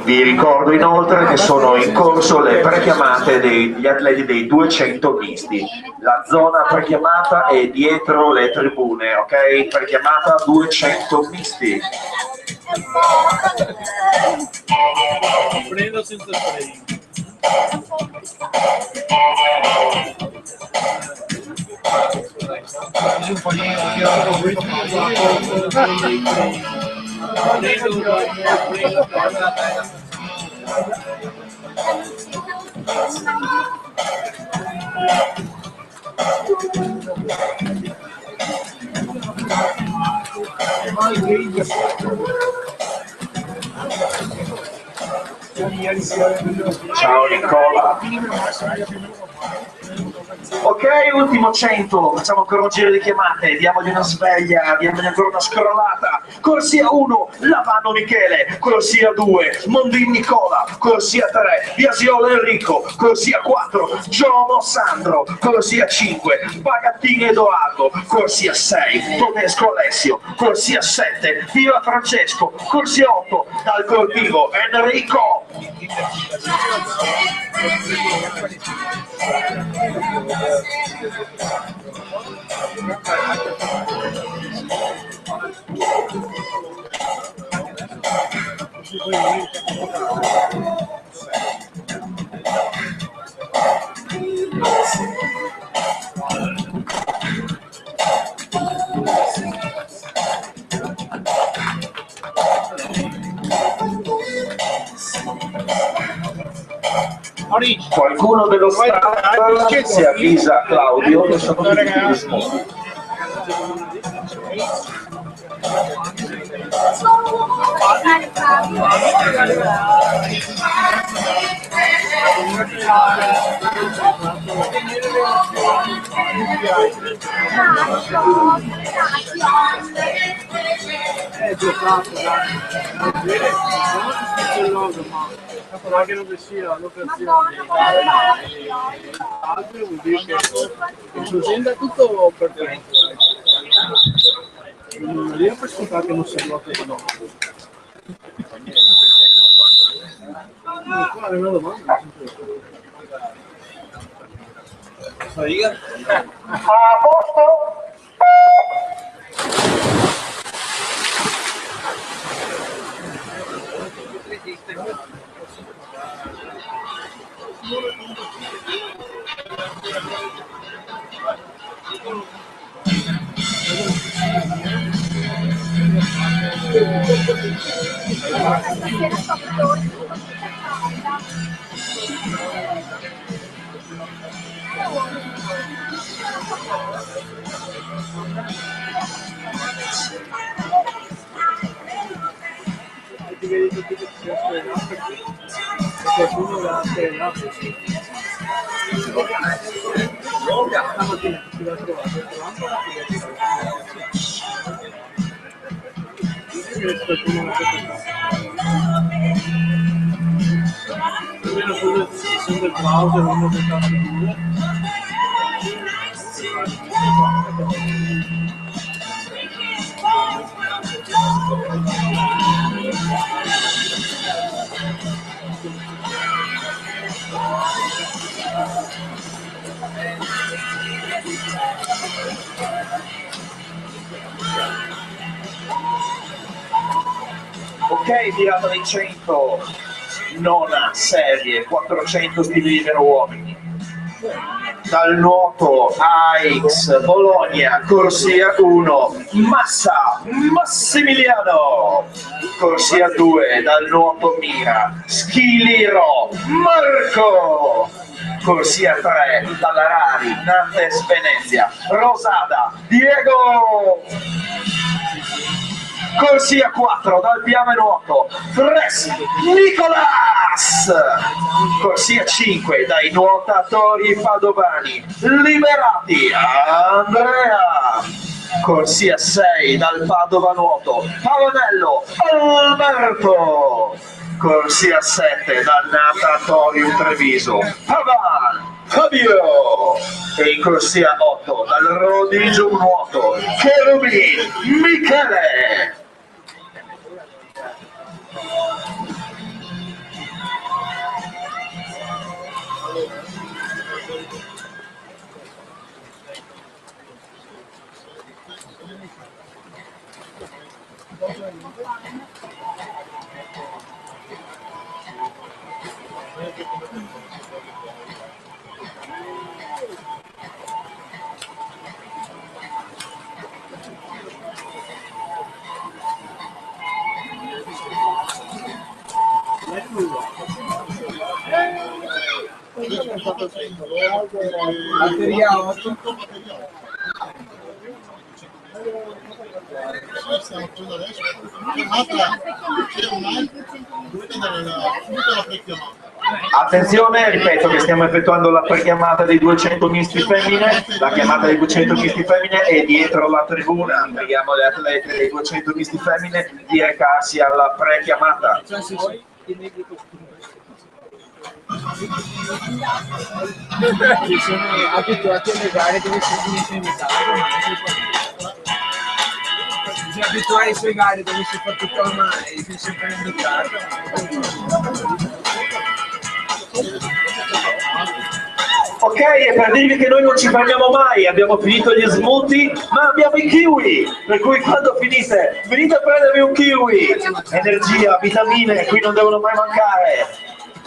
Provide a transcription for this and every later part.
Vi ricordo inoltre che sono in corso le prechiamate degli atleti dei 200 misti. La zona prechiamata è dietro le tribune, ok? Prechiamata 200 misti. Prendo senza freni. Un po' Ciao Nicola. Ok, ultimo 100, facciamo ancora un giro di chiamate, diamogli una sveglia, diamogli ancora una scrollata. Corsia 1, Lavano Michele, corsia 2, Mondin Nicola, corsia 3, Biasiolo Enrico, corsia 4, Giomo Sandro, corsia 5, Bagattini Edoardo, corsia 6, Todesco Alessio, corsia 7, Viva Francesco, corsia 8, dal Cortivo Enrico. Qualcuno dello staff si avvisa Claudio che sono tutti di smoke. Che non sia l'operazione altro vuol dire che succeda tutto perfetto. Io per scontato che non sia blocco di no. Qual è una domanda? A posto? Ti vedi tutti che si aspettano perché qualcuno va a aspettare. Stamattina si va a trovare qualcuno va a almeno sulle sessioni del browser uno che sta sicuro. Ok, virata dei 100, nona serie, 400 stili libero uomini. Dal nuoto AX Bologna, corsia 1, Massa Massimiliano, corsia 2, dal nuoto Mira, Schiliro Marco, corsia 3, dalla Rari, Nantes Venezia, Rosada Diego, corsia 4 dal Piave Nuoto, Fres Nicolas, corsia 5 dai nuotatori padovani, Liberati Andrea, corsia 6 dal Padova Nuoto, Pavanello Alberto, corsia 7 dal Natatorio Treviso, Pavan Fabio, e in corsia 8 dal Rodigio Nuoto, Cherubin Michele. Batteria 8. Attenzione, ripeto che stiamo effettuando la prechiamata dei 200 misti femmine, la chiamata dei 200 misti femmine è dietro la tribuna, preghiamo le atlete dei 200 misti femmine di recarsi alla prechiamata. Ci sono abituati alle gare dove si finisce in metà, si abitua ai suoi gare dove si fa tutto ormai e si sempre in metà. Ok, e per dirvi che noi non ci fermiamo mai, abbiamo finito gli smoothie, ma abbiamo i kiwi, per cui quando finite, venite a prendervi un kiwi, energia, vitamine, qui non devono mai mancare,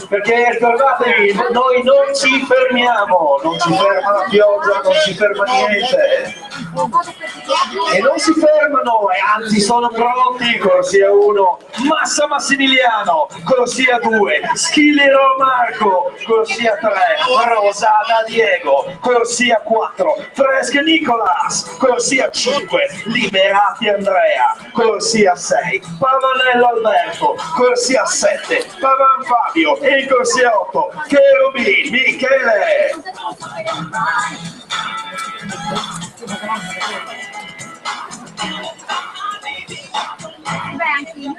perché ricordatevi, noi non ci fermiamo, non ci ferma la pioggia, non ci ferma niente, e non si fermano, e anzi sono pronti, corsia 1, Massa Massimiliano, corsia 2, Schillero Marco, corsia 3, Rosada Diego, corsia 4, Fresk Nicolas, corsia 5, Liberati Andrea, corsia 6, Pavanello Alberto, corsia 7, Pavan Fabio, e in corsia 8, Cherubin Michele. Beh, anche io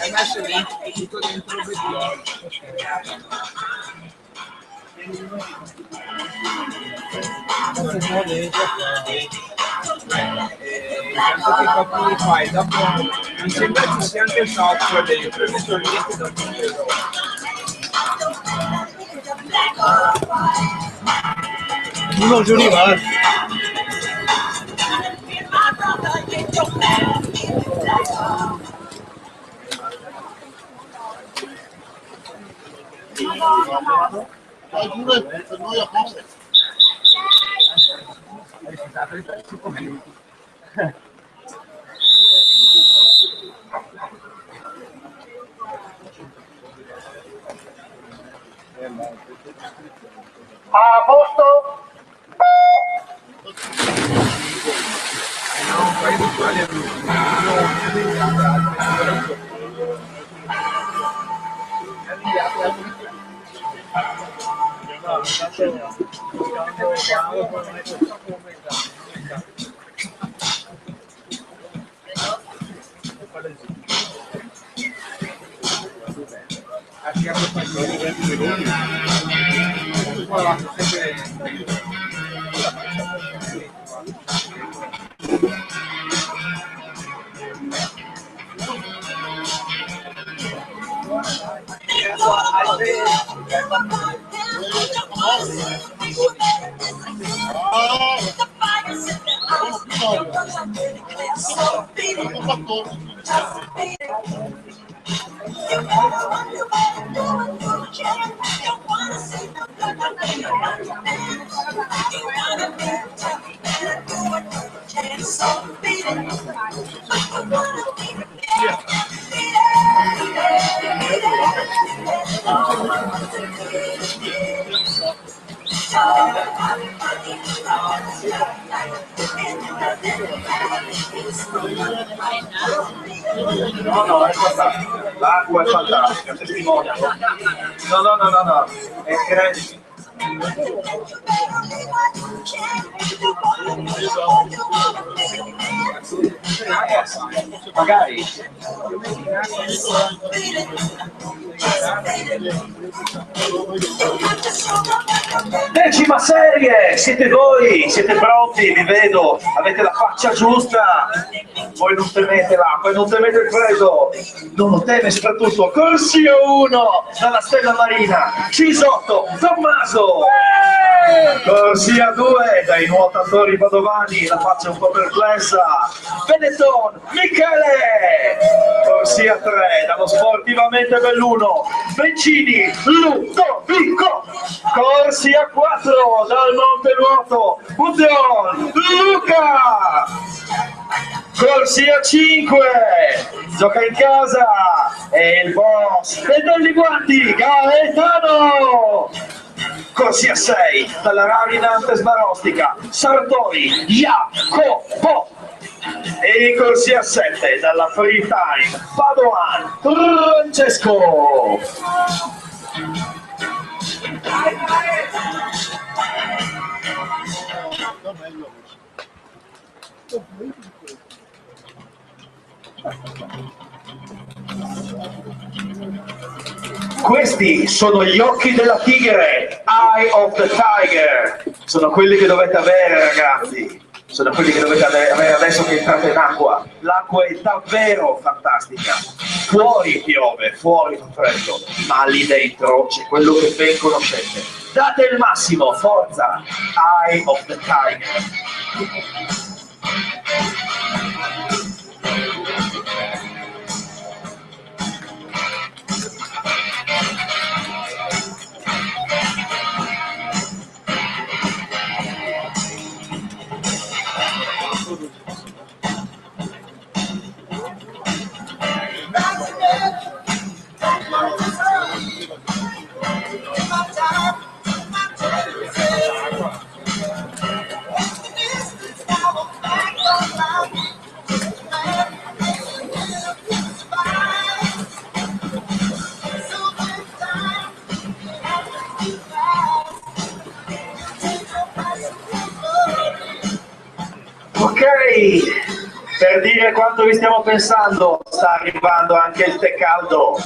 Hai messo lì tutto dentro il video. Tanto che calcoli fai, dopo mi sembra ci sia anche il software dentro, eventualmente dopo vedo. Uno giù di mare. Dai pure per noi a posto. A posto? No, no, è fantastico. L'acqua è fantastica, testimonia. No. È magari. Decima serie, siete voi, siete pronti, vi vedo, avete la faccia giusta, voi non temete l'acqua e non temete il freddo, non lo teme soprattutto Corsia 1 dalla Stella Marina, Cisotto, Tommaso, Corsia 2 dai nuotatori padovani, la faccia un po' perplessa, Benetton, Michele, Corsia 3 dallo sportivamente belluno, Bencini, Ludovico, Corsia 4 dal Monte Nuoto, Budeon, Luca, Corsia 5 gioca in casa e il boss e degli guanti Gaetano. Corsia 6 dalla Rarinante Smarostica, Sartori, Jacopo. E in corsia 7 dalla Free Time, Padoan, Francesco. Questi sono gli occhi della tigre, Eye of the Tiger, sono quelli che dovete avere ragazzi, sono quelli che dovete avere adesso che entrate in acqua, l'acqua è davvero fantastica, fuori piove, fuori fa freddo, ma lì dentro c'è quello che ben conoscete, date il massimo, forza, Eye of the Tiger. Ok, per dire quanto vi stiamo pensando, sta arrivando anche il tè caldo,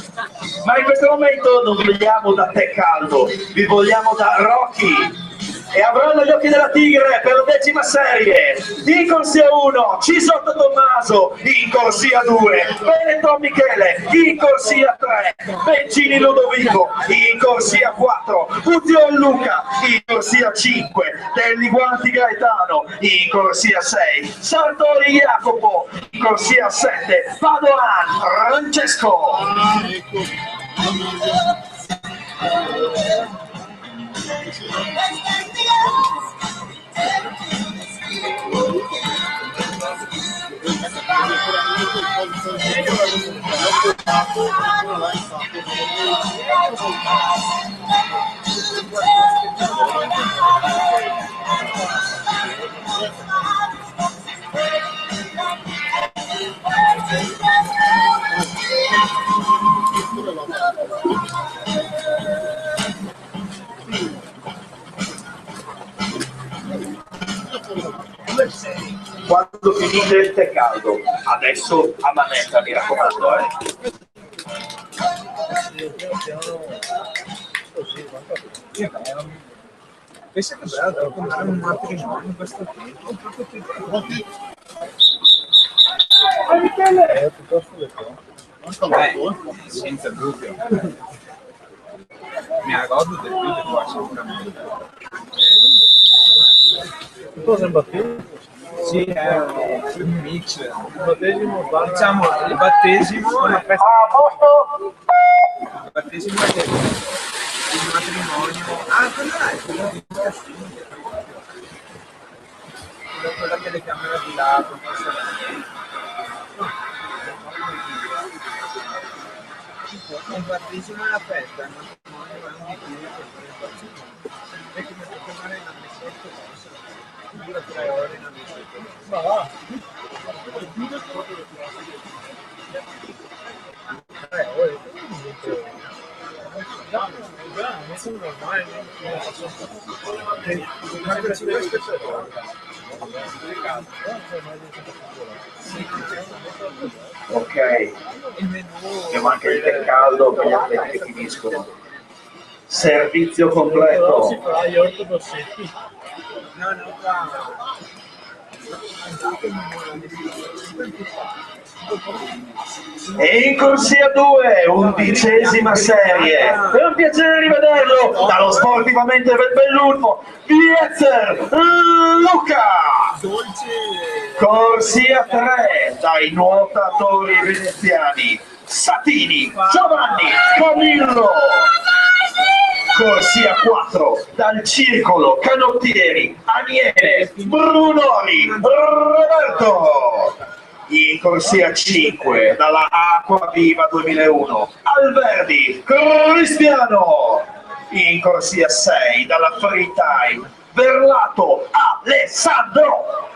ma in questo momento non vogliamo da tè caldo, vi vogliamo da Rocky, e avranno gli occhi della tigre per la 10ª serie, in corsia 1, Cisotto Tommaso, in corsia 2, Benetton Michele, in corsia 3, Bencini Ludovico, in corsia 4, Bution Luca, in corsia 5, Delli Guanti Gaetano, in corsia 6, Sartori Jacopo, in corsia 7, Padoan Francesco. Quando finite il tè caldo, adesso a manetta, mi raccomando, Pensa che bello, comprare un matrimonio in questo tempo, proprio Piuttosto le cose. senza dubbio. Mi ha goduto del più di qua sicuramente. Cosa è battesimo? Sì, è un mix. Il battesimo va Diciamo, il battesimo è il battesimo è il matrimonio. Ah, quello è quello di Cassino. Quella telecamera di lato. Il battesimo è la festa, il matrimonio è un bicchiere per il battesimo. E come tornare in ammesso dura 3 ore in ammesso. Ma va. 3 ore. Già, non sono normali. Ok, Il menù abbiamo anche il tè caldo per gli atleti che finiscono. Servizio Però completo. si farà gli ortodossetti. no, qua E in corsia 2, 11ª serie. È un piacere rivederlo dallo sportivamente bell'ulmo, Vietzer Luca. dolce. Corsia 3, dai nuotatori veneziani, Satini, Giovanni, Camillo. Corsia 4, dal circolo, Canottieri, Aniele, Brunori, Roberto. In corsia 5, dalla Acqua Viva 2001, Alberdi, Cristiano. In corsia 6, dalla Free Time, Verlato, Alessandro.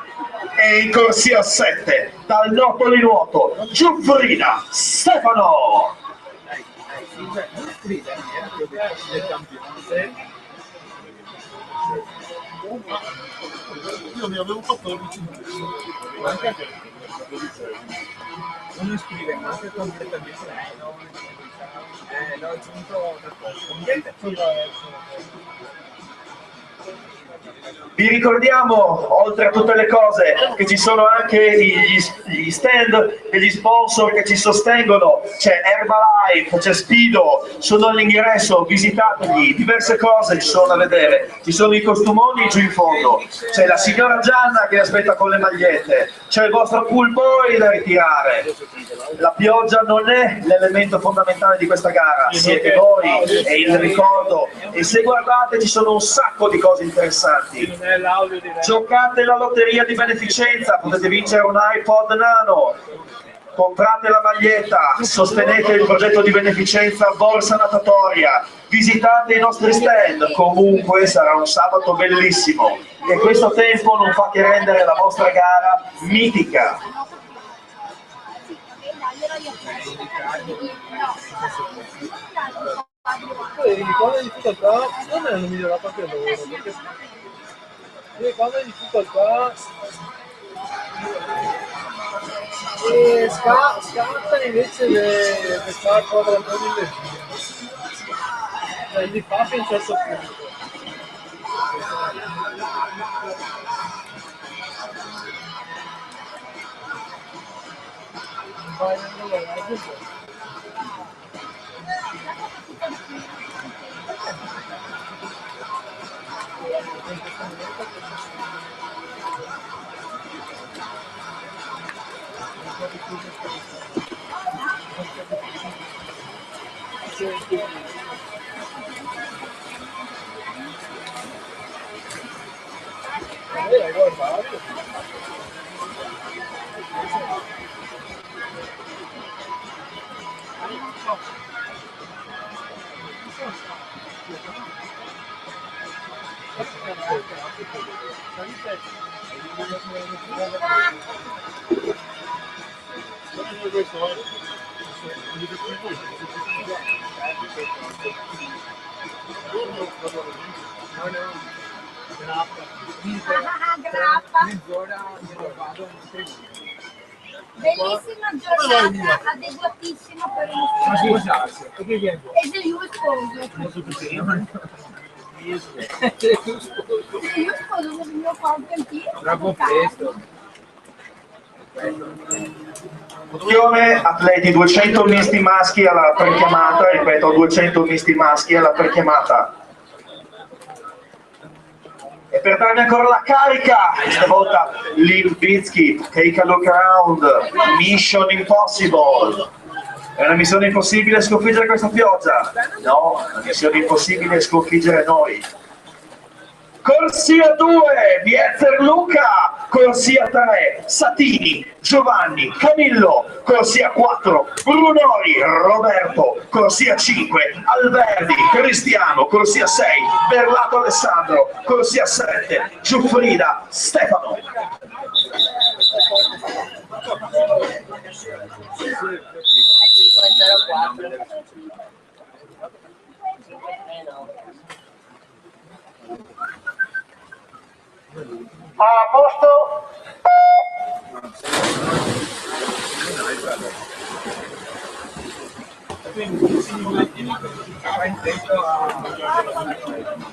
E in corsia 7, dal Napoli Nuoto, Giuffrida, Stefano. Del campione. Io ne avevo 14. Anche a te. Non scrive anche completamente l'ho aggiunto da poco. Vi ricordiamo, oltre a tutte le cose, che ci sono anche gli stand degli sponsor che ci sostengono. C'è Herbalife, c'è Spido, sono all'ingresso, visitateli, diverse cose ci sono da vedere. Ci sono i costumoni giù in fondo, c'è la signora Gianna che aspetta con le magliette, c'è il vostro pool boy da ritirare. La pioggia non è l'elemento fondamentale di questa gara, siete voi, è il ricordo. E se guardate ci sono un sacco di cose interessanti. Non è l'audio di Giocate la lotteria di beneficenza, potete vincere un iPod Nano, comprate la maglietta, sostenete il progetto di beneficenza Borsa Natatoria, visitate i nostri stand, comunque sarà un sabato bellissimo e questo tempo non fa che rendere la vostra gara mitica. Poi quando di difficoltà non hanno migliorato anche loro, perché quando di difficoltà scatta invece di fare quadrantoni in leggero, li fa fino a un certo punto. Vai andando Bellissima giornata, adeguatissima per uno Ma sposo. scusate, perché viene? E se io sposo? Se io sposo il mio contentino. Troppo presto. Attenzione, atleti 200 misti maschi alla prechiamata, ripeto 200 misti maschi alla prechiamata. E per darmi ancora la carica, questa volta Limp Bizkit, Take a Look Around, Mission Impossible. È una missione impossibile sconfiggere questa pioggia? No, è una missione impossibile sconfiggere noi. Corsia 2, Viezer Luca, Corsia 3, Satini, Giovanni, Camillo, Corsia 4, Brunori, Roberto, Corsia 5, Alberdi, Cristiano, Corsia 6, Berlato Alessandro, Corsia 7, Giuffrida, Stefano. A posto?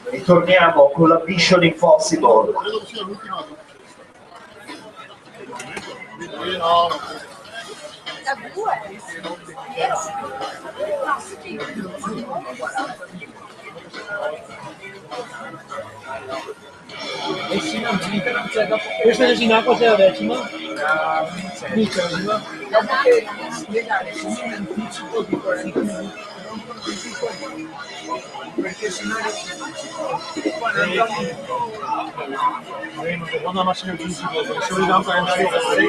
E torniamo con la Mission Impossible. Credo che sia l'ultima. Da due. E sì, non c'è dopo. Questa è in acqua, c'è la decima? L'ultima. Dopo che spiegare come in anticipo di 40 minuti, non con anticipo, perché sennò Quando la macchina è principale, perché se vogliamo andare a fare,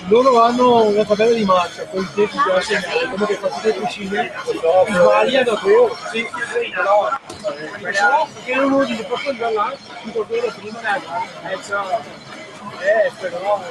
loro hanno una tabella di marcia, poi il tempo da segnare, come che fate le cucine, sbagliano 3 ore, sì, però, perché uno dice posso andare là, tutto quello prima ne ha, però,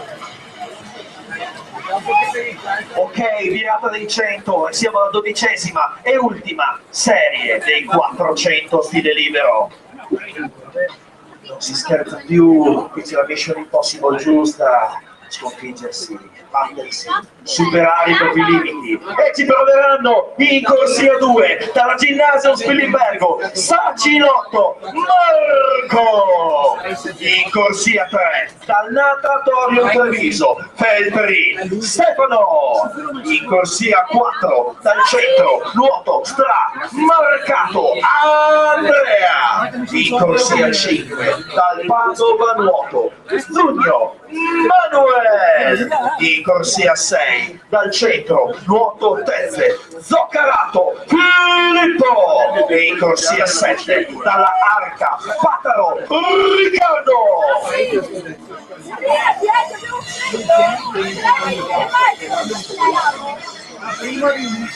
Ok, virata dei 100 e siamo alla 12ª e ultima serie dei 400 stile libero. Non si scherza più, qui c'è la Mission Impossible giusta, sconfiggersi, battersi, superare i propri limiti. E ci proveranno in corsia 2 dalla Ginnasio Spilimbergo, Sacinotto, Marco! In corsia 3 dal Natatorio Treviso, Feltri, Stefano! In corsia 4 dal centro, nuoto, Marcato, Andrea! In corsia 5 dal Padova Nuoto, Zugno, Manuel! In corsia 6 dal centro, nuoto Tezze, Zoccarato, Filippo! E in corsia 7 dalla Arca, Pataro, Riccardo! prima di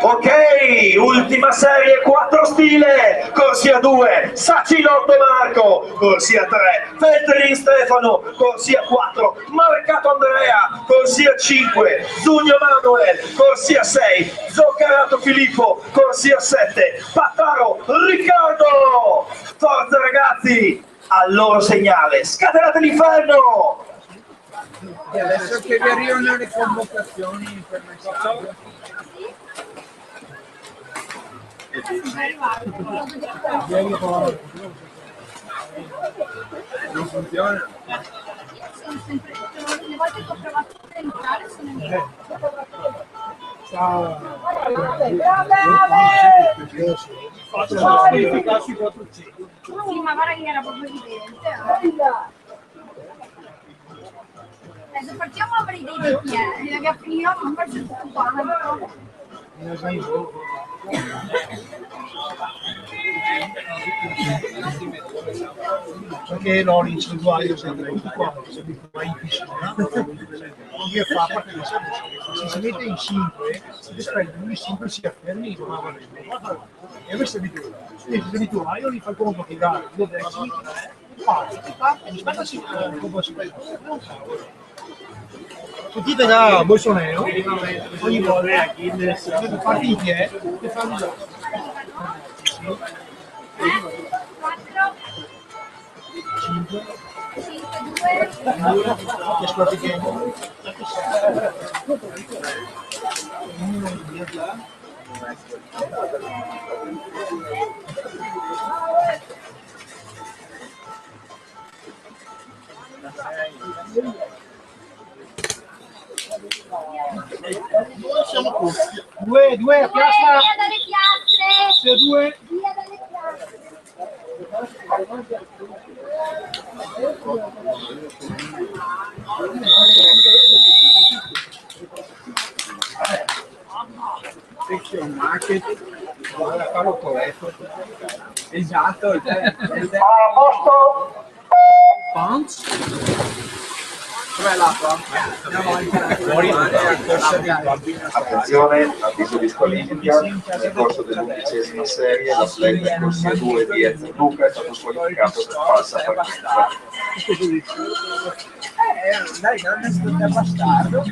Ok, ultima serie 4 stile, corsia 2, Sacinotto Marco, corsia 3, Feltrin Stefano, corsia 4, Marcato Andrea, corsia 5, Zugno Manuel, corsia 6, Zoccarato Filippo, corsia 7, Pataro Riccardo! Forza ragazzi, al loro segnale, scatenate l'inferno! E adesso che vi arrivano le convocazioni per messaggio. Non funziona. Sono sempre le volte che ho provato a entrare sono entrate. Sì, ma guarda che era proprio evidente. Adesso partiamo a aprire i denti, bisogna finire, non per tutto quanto. Perché l'Orange il guaio sempre tutti quanti, se mi vai in piscina, non vi fa perché se si mette in 5, si spera che lui sempre si affermi non va bene. E invece se abituai, io gli fai conto che dai, io dessi, e mi spetta si come si prende. Sentite da Bolsonaro, ogni volta che partite che fanno già. 4, 5, 5, 2, che squadri che Noi siamo corsi. due a via piazza, dalle piastre, se due, via dalle piastre. Section market, guarda farlo corretto. Esatto, A posto? Punch. Dov'è l'acqua? Fuori la corsa di bambino. Attenzione, avviso di squalifica, nel corso dell'11ª serie l'atleta corsia 2 di Ezio Luca è stato squalificato per falsa partenza. Dai, grande scotta bastardo.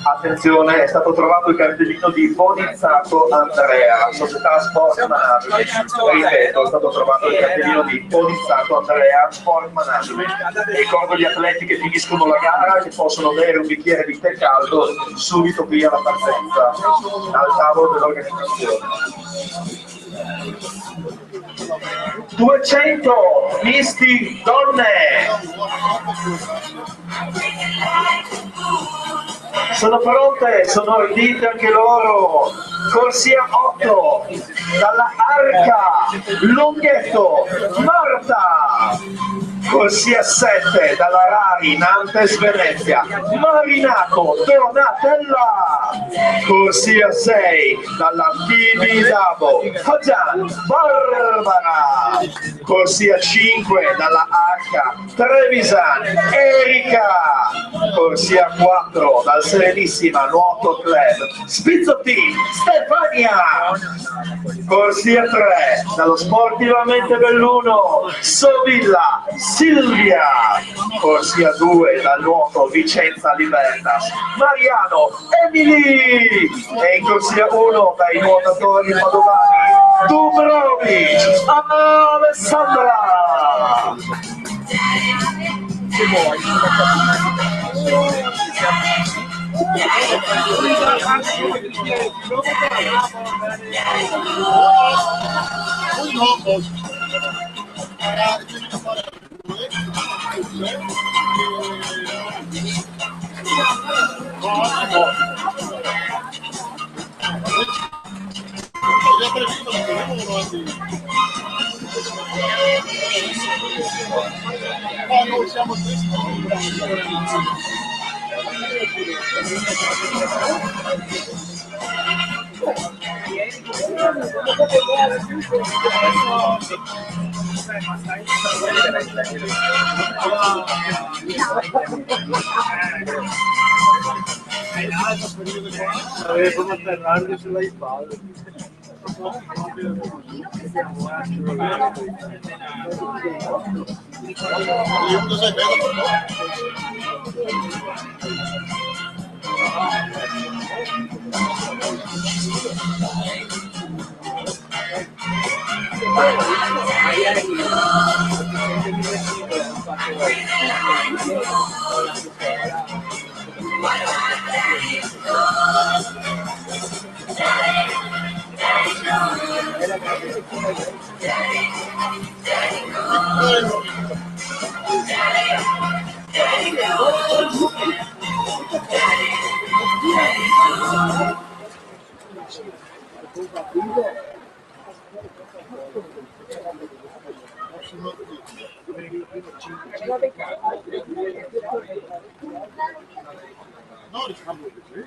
Attenzione, è stato trovato il cartellino di Bonizzato Andrea, Società Sport Management. Ripeto, è stato trovato il cartellino di Bonizzato Andrea, Sport Management. Ricordo gli atleti che finiscono la gara che possono bere un bicchiere di tè caldo subito qui alla partenza, al tavolo dell'organizzazione. 200 misti donne. Sono pronte, sono ordite anche loro. Corsia 8, dalla Arca, Lunghetto, Marta. Corsia 7, dalla Rari, Nantes, Venezia, Marinato, Donatella. Corsia 6, dalla Tibidabo, Hajan, Barbara. Corsia 5, dalla H, Trevisan, Erika. Corsia 4, dal Serenissima Nuoto Club, Spizzottin, Stefania. Corsia 3, dallo Sportivamente Belluno, Sovilla, Silvia. Corsia 2, dal nuoto Vicenza Libertas, Mariano, Emily. E in corsia 1 dai nuotatori padovani, Dubrovic, Alessandra. Se vuoi, Noi siamo come atterrarli sull'iPad. io cosa sei bello. No, diciamo così.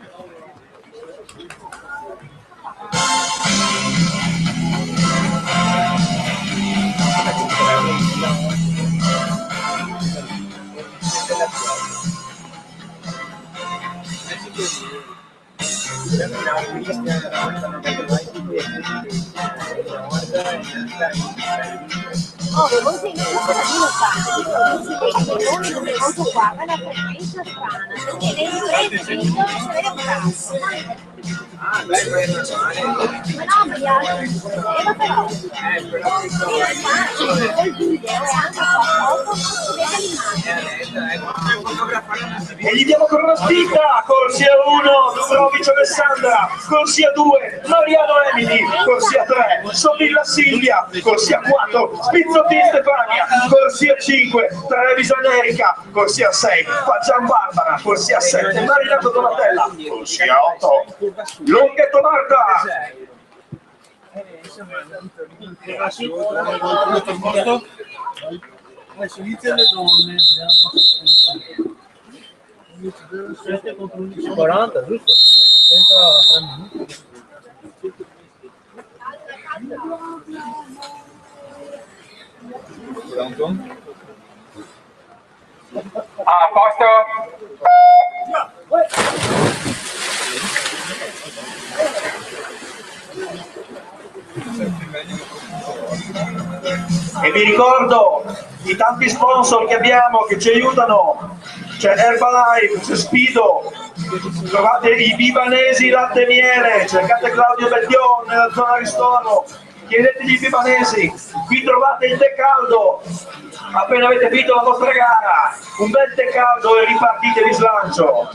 Oh, così cosa io faccio? Si vede che noi cosa qua, è una frequenza strana, perché nei riflessi non si vede un cazzo. Ah, beh, ma è normale. Ma no, ma gli altri non si vedeva però. Però Io immagino quel video e anche qua foto non si vede l'immagine. come fotografare non si vede. E gli diamo con una spinta, corsia 1, Dubrovic Alessandra, corsia 2, Mariano Emili, corsia 3, Sovilla Silvia, corsia 4, Spizzotti Stefania, corsia 5, Trevisan Erika, corsia 6, Paggian Barbara, corsia 7, Marinato Donatella, corsia 8, Lunghetto Marta. Adesso inizia le donne, vediamo 7 contro 11:40, giusto? Senza 3 minuti. Pronto? A posto? E vi ricordo i tanti sponsor che abbiamo che ci aiutano, c'è Herbalife, c'è Spido, trovate i Vibanesi Latte e Miele, cercate Claudio Bellion nella zona ristoro, chiedetegli i Vibanesi, qui trovate il tè caldo, appena avete finito la vostra gara, un bel tè caldo e ripartite di slancio.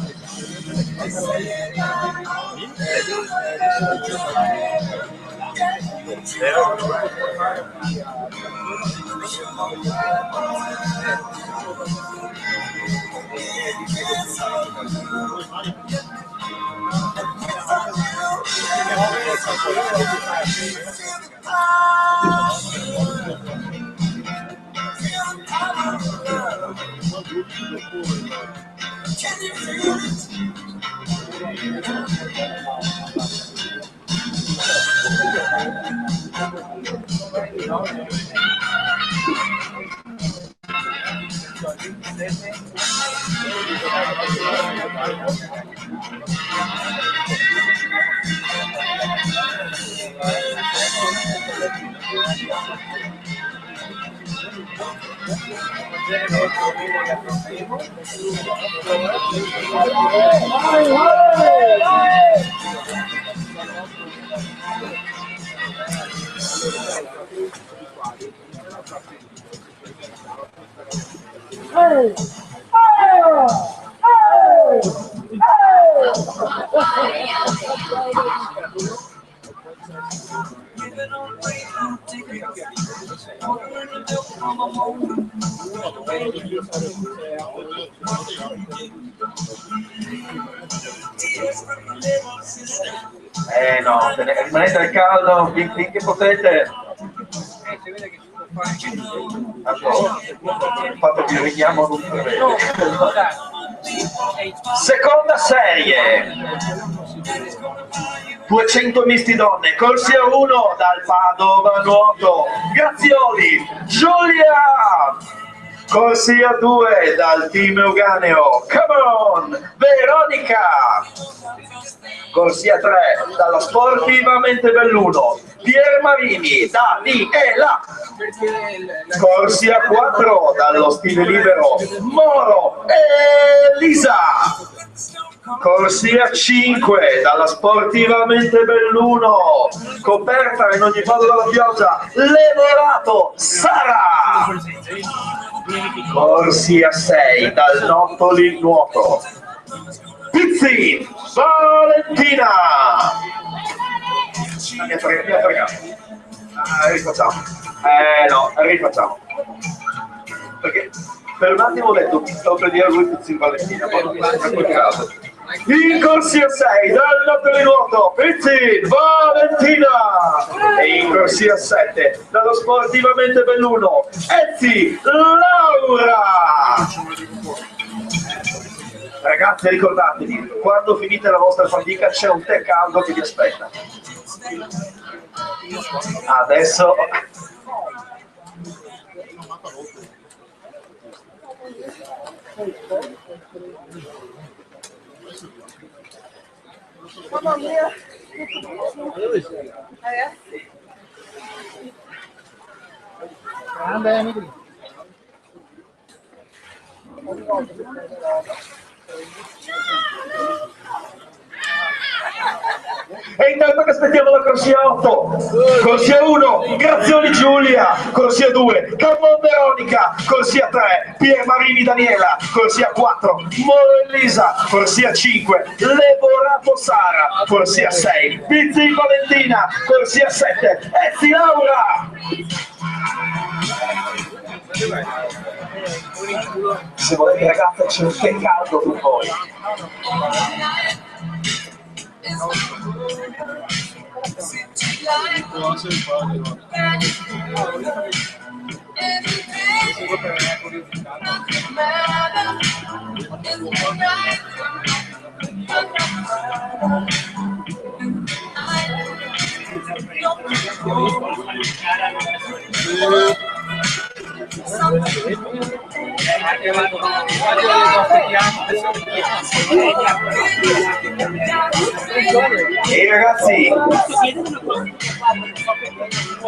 No, rimanete al caldo finché potete. Il fatto che richiamo non prevede. Seconda serie, 200 misti donne, corsia 1 dal Padova Nuoto, Grazioli, Giulia, corsia 2 dal team Euganeo, Cameron, Veronica, corsia 3 dalla Sportivamente Belluno, Pier Marini, Daniela, corsia 4 dallo Stile Libero, Moro, Elisa, corsia 5 dalla Sportivamente Belluno, coperta in ogni modo dalla pioggia, Lavorato, Sara, corsia 6 dal Nottoli Nuoto, Pizzi, Valentina. Mi ha fregato. Rifacciamo. No, rifacciamo. Perché per un attimo ho detto stavo per dire lui Pizzi Valentina, poi non mi sembra quel caso. In corsia 6 dal Nottoli Nuoto, Pizzi Valentina. E in corsia 7 dallo Sportivamente Belluno, Ezzi Laura. Ragazzi, ricordatevi, quando finite la vostra fatica c'è un tè caldo che vi aspetta. Adesso... Mamma mia. Ragazzi. E intanto che aspettiamo la corsia 8, corsia 1, Grazioli Giulia, corsia 2, Carmon Veronica, corsia 3, Pier Marini Daniela, corsia 4, Moro Elisa, corsia 5, Levorato Sara, corsia 6, Pizzi Valentina, corsia 7, Ezzi Laura. Se volete ragazzi c'è un tè caldo per voi. E ragazzi,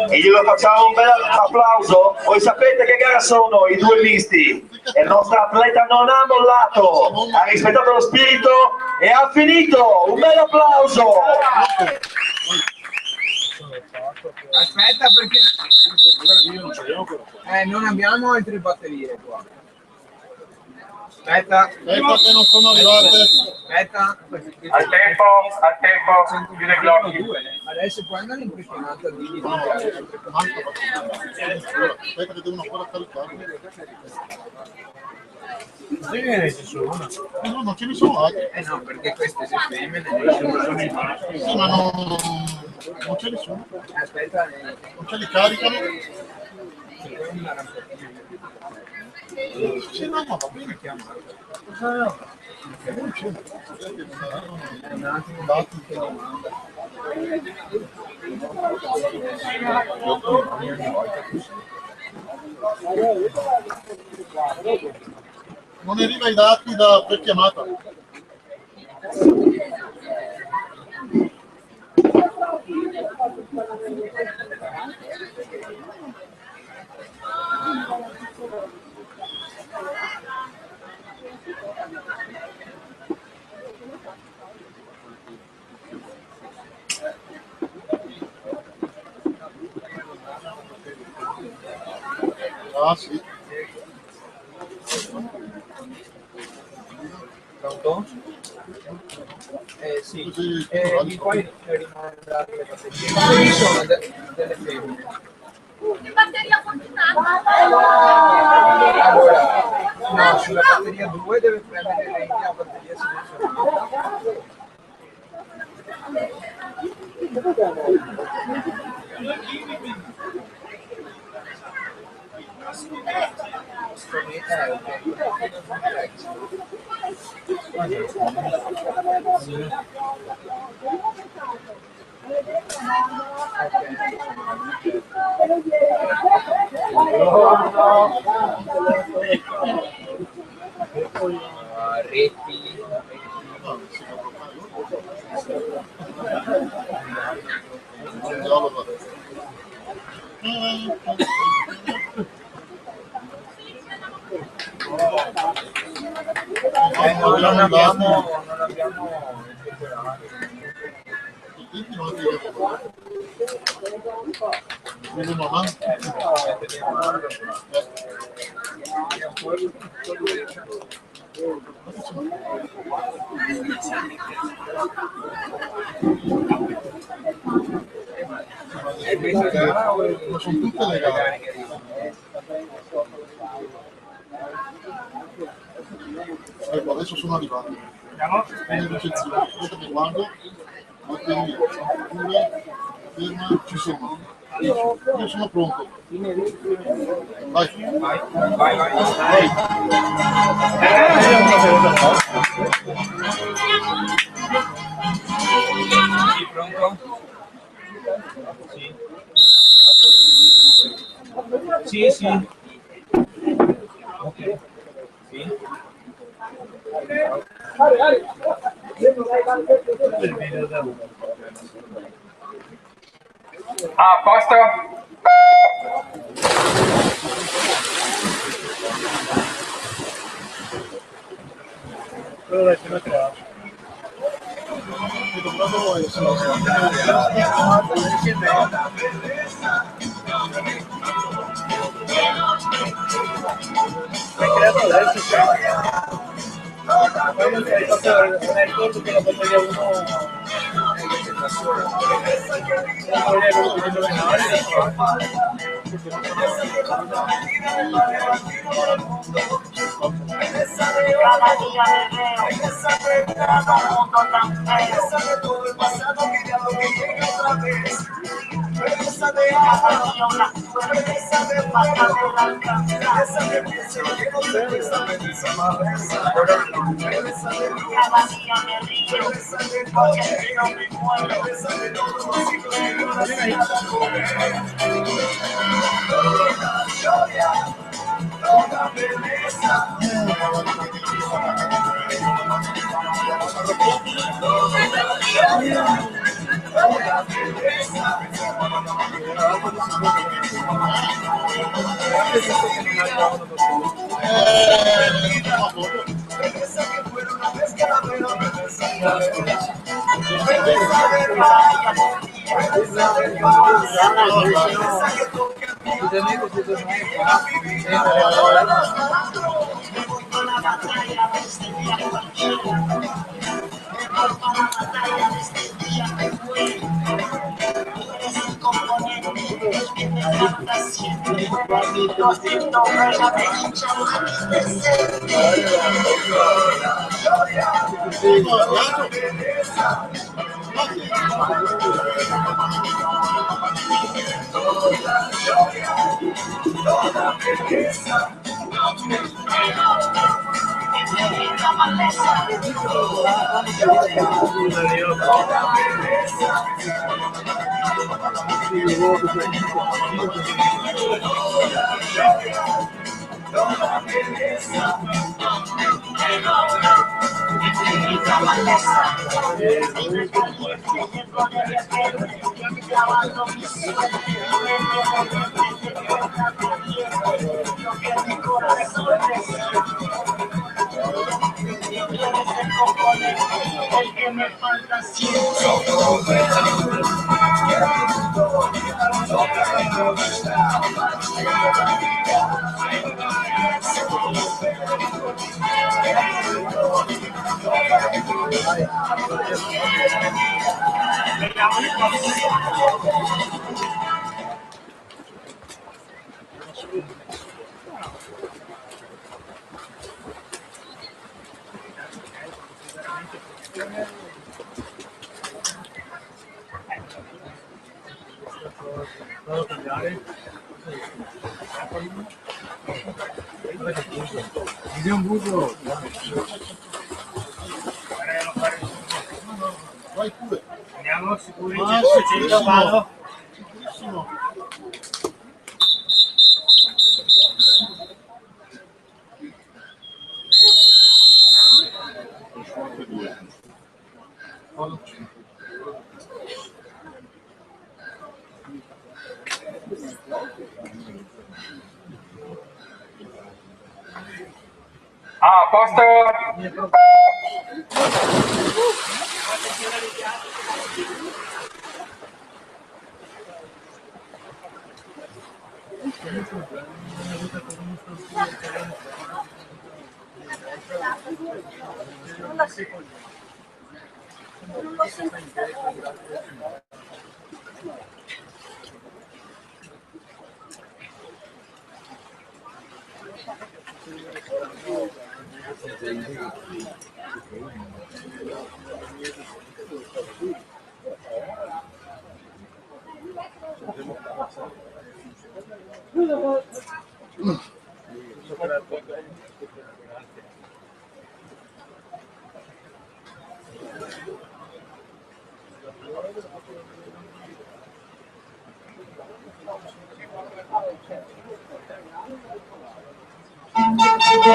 e glielo facciamo un bel applauso. Voi sapete che gara sono i duellisti e il nostro atleta non ha mollato, ha rispettato lo spirito e ha finito. Un bel applauso. Aspetta perché non abbiamo altre batterie qua. Aspetta che non sono arrivate. Aspetta. Al tempo, chiude gli occhi. Adesso poi andare in impressionata di Aspetta che devono ancora caricare. No, non ce ne sono altri. no, perché queste si femmine Sì, ma non ce ne sono. aspetta Non ce li caricano. Sì, no, ma va bene chiamare. Non c'è. un attimo dati che lo manda. Non arriva i dati da per chiamata. Ah sì. Pronto? Sì, di poi rimandate le batterie. Ci sono delle femmine. Batteria fortunata. Allora, no, sulla batteria 2 deve prendere la batteria selezionata. Reti. Non abbiamo sono tutte le gare. Ecco, adesso sono arrivati. Nelle ricezioni. Aspetta che guardo. Batteria, pure, ferma, ci sono. Io sono pronto. Vai. vai. Sì. Il video da uno. A posto? Quello deve essere creato. Hai creato adesso? Poi non hai fatto un ricordo che la battaglia 1 Cada día me veo, todo un mundo tan feo. Todo el pasado que ya lo que llega otra vez. Regresa de agua, una suerte, falta de la alcanza. Regresa de pienso que no se reza, regresa más reza. Regresa de luz, cada día me río, porque si no me muero. Regresa de todos los ciclos que no hacen nada con él. Toda belleza. Regresa que fuera una vez que la veo, regresa de rayas, regresa de violencia, regresa que toque a mí, a vivir, me voy con la batalla desde el día cualquiera, me voy con la batalla desde el día que fue. Tú eres el componente, el que me falta siempre, lo siento, ruégame, llámame decente. Lavando mi suerte, lo que mi corazón desea. Tú eres el componente, el que me falta siempre. Vado a cambiare. Di un buco. Vai pure. Andiamo sicuri. Ah, Ci vado. Bellissimo. A posto? Se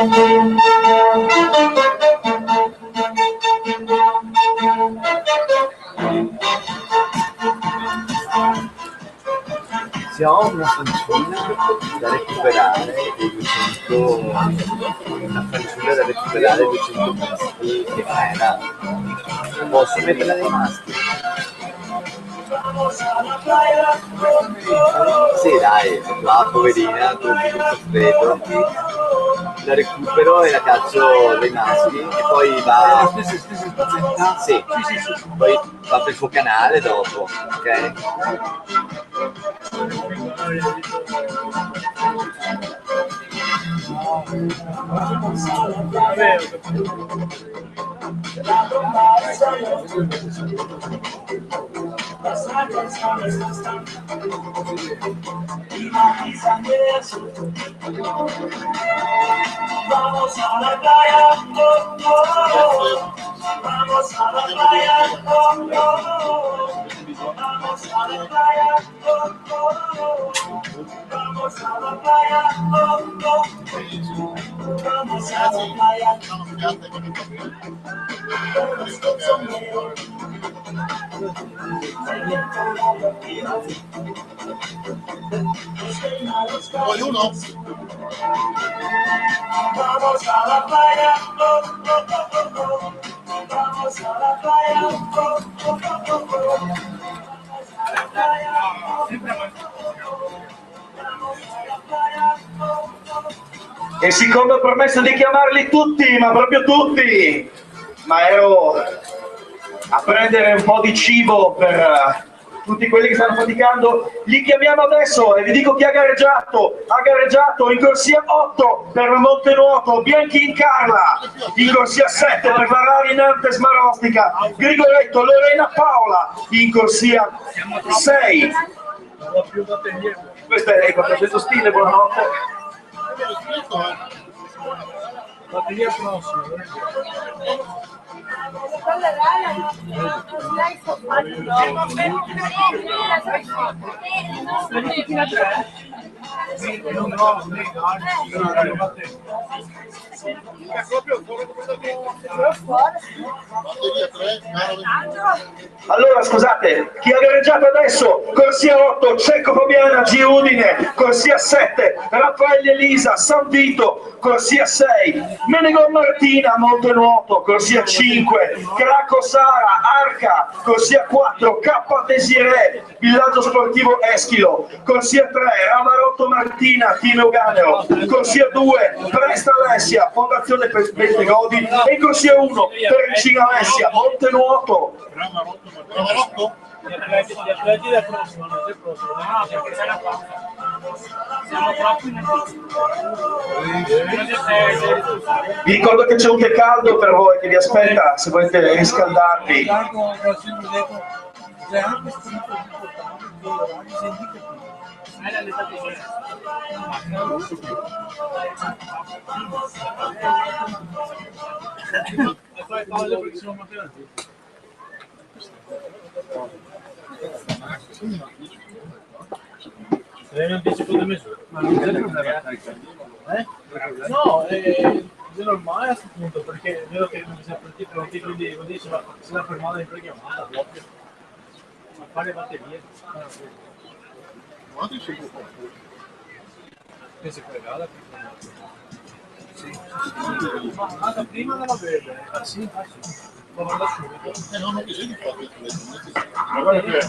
ho una fancina da recuperare e 200, una fancina da recuperare 200 maschi che frena, posso metterla nei maschi? Sì dai, la poverina, con tutto freddo, la recupero e la caccio dai maschi e poi va... Sì, poi va per il suo canale dopo, ok? Vamos a la playa, oh, oh. Vamos a la playa, oh, oh. Vamos a la playa, oh, oh. Vamos a la playa, oh, oh. Vamos a la playa. Poi uno? Vamos a la playa, oh, oh, oh, oh. Vamos a la playa, oh, oh, oh, oh. Vamos a la playa, oh, oh, oh. E siccome ho promesso di chiamarli tutti, ma proprio tutti, ma ero a prendere un po' di cibo per tutti quelli che stanno faticando, li chiamiamo adesso e vi dico chi ha gareggiato in corsia 8 per Montenuoto, Bianchin Carla, in corsia 7 per la Rari Nantes Marostica, Grigoletto Lorena Paola, in corsia 6. Questo è 400 stile, buonanotte. Batteria prossima. Allora scusate, chi ha gareggiato adesso? Corsia 8, Cecco Fabiana, G Udine, corsia 7, Raffaelli Elisa, San Vito, corsia 6, Menegon Martina, Montenuoto, corsia 5, Cracco Sara, Arca, corsia 4, K Desiree, Villaggio Sportivo Eschilo, corsia 3, Ramarotto Martina, Team Euganeo, corsia 2, Presta Alessia, Fondazione Bentegodi e corsia 1, Pericina Alessia, Montenuoto. Ramarotto? Gli atleti del prossimo, non c'è il prossimo. No, perché c'è la pausa. Siamo troppo in Vi ricordo che c'è un tè caldo per voi che vi aspetta se volete riscaldarvi. c'è anche scritto importante che l'orario sia indicativo. E poi palle perché siamo mattinati. Devi anticipo di misura. Ma non c'è problema. No, è normale a questo punto perché vedo che non si è pronti, quindi vuol dire se la fermata in prechiamata proprio. A fare batterie. Che si pregala? Sì. Ma la prima della verde. Ah sì? Ma guarda subito. Non ho bisogno di fare Ma guarda che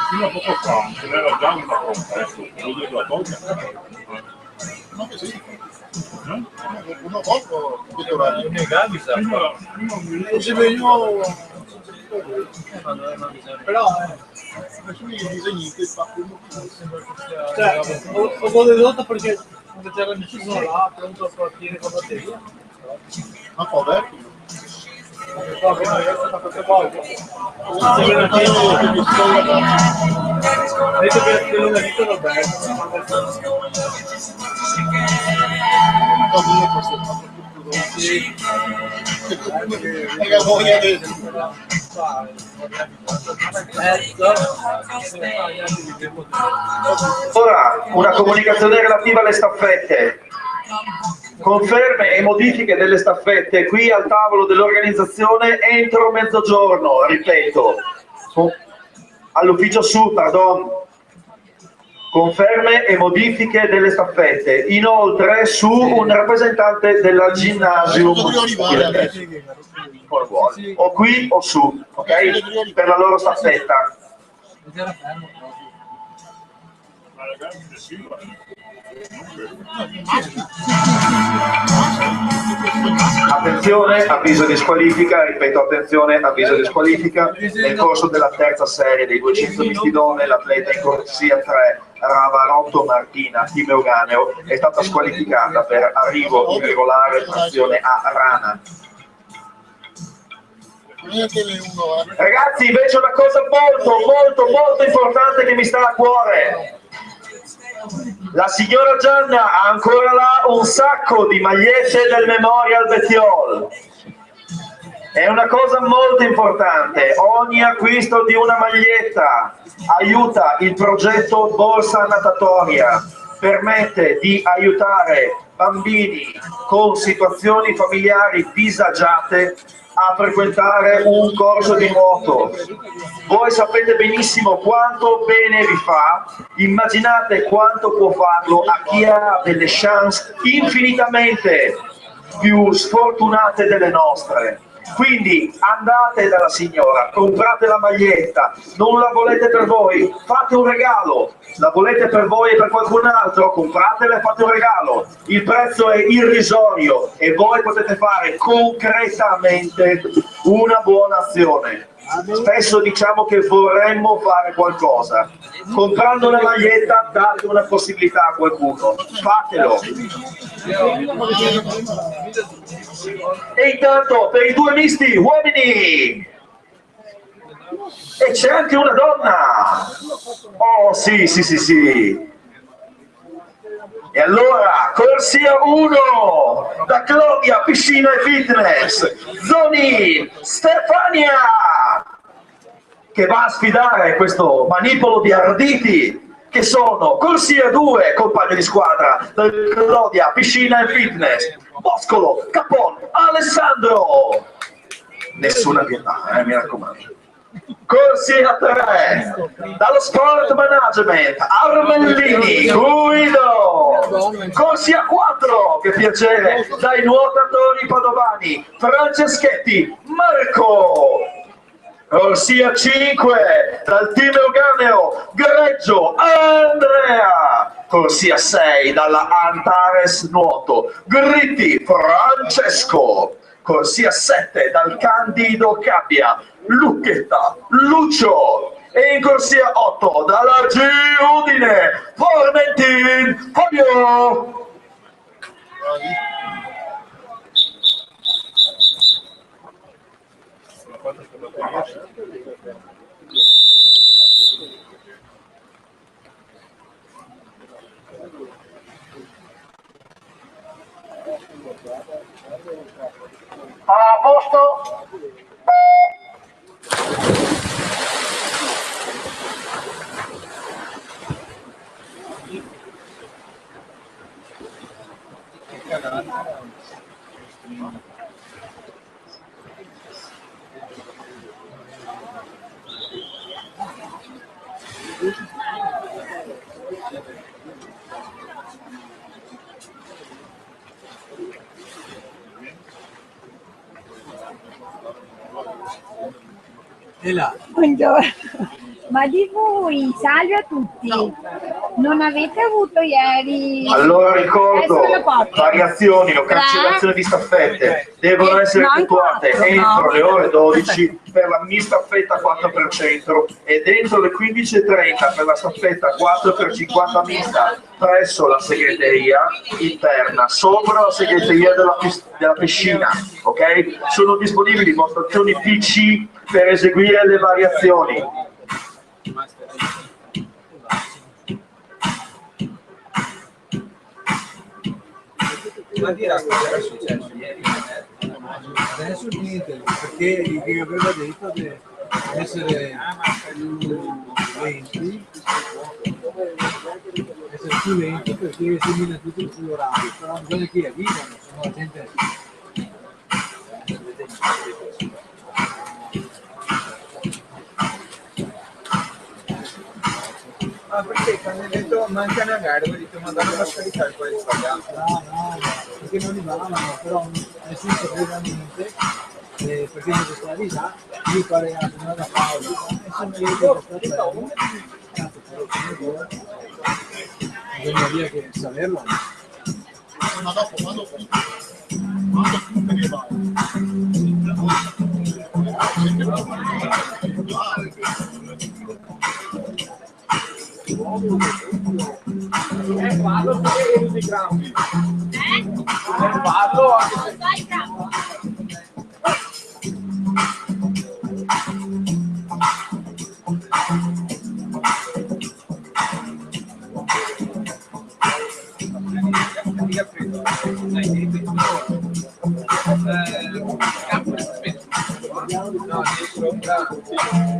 fino a poco fa ce n'era già una compresso, devo dire la tolga. No, che sì. Una volta questo orario. E se venivo... Però Nessuno gli disegni che fa quello che cioè, ho dedotto perché quando c'era l'amici sono là pronto a partire con la batteria. ma fa vecchio. Qua abbiamo adesso fa queste volte. Detto che non vita va bene. Sì. E la voglia adesso. Ora, una comunicazione relativa alle staffette. Conferme e modifiche delle staffette qui al tavolo dell'organizzazione entro mezzogiorno, ripeto, all'ufficio su, pardon. Conferme e modifiche delle staffette. Inoltre su un rappresentante della Gymnasium o qui o su, ok? Per la loro staffetta. Attenzione, avviso di squalifica, ripeto attenzione, avviso di squalifica. Nel corso della terza serie dei 200 mistidone l'atleta in corsia 3 Ravarotto Martina Team Euganeo è stata squalificata per arrivo irregolare trazione a rana. Ragazzi, invece una cosa molto importante che mi sta a cuore. La signora Gianna ha ancora là un sacco di magliette del Memorial Bettiol. È una cosa molto importante, ogni acquisto di una maglietta aiuta il progetto Borsa Natatoria, permette di aiutare bambini con situazioni familiari disagiate a frequentare un corso di nuoto. Voi sapete benissimo quanto bene vi fa, immaginate quanto può farlo a chi ha delle chance infinitamente più sfortunate delle nostre. Quindi andate dalla signora, comprate la maglietta, non la volete per voi, fate un regalo, la volete per voi e per qualcun altro, compratela e fate un regalo, il prezzo è irrisorio e voi potete fare concretamente una buona azione. Spesso diciamo che vorremmo fare qualcosa, comprando una maglietta date una possibilità a qualcuno, fatelo. E intanto per i due misti uomini, e c'è anche una donna, oh sì. E allora corsia 1 da Clodia Piscina e Fitness, Zoni Stefania, che va a sfidare questo manipolo di arditi che sono corsia 2, compagno di squadra del Clodia Piscina e Fitness, Boscolo, Capon, Alessandro, nessuna pietà, mi raccomando. Corsia 3 dallo Sport Management, Armellini, Guido. Corsia 4, che piacere, dai nuotatori padovani, Franceschetti, Marco. Corsia 5 dal team Euganeo, Greggio, Andrea. Corsia 6 dalla Antares Nuoto, Gritti, Francesco. Corsia 7 dal Candido Cabbia, Lucchetta, Lucio. E in corsia 8 dalla G Udine, Formentin, Fabio. A posto? Buongiorno. Ma di voi, salve a tutti. Non avete avuto ieri... Allora ricordo, variazioni o cancellazioni di staffette devono essere effettuate entro le ore 12 per la mini staffetta 4x100 ed entro le 15:30 per la staffetta 4x50 mista presso la segreteria interna, sopra la segreteria della piscina, ok? Sono disponibili postazioni PC per eseguire le variazioni. Ma dirà cosa era successo ieri? Adesso niente, perché che aveva detto di essere più 20 essere più lenti perché semina tutto il fuso orario, però bisogna che avvisano, se no la gente... Ah, perché quando hai detto manca una gara, ho detto ma danno la scaricare poi è sbagliato. No, perché non arrivavano, però nessuno sapeva niente, perché non stava lì là, io fare la giornata pausa, e sono io che sto bisogna dire che saperlo. Ma dopo, quando più te ne vai. Parlo perché usi grammi. Parlo anche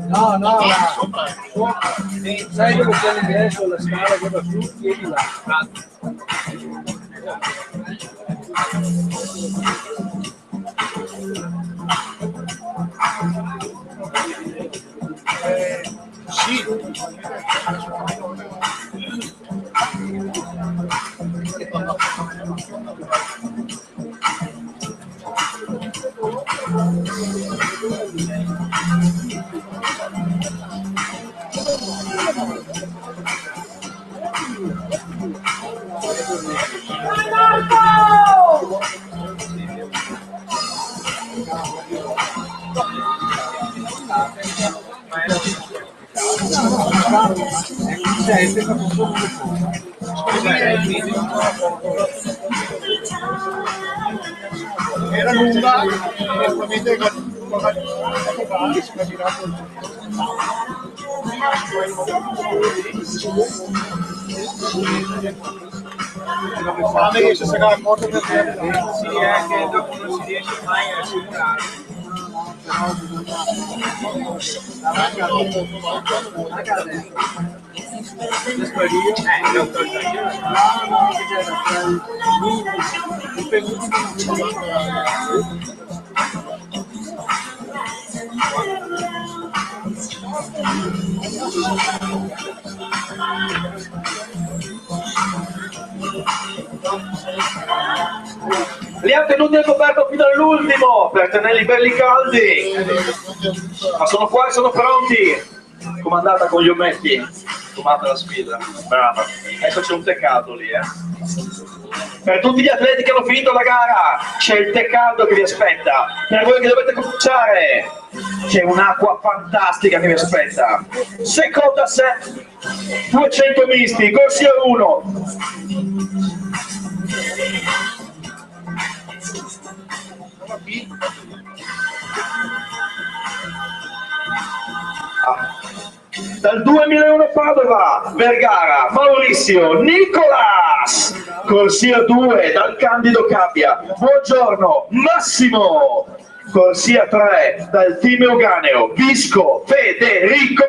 No, sai dove c'è l'ingresso, la scala che va su, chiedi là. Sì. Era lunga e ovviamente si è girato. Fame che si era accorto per sì, è che dopo non si riesce mai a simulare. Li ha tenuti al coperto fino all'ultimo per tenerli belli caldi. Ma sono qua e sono pronti. Comandata con gli ometti. Comanda la sfida. Brava. Adesso c'è un tè caldo lì, Per tutti gli atleti che hanno finito la gara c'è il tè caldo che vi aspetta. Per voi che dovete cominciare c'è un'acqua fantastica che vi aspetta. Seconda set, 200 misti, corsia 1. Dal 2001 Padova, Vergara, Maurizio, Nicolas, corsia 2 dal Candido Cappia, buongiorno, Massimo, corsia 3 dal team Euganeo, Visco, Federico,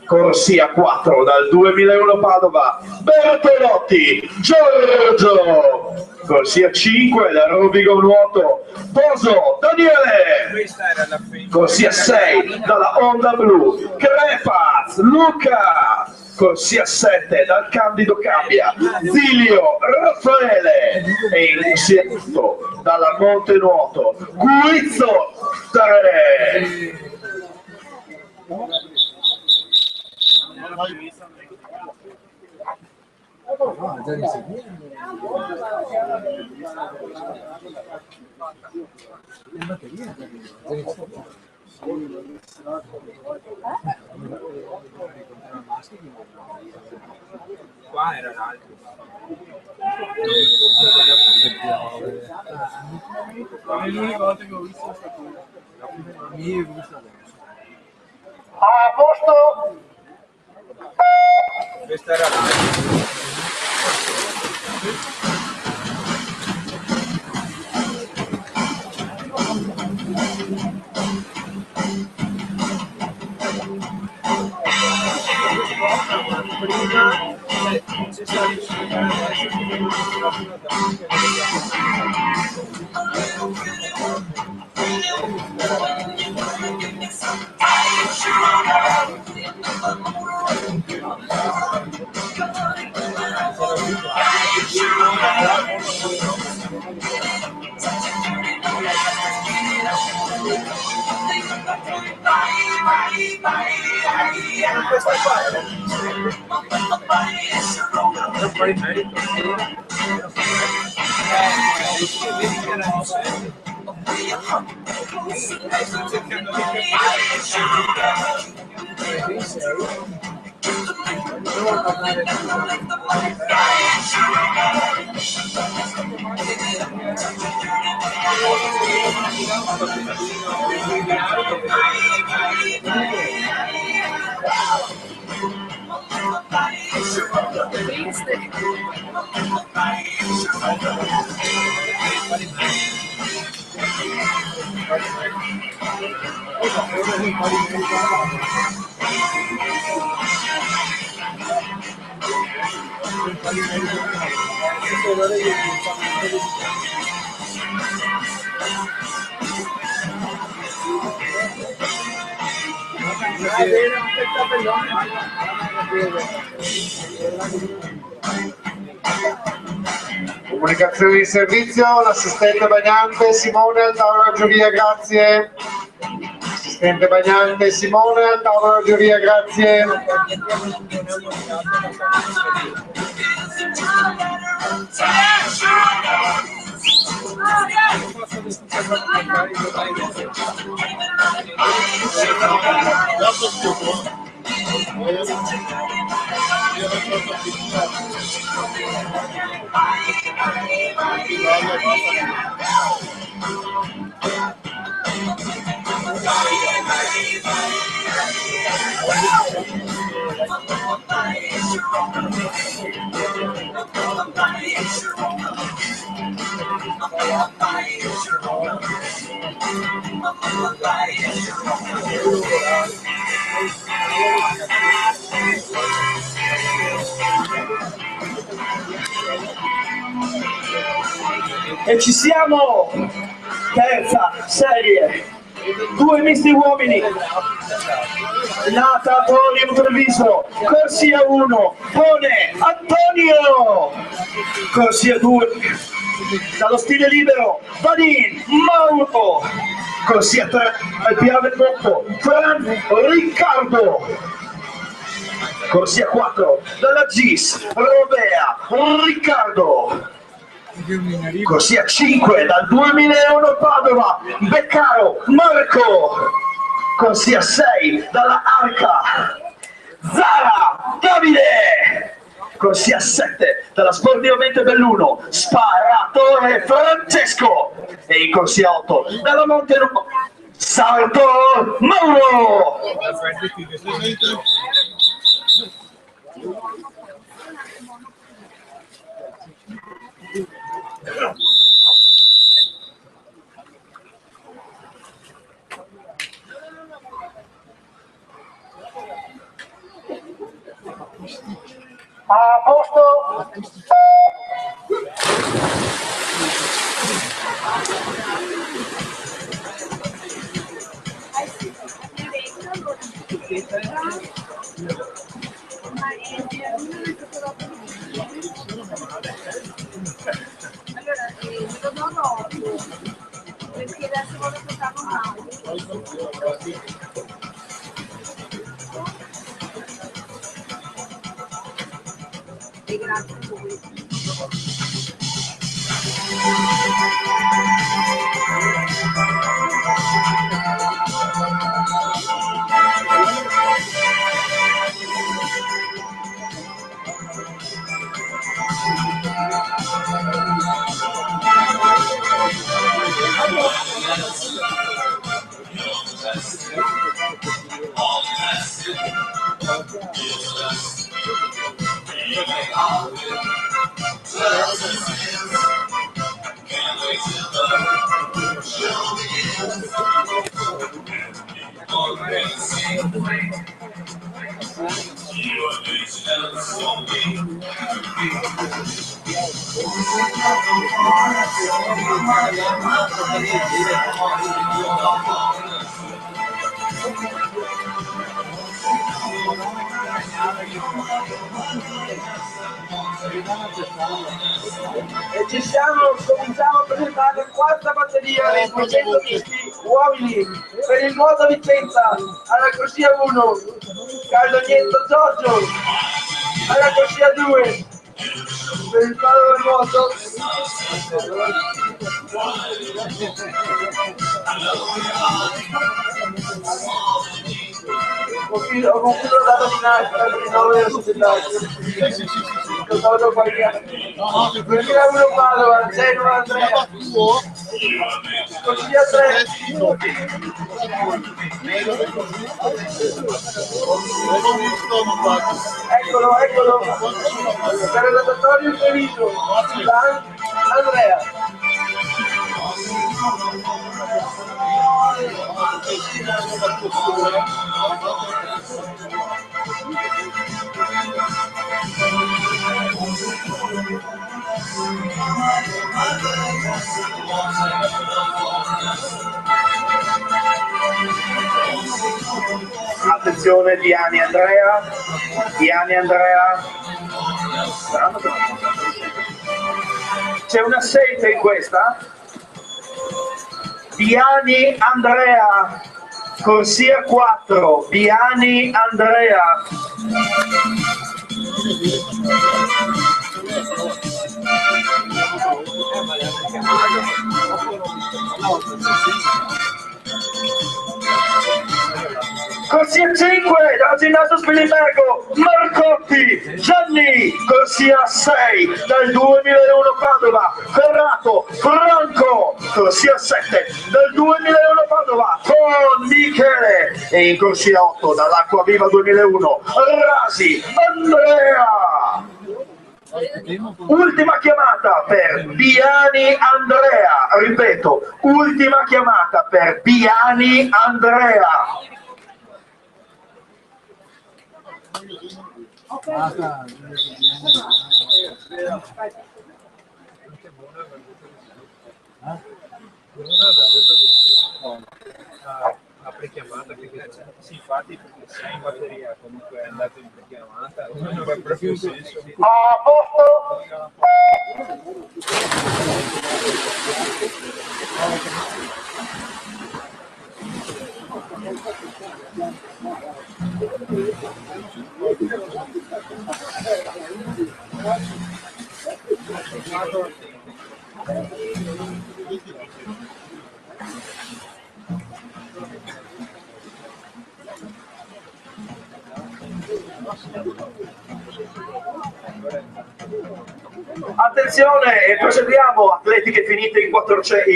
corsia 4 dal 2001 Padova, Bertolotti, Giorgio, corsia 5 da Rovigo Nuoto, Poso, Daniele, corsia 6 dalla Onda Blu, Crepaz, Luca, corsia 7 dal Candido Cappia, Zilio, Raffaele e in corsia 8 dalla Monte Nuoto, Guizzo 3. Qua era l'altro. È l'unica volta che ho visto questa cosa. A posto? Questa era l'altro. Prima se sta riuscendo adesso questa qua è un po' di merito. Vedi che era di sé. Sto cercando di devo parlare Comunicazione di servizio, l'assistente bagnante Simone al tavolo giuria, grazie. Assistente bagnante Simone al tavolo giuria, grazie. E ci siamo! Terza serie, 2 misti uomini, Nata Podium Treviso, corsia 1, pone Antonio, corsia 2, dallo stile libero, Vanin Mauro, corsia 3, al Piave 8, Fran Riccardo, corsia 4, dalla GIS, Robea Riccardo, corsia 5 dal 2001 Padova, Beccaro Marco, corsia 6 dalla Arca Zara Davide, corsia 7 dalla Sportivamente Belluno Sparatore Francesco e in corsia 8 dalla Montenuovo Salto Mauro. A posto? Allora, me lo do dopo, perché adesso voglio portare un altro. E grazie a voi. E ci siamo, cominciamo a presentare la quarta batteria dei 200 misti uomini per il nuoto Vicenza, alla corsia 1, Carlo Nietto Giorgio, alla corsia 2, per il palo del nuoto, ho concluso la data finale per il nome della società. Corsia 1 Padova, 6 Andrea, corsia 3. Eccolo, per il rotatorio previsto, Andrea. Attenzione, Diani Andrea. C'è una scelta in questa? Diani Andrea, corsia 4, Diani Andrea. Corsia 5 dal ginnasio Spilimbergo, Marcotti Gianni, corsia 6 dal 2001 Padova, Ferrato Franco, corsia 7 dal 2001 Padova, con Michele, e in corsia 8 dall'Acqua Viva 2001 Rasi Andrea. Ultima chiamata per Biani Andrea, ripeto, ultima chiamata per Biani Andrea. La prechiamata perché sì, infatti perché sei in batteria comunque è andato in prechiamata, non aveva proprio senso. A posto. Attenzione, e proseguiamo, atletiche finite in 400,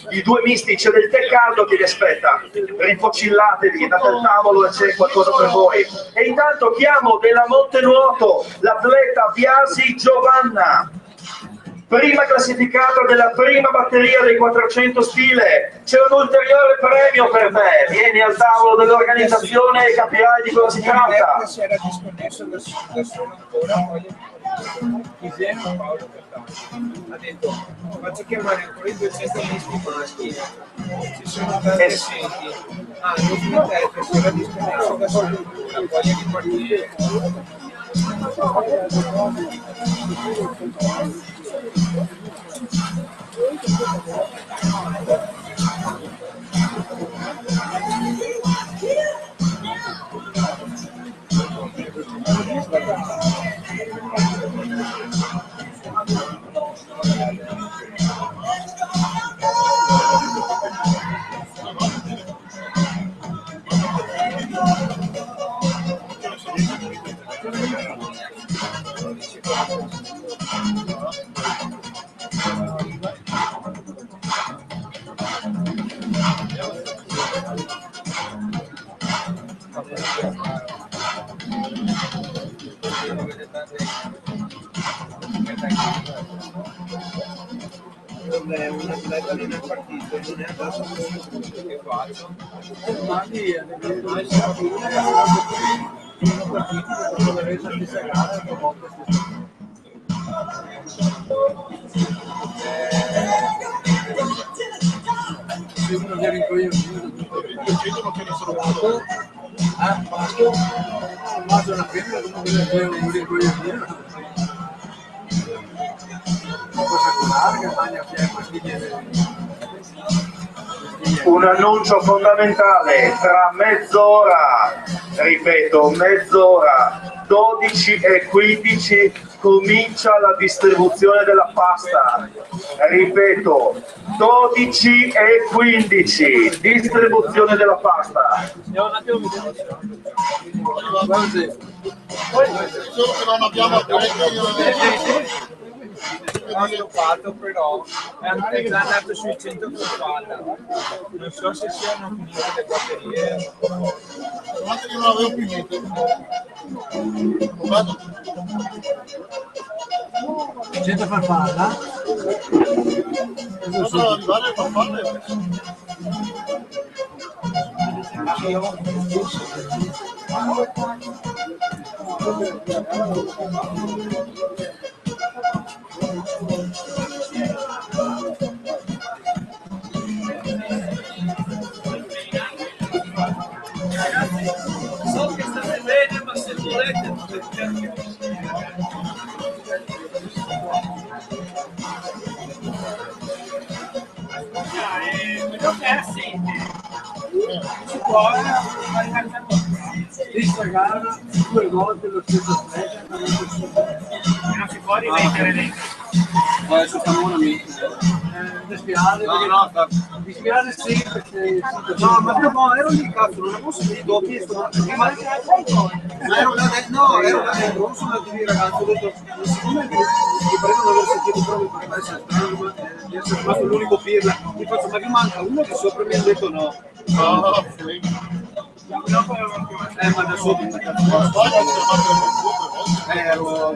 i due misti, c'è del tè caldo che vi aspetta, rifocillatevi, andate al tavolo e c'è qualcosa per voi. E intanto chiamo della Montenuoto l'atleta Biasi Giovanna, prima classificata della prima batteria dei 400 stile. C'è un ulteriore premio per te, vieni al tavolo dell'organizzazione e capirai di cosa si tratta. Si era disconnesso da solo ancora, poi Piseno Paolo Cattaneo ha detto faccio chiamare ancora i 200 misti maschi, ci sono tanti assenti, non smettete, si era disconnesso da solo ancora, poi è ripartire. Un atleta non è partito, non è andato a che faccio. sono partiti perché non avete la stessa gara una volta sembra che rincoglio ma una femmina comunque un rincoglio un annuncio fondamentale: tra mezz'ora, ripeto mezz'ora, 12:15 comincia la distribuzione della pasta. Ripeto, 12:15 distribuzione della pasta. Solo che non abbiamo Ho stoppato però è già andato sui 100 palla. Non so se siano finite le batterie. Guardate che non avevo finito. Vado. 100 farfalla? Posso arrivare a farfalle? So che state bene, ma se volete potete anche si può Questa gara 2 volte lo stesso flash non si può rimettere lì. Adesso stiamo un amico. Mi spiace, mi spiace sì perché No, ero lì cazzo, non avevo sentito, ho chiesto ero là dentro, non sono andato lì ragazzi, ho detto siccome mi pareva di aver sentito proprio potrebbe essere strano di essere rimasto l'unico pirla, mi faccio ma vi manca uno che sopra mi ha detto no. Ma da sotto mi ero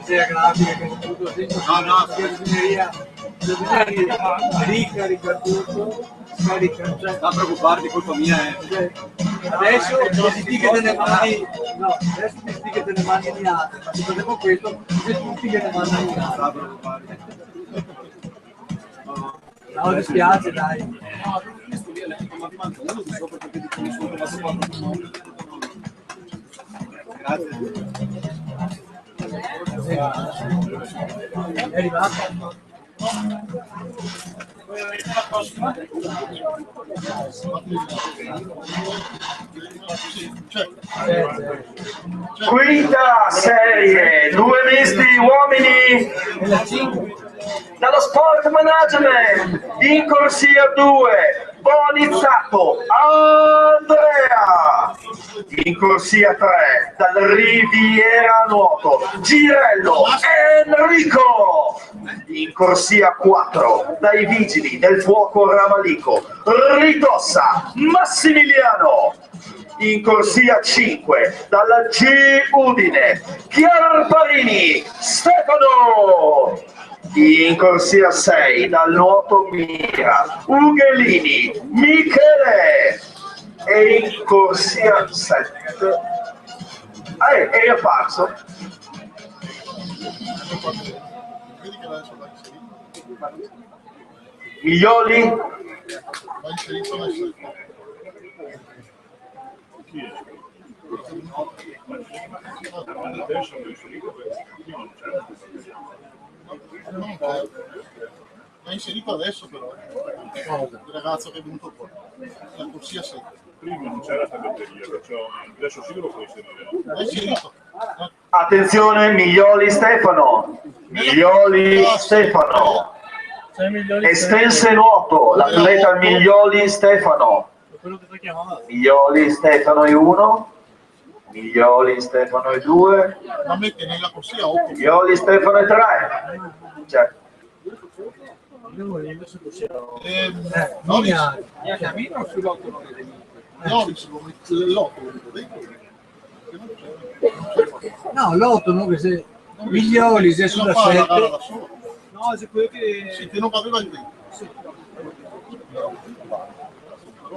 sia grafica che tutto disegneria ricarica tutto scarica Non preoccuparti, colpa mia adesso ti che delle mani adesso ti che delle mani lineate ma se facciamo questo tutti che ne mani lineate no, mi spiace dai è arrivato Quinta serie, 2 misti uomini dallo Sport Management, in corsia 2 Bonizzato Andrea, in corsia 3 dal Riviera Nuoto Girello Enrico, in corsia 4 dai Vigili del Fuoco Ramalico Ridossa Massimiliano, in corsia 5 dalla G Udine Chiarparini Stefano, in corsia 6 dal Nuoto Mira Ughelini Michele, e in corsia 7 è apparso Miglioli. Va inserito adesso. Chi è? L'ha inserito adesso però il ragazzo che è venuto qua la corsia 7. Prima non c'era sta batteria, perciò adesso sì che lo puoi inserire. L'ha inserito. Attenzione, Miglioli Stefano, Miglioli Stefano, Estense Nuoto, l'atleta Miglioli Stefano, Miglioli Stefano è 1, Miglioli Stefano è 2, La mette nella corsia 8. Miglioli Stefano è 3. Cioè, cammino sull'8 Norris lo mette l'8 dentro. no l'8 no che se Miglioli se sulla Non fa la 7 gara da solo. no, c'è quello che Sì, che non aveva il tempo.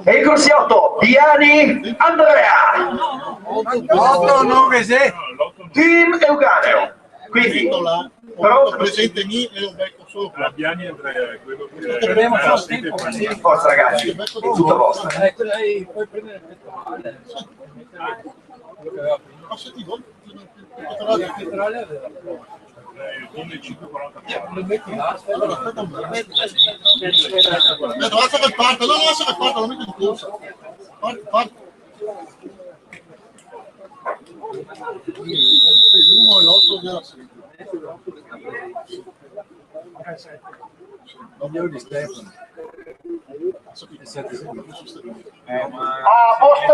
E in corsia 8, Piani Andrea. 8, 9, 6. Team Euganeo. Quindi, però presente lì e lo becco sopra. Biani Andrea, quello che Prendiamo solo tempo così. forza ragazzi, tutta vostra. Puoi prendere il petrolio. Ma se ti vuoi, Il petrolio aveva con il 5,44. lo metti là, aspetta. lascia che parte, no, lascia che parte, lo metti in corsa. Parte. L'1 e l'8 della serie. Migliore di Stefano. A posto!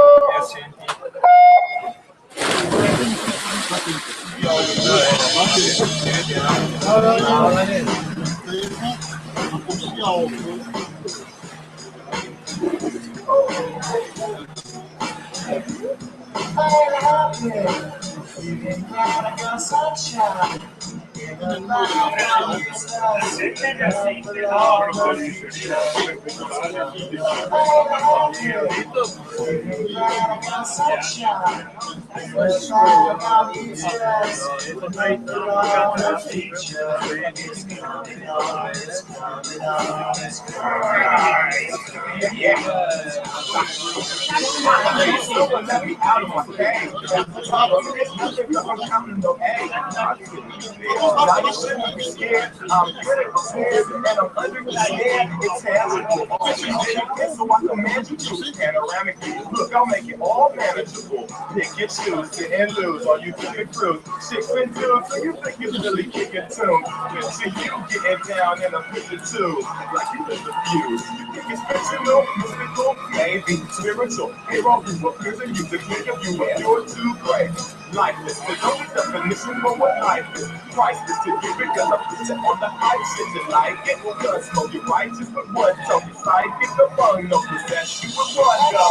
Look, I'll make it all manageable. Pick your choose, sit and lose, or you flip it through. 6 and 2, so you think it's really kicking tune. Until you getting down in a pit of two, like you live the fuse. You think it's fictional, mystical, maybe spiritual. It won't be what prison you to think of you when you're too great. Lifeless, there's no definition for what life is. Priceless to give it, cause I put it on the high shit you like it. Cause know you're righteous, but what? So decide, get the fun, no possess you with one go.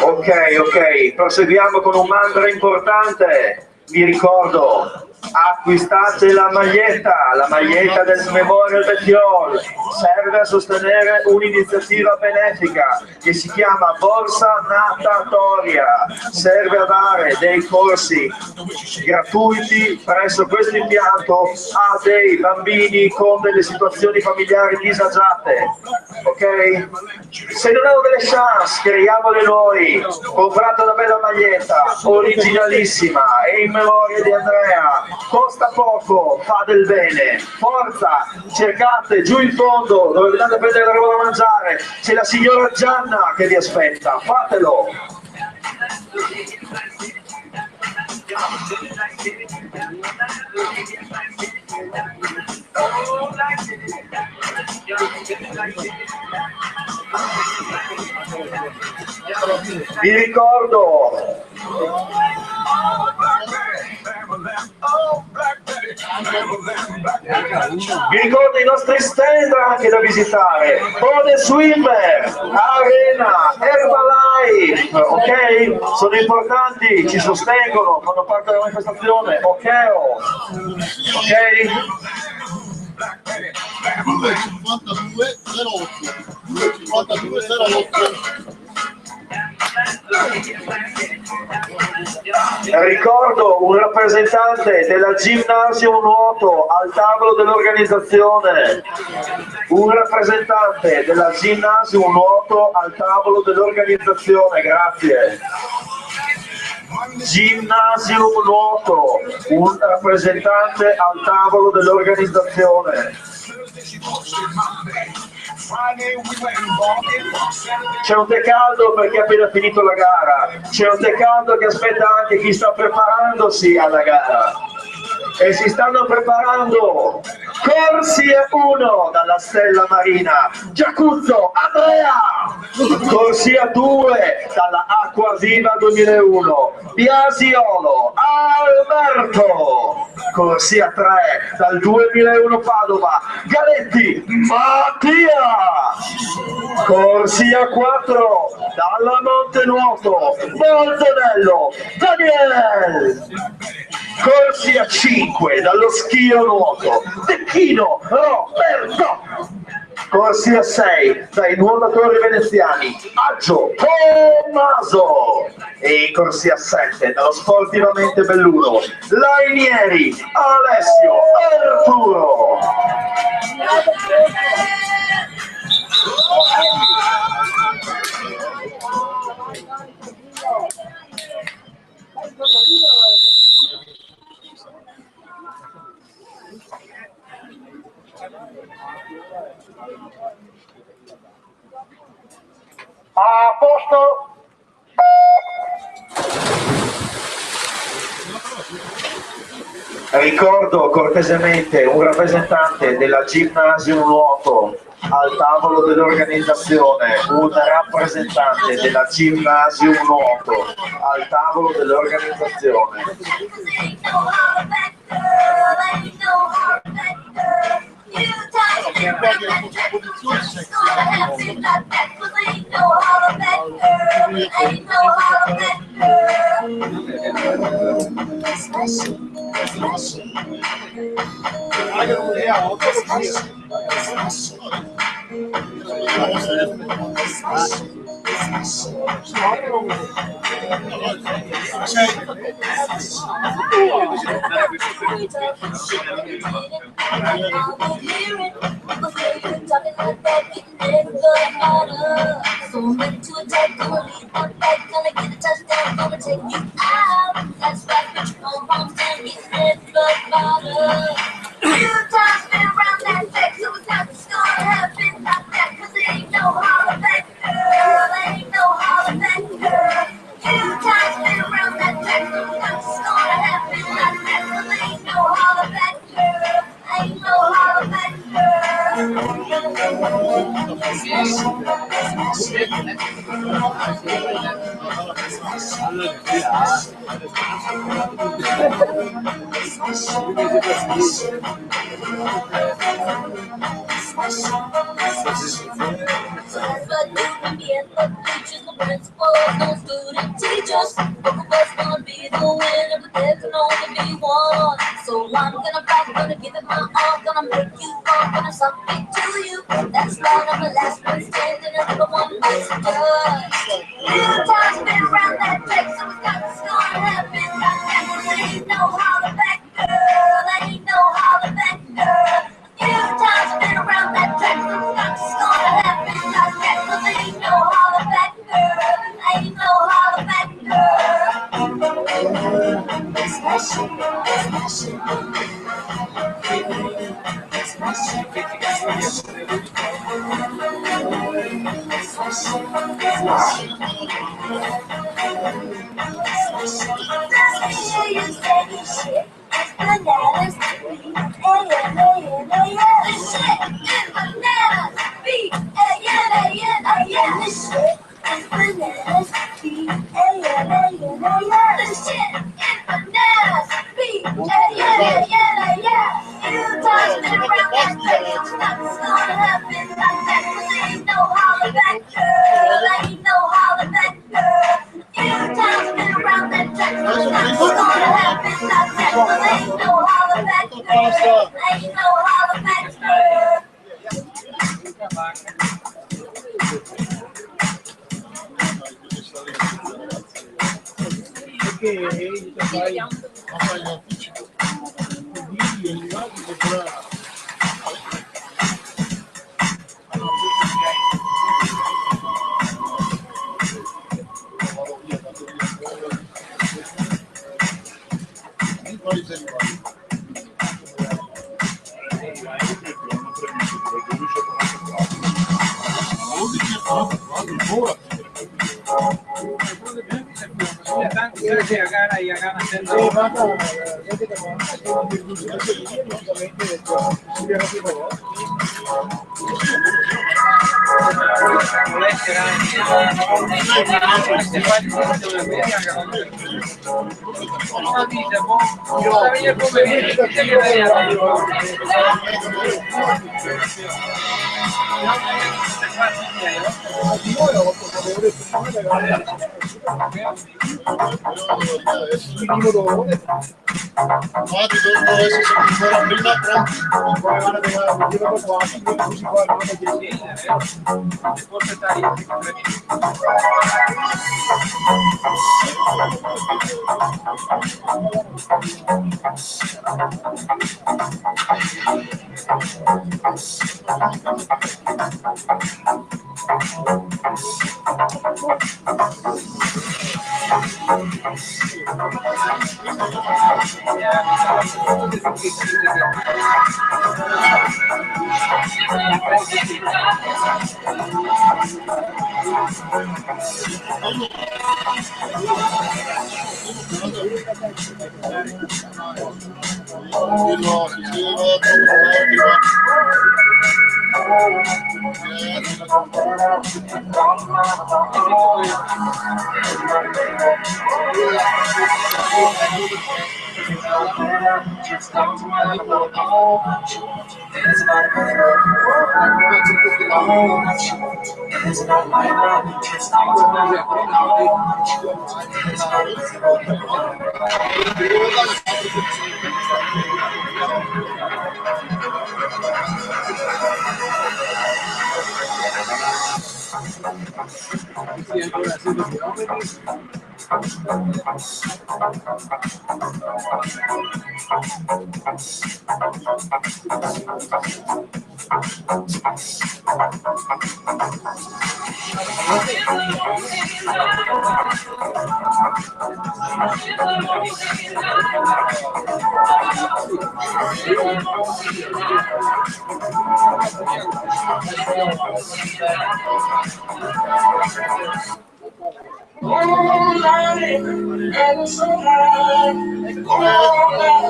Ok, proseguiamo con un mantra importante. Vi ricordo, acquistate la maglietta del Memorial Bettiol, serve a sostenere un'iniziativa benefica che si chiama Borsa Natatoria, serve a dare dei corsi gratuiti presso questo impianto a dei bambini con delle situazioni familiari disagiate, ok? Se non hanno delle chance, creiamole noi, comprate una bella maglietta, originalissima e in memoria di Andrea, costa poco, fa del bene, forza, cercate giù in fondo dove andate a prendere la roba da mangiare, c'è la signora Gianna che vi aspetta, fatelo! Vi ricordo i nostri stand anche da visitare, Bode Swimmer, Arena, Herbalife, ok? Sono importanti, ci sostengono, fanno parte della manifestazione, ok? 5208. Ricordo un rappresentante della Gymnasium Nuoto al tavolo dell'organizzazione. Un rappresentante della Gymnasium Nuoto al tavolo dell'organizzazione, grazie. Gymnasium Nuoto, un rappresentante al tavolo dell'organizzazione. C'è un tè caldo perché è appena finito la gara, c'è un tè caldo che aspetta anche chi sta preparandosi alla gara. E si stanno preparando Corsia 1 dalla Stella Marina, Giacuzzo Andrea, Corsia 2 dalla Acqua Viva 2001, Biasiolo Alberto, corsia 3 dal 2001 Padova, Galetti Mattia, corsia 4 dalla Montenuoto, Bolzonello Daniel, corsia 5 dallo Schio Nuoto, Tecchino Roberto, corsia 6 dai nuotatori veneziani, Aggio Tommaso, e in corsia 7 dallo Sportivamente Belluno, Lainieri Alessio Arturo. A posto? Ricordo cortesemente un rappresentante della Gymnasium Nuoto al tavolo dell'organizzazione, un rappresentante della Gymnasium Nuoto al tavolo dell'organizzazione.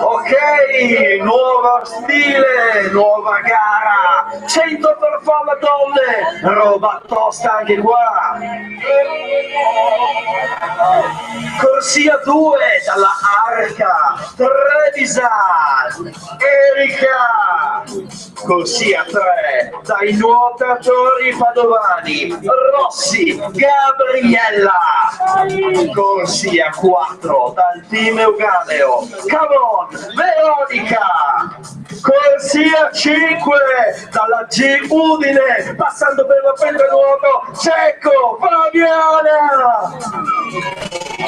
Ok, nuovo stile, nuova gara, 100 per falla donne, roba tosta anche qua. Corsia 2 dalla Arca, Trevisan, Erika. Corsia 3 dai nuotatori padovani, Rossi, Gabriella. Corsia 4 dal team Euganeo, Camon, Veronica. Corsia 5 dalla G Udine, passando per la nuoto, Cecco, Fabiana.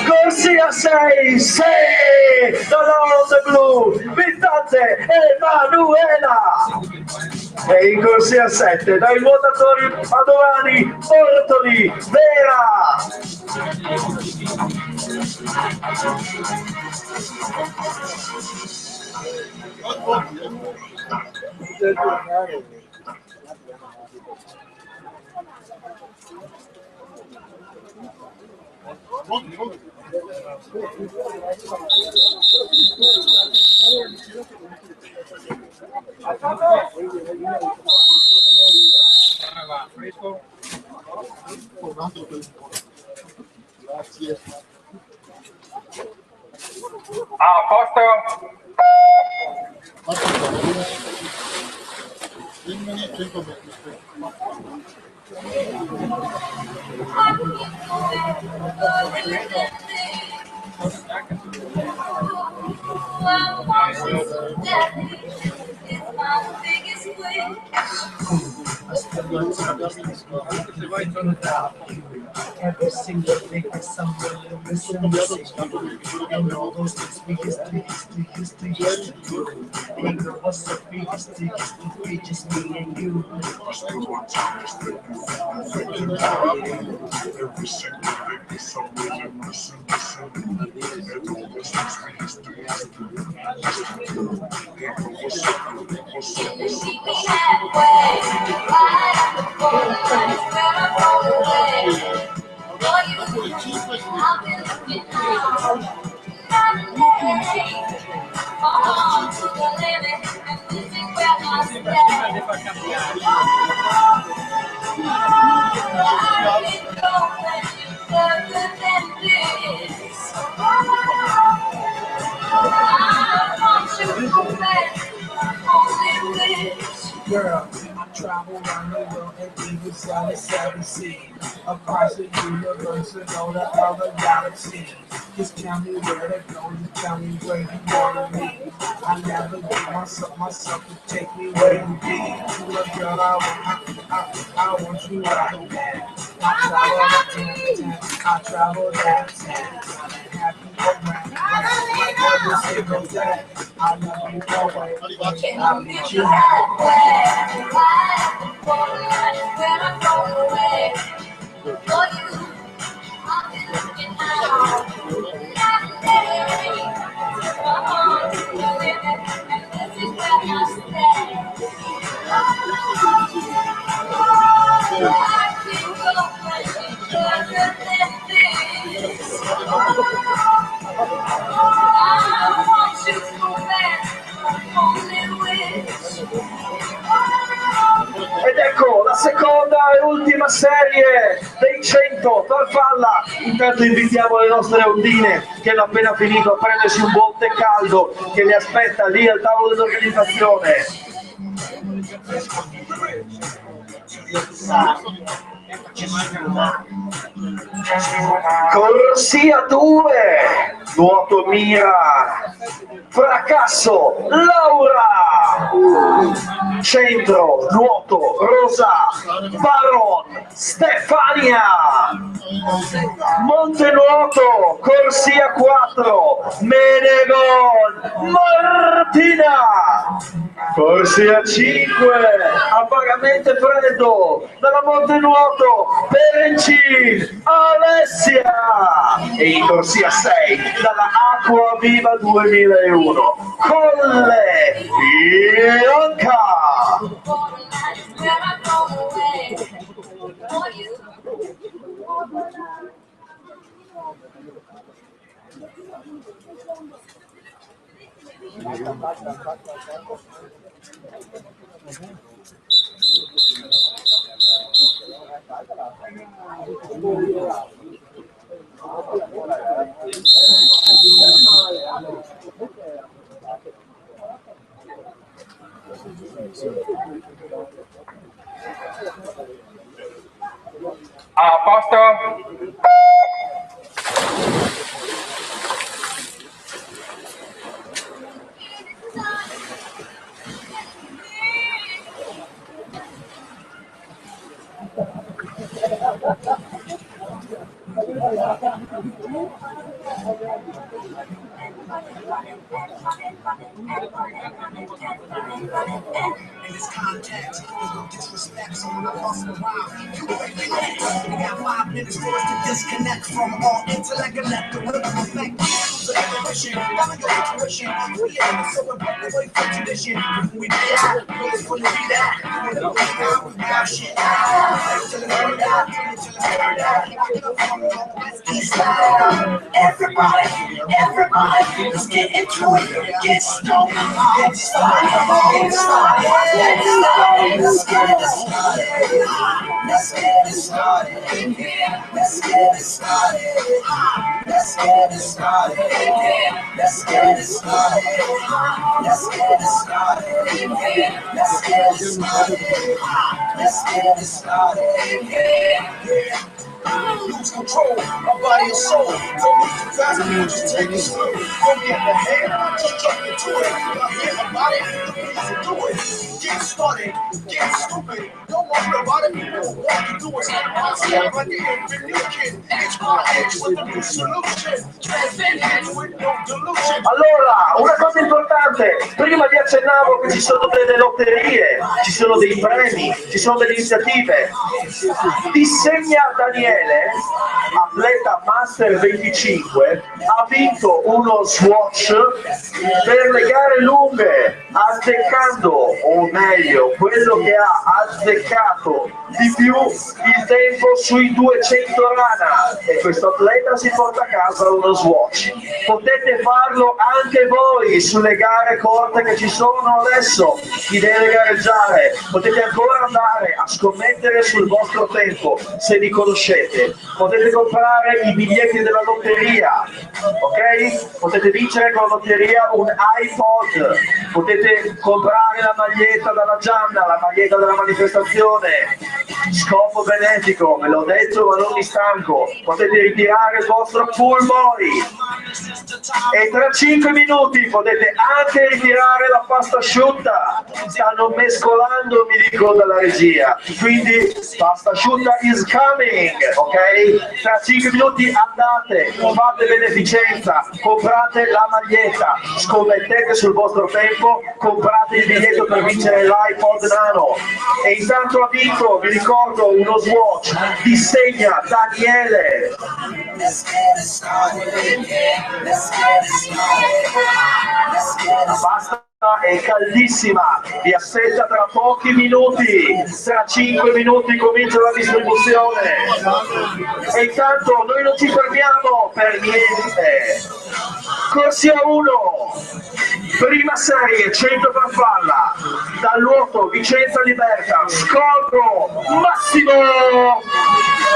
Corsia 6 dalla Onde Blu, Vittante, Emanuela. E in corsia 7 dai nuotatori padovani, Ortoli, Vera. Grazie. A posto? Dimmene 100 metri. Every single thing is somewhere missing. And all those things we used to do. Anger was so we used to be just me and you. Every single thing is somewhere missing. And all those things we used to do. Anger was so we used to be Girl, I travel around the world and even saw the 7 seas. Across the universe and all the other galaxies. Just tell me where to go, just tell me where you wanna be. I never give myself to take me where you be. Look, girl, I want you right away. I travel that time. Happy around like every single day. I love you always. I'll meet you Ed ecco la seconda e ultima serie dei 100 farfalla. Intanto invitiamo le nostre ondine che hanno appena finito a prendersi un buon tè caldo che le aspetta lì al tavolo dell'organizzazione. Corsia 2, nuoto mira, fracasso, Laura. Centro, nuoto, Rosa, Baron, Stefania. Montenuoto, corsia 4, Menegon, Martina. Corsia 5, appagamente freddo, dalla Montenuoto, Perencin, Alessia. E in corsia 6, dalla Acqua Viva 2001, Colle, Bianca. A posto? In this context, there's no disrespect, so when I bust around, you ain't relax. We got 5 minutes for us to disconnect from all intellect and let the rhythm affect. So evolution, now your intuition, creating so we broke away from tradition. When we be out, really fully be that. When we be out, we wild shit out. Till it's burned out, till it's burned out. Get up from the West East Side. Everybody, let's get into it. Get stoned, get started, get started. Let's get it started. Let's get it started. Let's get it started. Let's get it started. Let's get it started. Let's get it started. Let's get it started. Let's get it started. Lose control of body and soul. Don't move too fast, just take it slow. Don't get the hand, just jump into it. Now hear about it, the reason do it. Get started, get stupid. Don't worry about it, people walk you through it. Step by step, like the infinite kid. Edge by edge with a new solution. Transcend edge with no delusion. Allora, una cosa importante, prima vi accennavo che ci sono delle lotterie, ci sono dei premi, ci sono delle iniziative. Disegna Daniele, atleta Master 25, ha vinto uno Swatch per le gare lunghe, azzeccando, o meglio, quello che ha azzeccato di più il tempo sui 200 rana, e questo atleta si porta a casa uno Swatch. Potete farlo anche voi sulle gare corte che ci sono adesso. Chi deve gareggiare, potete ancora andare a scommettere sul vostro tempo se vi conoscete. Potete comprare comprare i biglietti della lotteria, ok? Potete vincere con la lotteria un iPod, potete comprare la maglietta dalla Gianna, la maglietta della manifestazione, scopo benefico, ve l'ho detto ma non mi stanco, potete ritirare il vostro full body e tra 5 minuti potete anche ritirare la pasta asciutta, stanno mescolando, mi dicono dalla regia, quindi pasta asciutta is coming, ok? Tra 5 minuti andate, fate beneficenza, comprate la maglietta, scommettete sul vostro tempo, comprate il biglietto per vincere l'iPod Nano e intanto ha vinto, vi ricordo, uno Swatch, disegna Daniele. Basta, è caldissima, vi aspetta tra pochi minuti, tra 5 minuti comincia la distribuzione e intanto noi non ci fermiamo per niente. Corsia 1, prima serie 100 farfalla, dal nuoto Vicenza Liberta, scontro Massimo.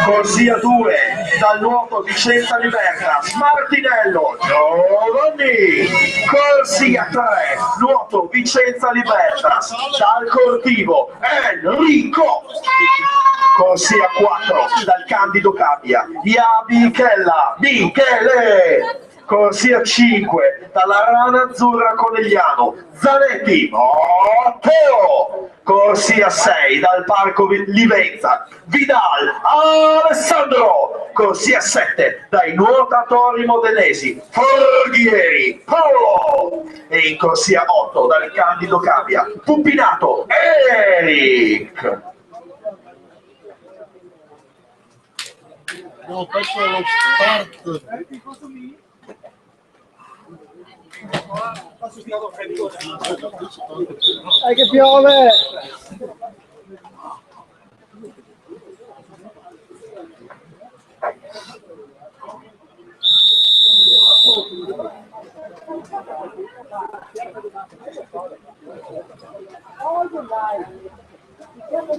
Corsia 2, dal nuoto Vicenza Liberta, Martinello Giovanni. Corsia 3, nuoto Vicenza Liberta, dal Cortivo Enrico. Corsia 4, dal Candido Cabbia, Michela Michele. Corsia 5, dalla Rana Azzurra Conegliano, Zanetti Matteo. Corsia 6, dal Parco Livenza, Vidal Alessandro. Corsia 7, dai nuotatori modenesi, Forghieri Paolo. E in corsia 8, dal Candido Cabbia, Pupinato Eric. Abbiamo perso lo start. Dai che piove!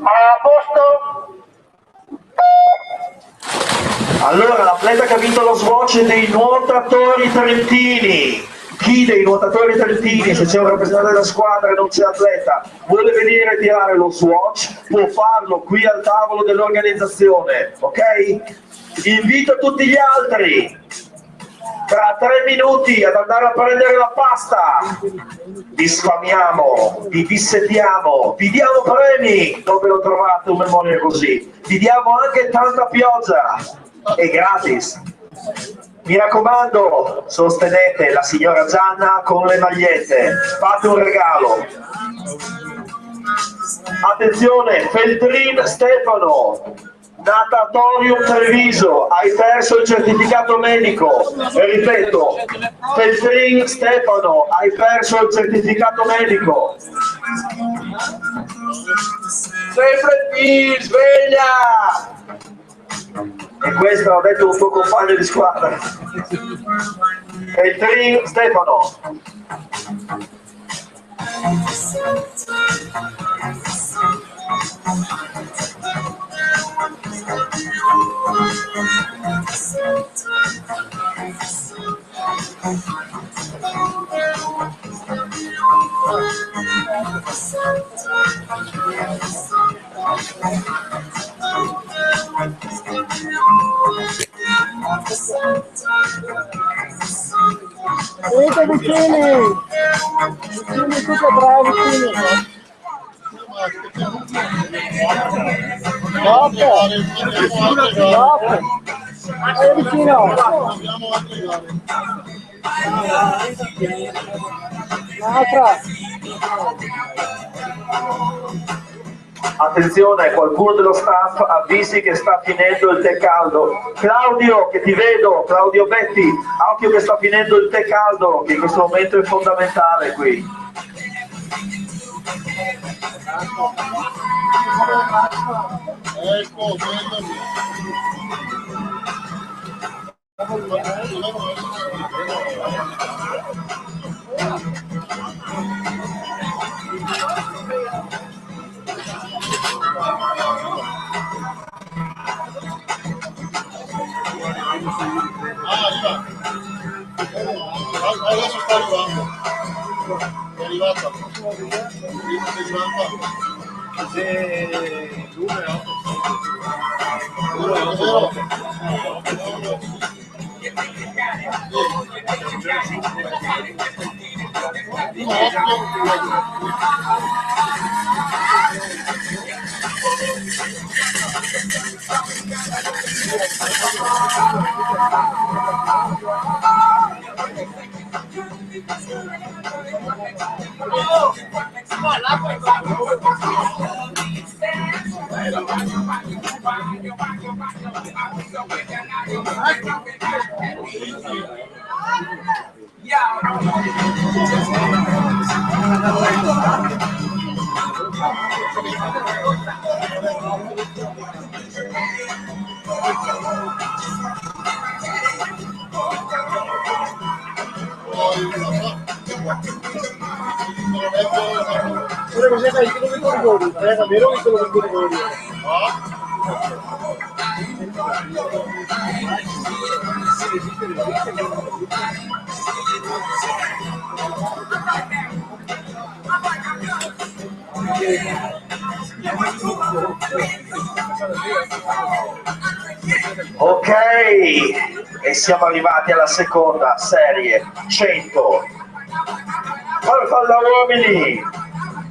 A posto? Allora, l'atleta che ha vinto lo Swatch è dei nuotatori trentini. Chi dei nuotatori trentini, se c'è un rappresentante della squadra e non c'è atleta, vuole venire a tirare lo Swatch, può farlo qui al tavolo dell'organizzazione, ok? Invito tutti gli altri tra 3 minuti ad andare a prendere la pasta. Vi sfamiamo, vi dissetiamo, vi diamo premi dove lo trovate un memoria così, vi diamo anche tanta pioggia, è gratis. Mi raccomando, sostenete la signora Gianna con le magliette, fate un regalo. Attenzione, Feltrin Stefano, Natatorium Treviso, hai perso il certificato medico. E ripeto, Feltrin Stefano, hai perso il certificato medico. Sempre qui, sveglia! E questo l'ha detto un tuo compagno di squadra. Feltrin Stefano. Venite vicini! Vicini tutti bravi vicini! Dopo! Vicino! Un'altra! Attenzione, qualcuno dello staff avvisi che sta finendo il tè caldo. Claudio, che ti vedo, Claudio Betti, occhio che sta finendo il tè caldo, che in questo momento è fondamentale qui. Ecco, Esatta. Prima esatta. Se l'uno è 8, Ora cos'è che lo vengo rigori? È vero che te lo vengo rigori? Ok, e siamo arrivati alla seconda serie 100. Farfalla uomini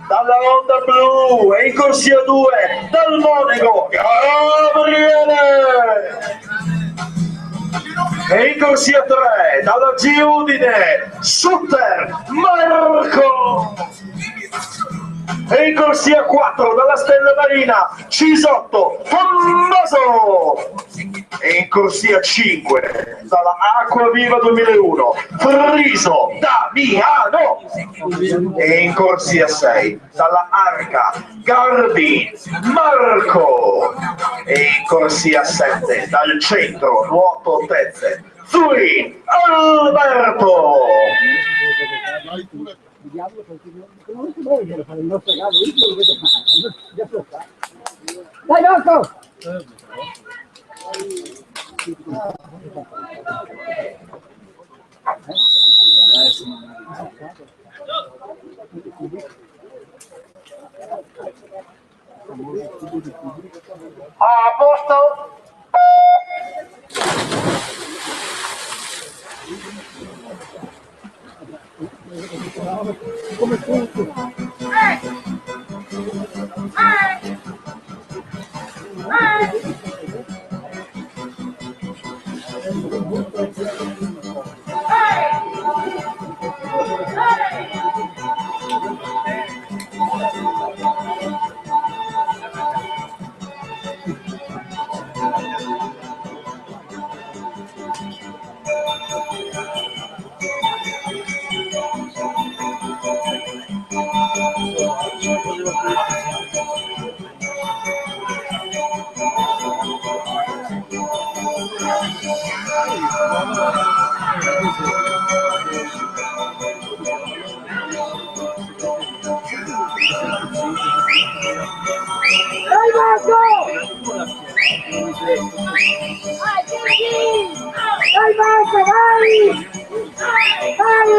dalla Honda blu e in corsia 2 dal Monaco Gabriele e in corsia 3 dalla G Udine Sutter Marco e in corsia 4 dalla Stella Marina Cisotto Tommaso e in corsia 5 dalla Acquaviva 2001 Friso Damiano e in corsia 6 dalla Arca Garbi Marco e in corsia 7 dal centro nuoto Tezze Zui Alberto. Diavolo, perché non si vuole fare il nostro regalo, io lo vedo fare. Dai Marco! A posto? Come tutto. Dai Marco! Dai Marco, vai! Vai!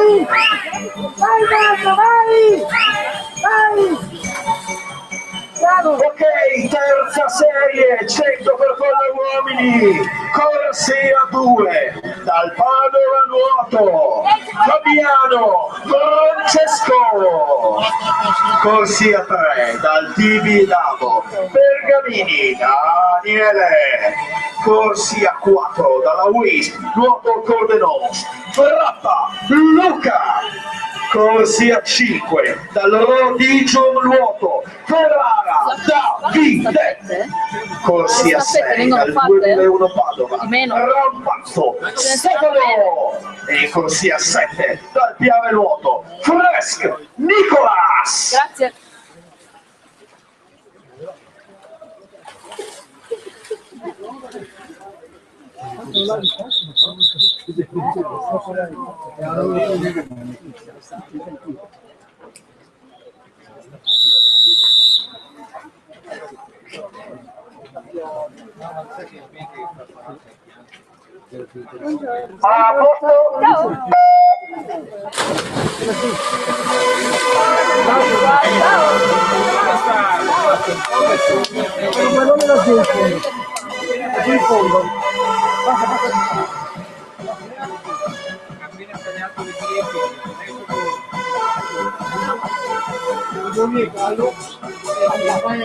Vai Marco, vai! Vai! Ok, terza serie 100 per quella uomini corsia 2 dal Padova Nuoto Fabiano Francesco corsia 3 dal TV Davo Bergamini Daniele corsia 4 dalla WISP Nuoto Cordenos Frappa Luca corsia 5 dal Rodigio Nuoto Ferrara Davide corsia 6 dal 2001 Padova Rampazzo Stefano e corsia 7 dal Piave Nuoto Fresc Nicolas. Grazie. A posto? Ciao! secondo. Basta. Appena tagliato le grieche, Non mi callo, la fai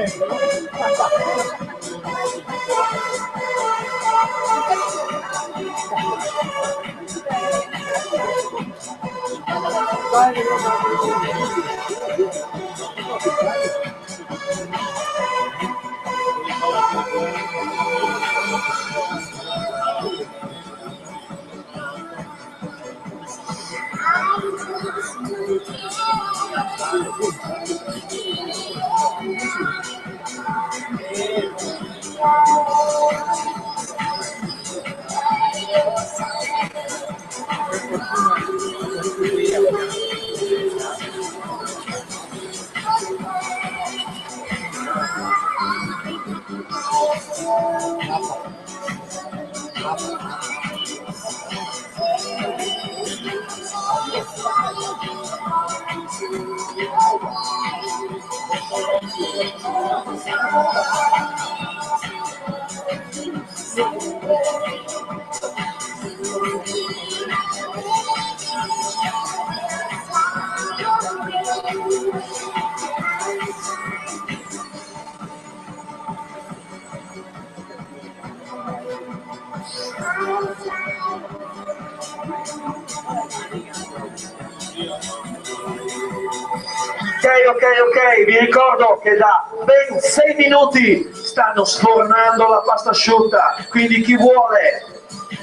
Ok, vi ricordo che da ben 6 minuti stanno sfornando la pasta asciutta, quindi chi vuole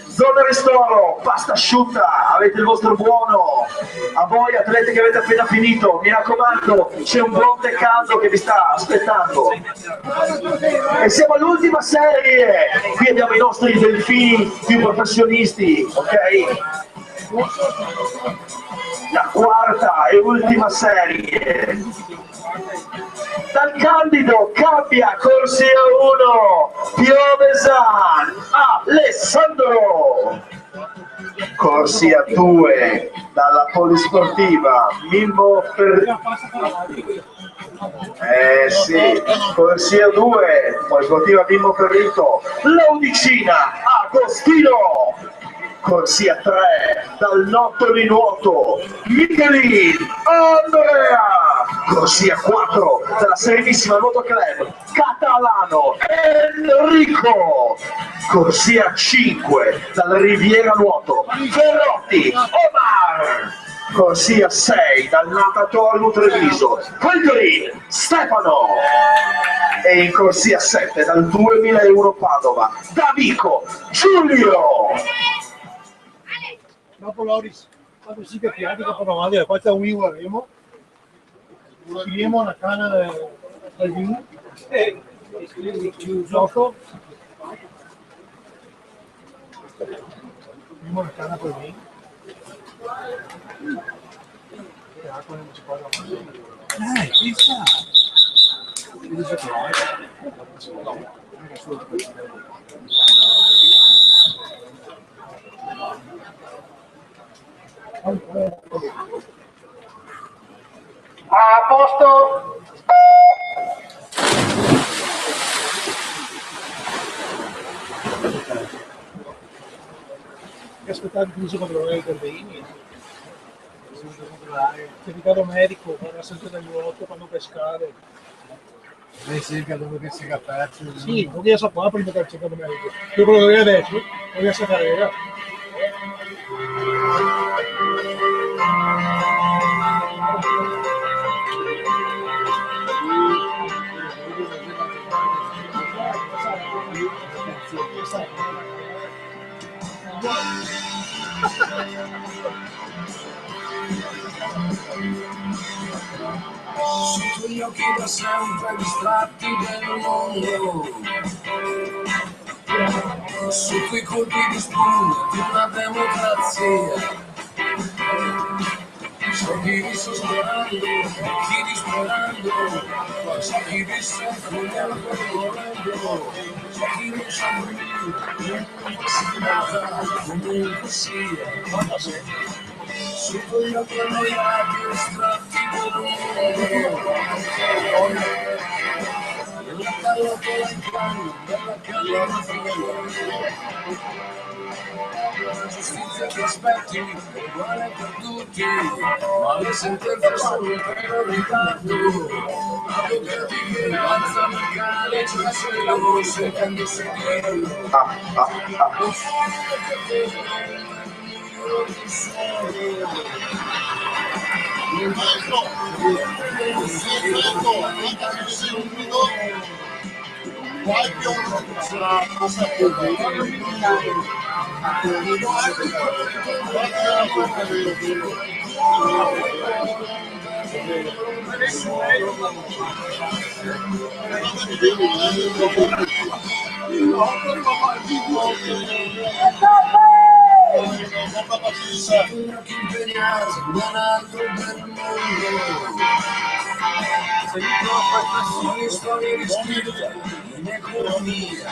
zona ristoro, pasta asciutta, avete il vostro buono. A voi atleti che avete appena finito, mi raccomando, c'è un bronte caldo che vi sta aspettando. E siamo all'ultima serie, qui abbiamo i nostri delfini più professionisti, ok? La quarta e ultima serie. Dal Candido cambia corsia 1 Piovesan Alessandro, corsia 2 dalla Polisportiva Mimmo sì, corsia 2 Polisportiva Mimmo Ferrito Laudicina Agostino, corsia 3 dal Nottoli Nuoto Michelin Andrea, corsia 4 dalla Serenissima Nuoto Club Catalano Enrico, corsia 5 dalla Riviera Nuoto Ferrotti Omar, corsia 6 dal Natatorio Treviso Pellegrin Stefano, e in corsia 7 dal 2000 euro Padova D'Amico Giulio. Dopo Loris, quando si capiate che fanno avanti, poi c'è un guardiamo, una canna del vino, e dopo una canna per vino, e acqua non si può mangiare. Chissà! A posto? Che aspettare che si controllare i interventi? Certificato medico, guarda sempre dal nuoto quando pescare. Sì, che dove che si è aperto. Sì, non riesco a fare prima che il certificato medico. Io quello che adesso, non riesco a fare. Sotto gli occhi da sempre distratti del mondo, sotto i colpi di spugna di una democrazia, c'è chi vi sta sperando, chi disperando, c'è chi vi sta fogliando e morendo, c'è chi non sa più, si nata comunque sia. Sotto gli occhi annoiati e estratti del mondo, la calotola in Giustizia che aspetti, uguale per tutti, ma le sentenze sono per un ritardo. Avvocati che alzano il calice a cielo, cercando di seguire. Storie riscritte in economia,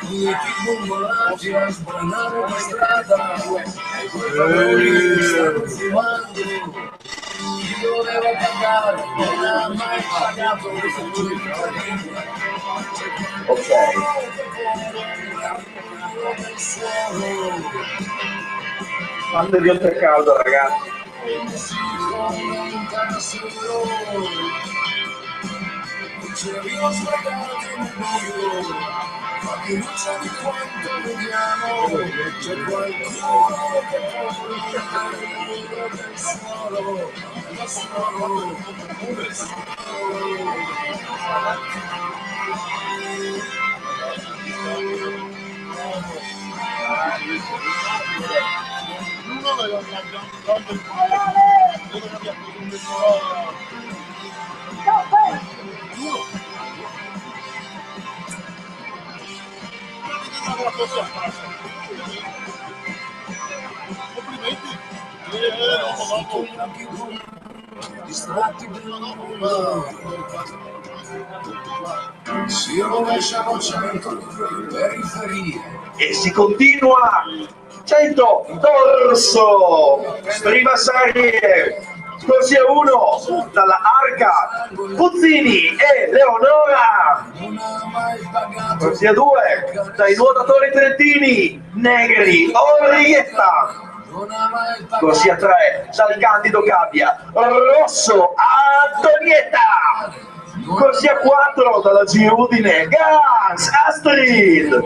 i fumolati a sbranare la strada, e quei favori stanno fumando, chi doveva pagare non ha mai pagato. Ok. Fatevi un tè caldo, ragazzi. Ma che non sa di quanto vediamo, c'è qualcuno che porta del suolo, da suolo, del distratti della nulla, si rovesciano 100 periferie e si continua. 100 dorso, prima serie, corsia 1 dalla Arca, Puzzini e Leonora, corsia 2 dai nuotatori trentini, Negri, Orrietta, corsia 3 dal Candido Cabbia, Rosso, Antonietta, corsia 4 dalla Giudine, Gans, Astrid,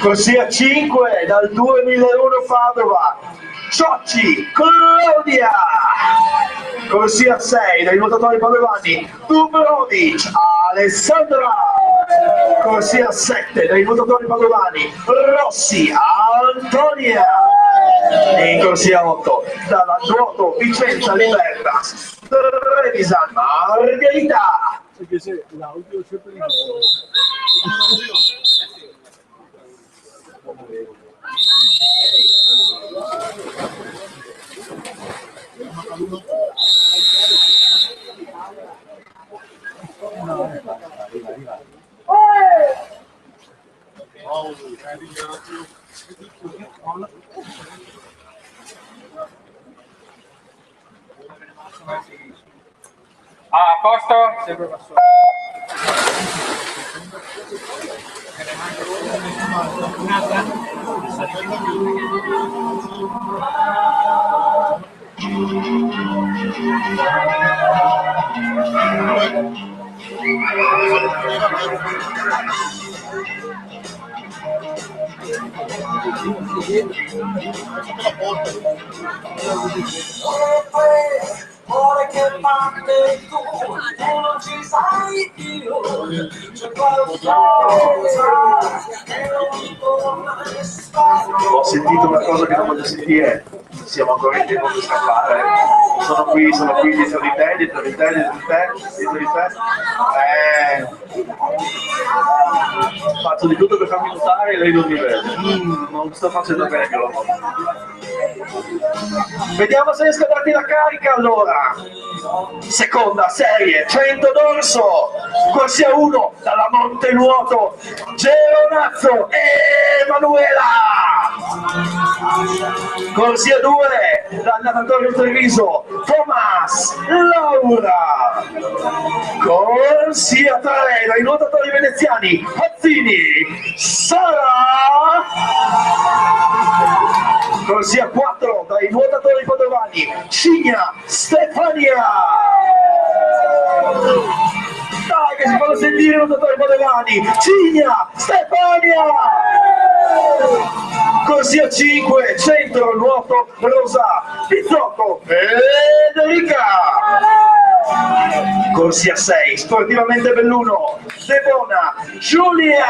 corsia 5 dal 2001 Padova, Ciocci, Claudia, corsia 6 dai nuotatori padovani, Dubrovic, Alessandra, corsia 7 dai nuotatori padovani, Rossi, Antonia, e in corsia 8 dalla nuoto Vicenza Libertas, Trevisan, Margherita. Perché se l'audio è sempre in A posto? Sempre passo. Ora che parte tu non ci sai più, c'è qualcosa che non torna nessuno. Ho sentito una cosa che non voglio sentire, siamo ancora in tempo per scappare. Sono qui dietro di te, dietro di te, dietro di te, dietro di te. Faccio di tutto per farmi notare e lei non mi vede. Non sto facendo bene che lo vediamo se riesco a darti la carica allora. Seconda serie, 100 dorso, corsia 1 dalla Montenuoto, Geronazzo e Emanuela, corsia 2 dal Natatorio Treviso, Thomas, Laura. Laura, corsia 3 dai nuotatori veneziani, Pazzini, Sara, corsia 4 dai nuotatori padovani, Cigna, Stefania. Dai che si fanno sentire i nuotatori padovani, Cigna, Stefania. Corsia 5, centro, nuoto, Rosa, Pizzotto, Federica. Corsia 6, sportivamente Belluno, Debona, Giulia.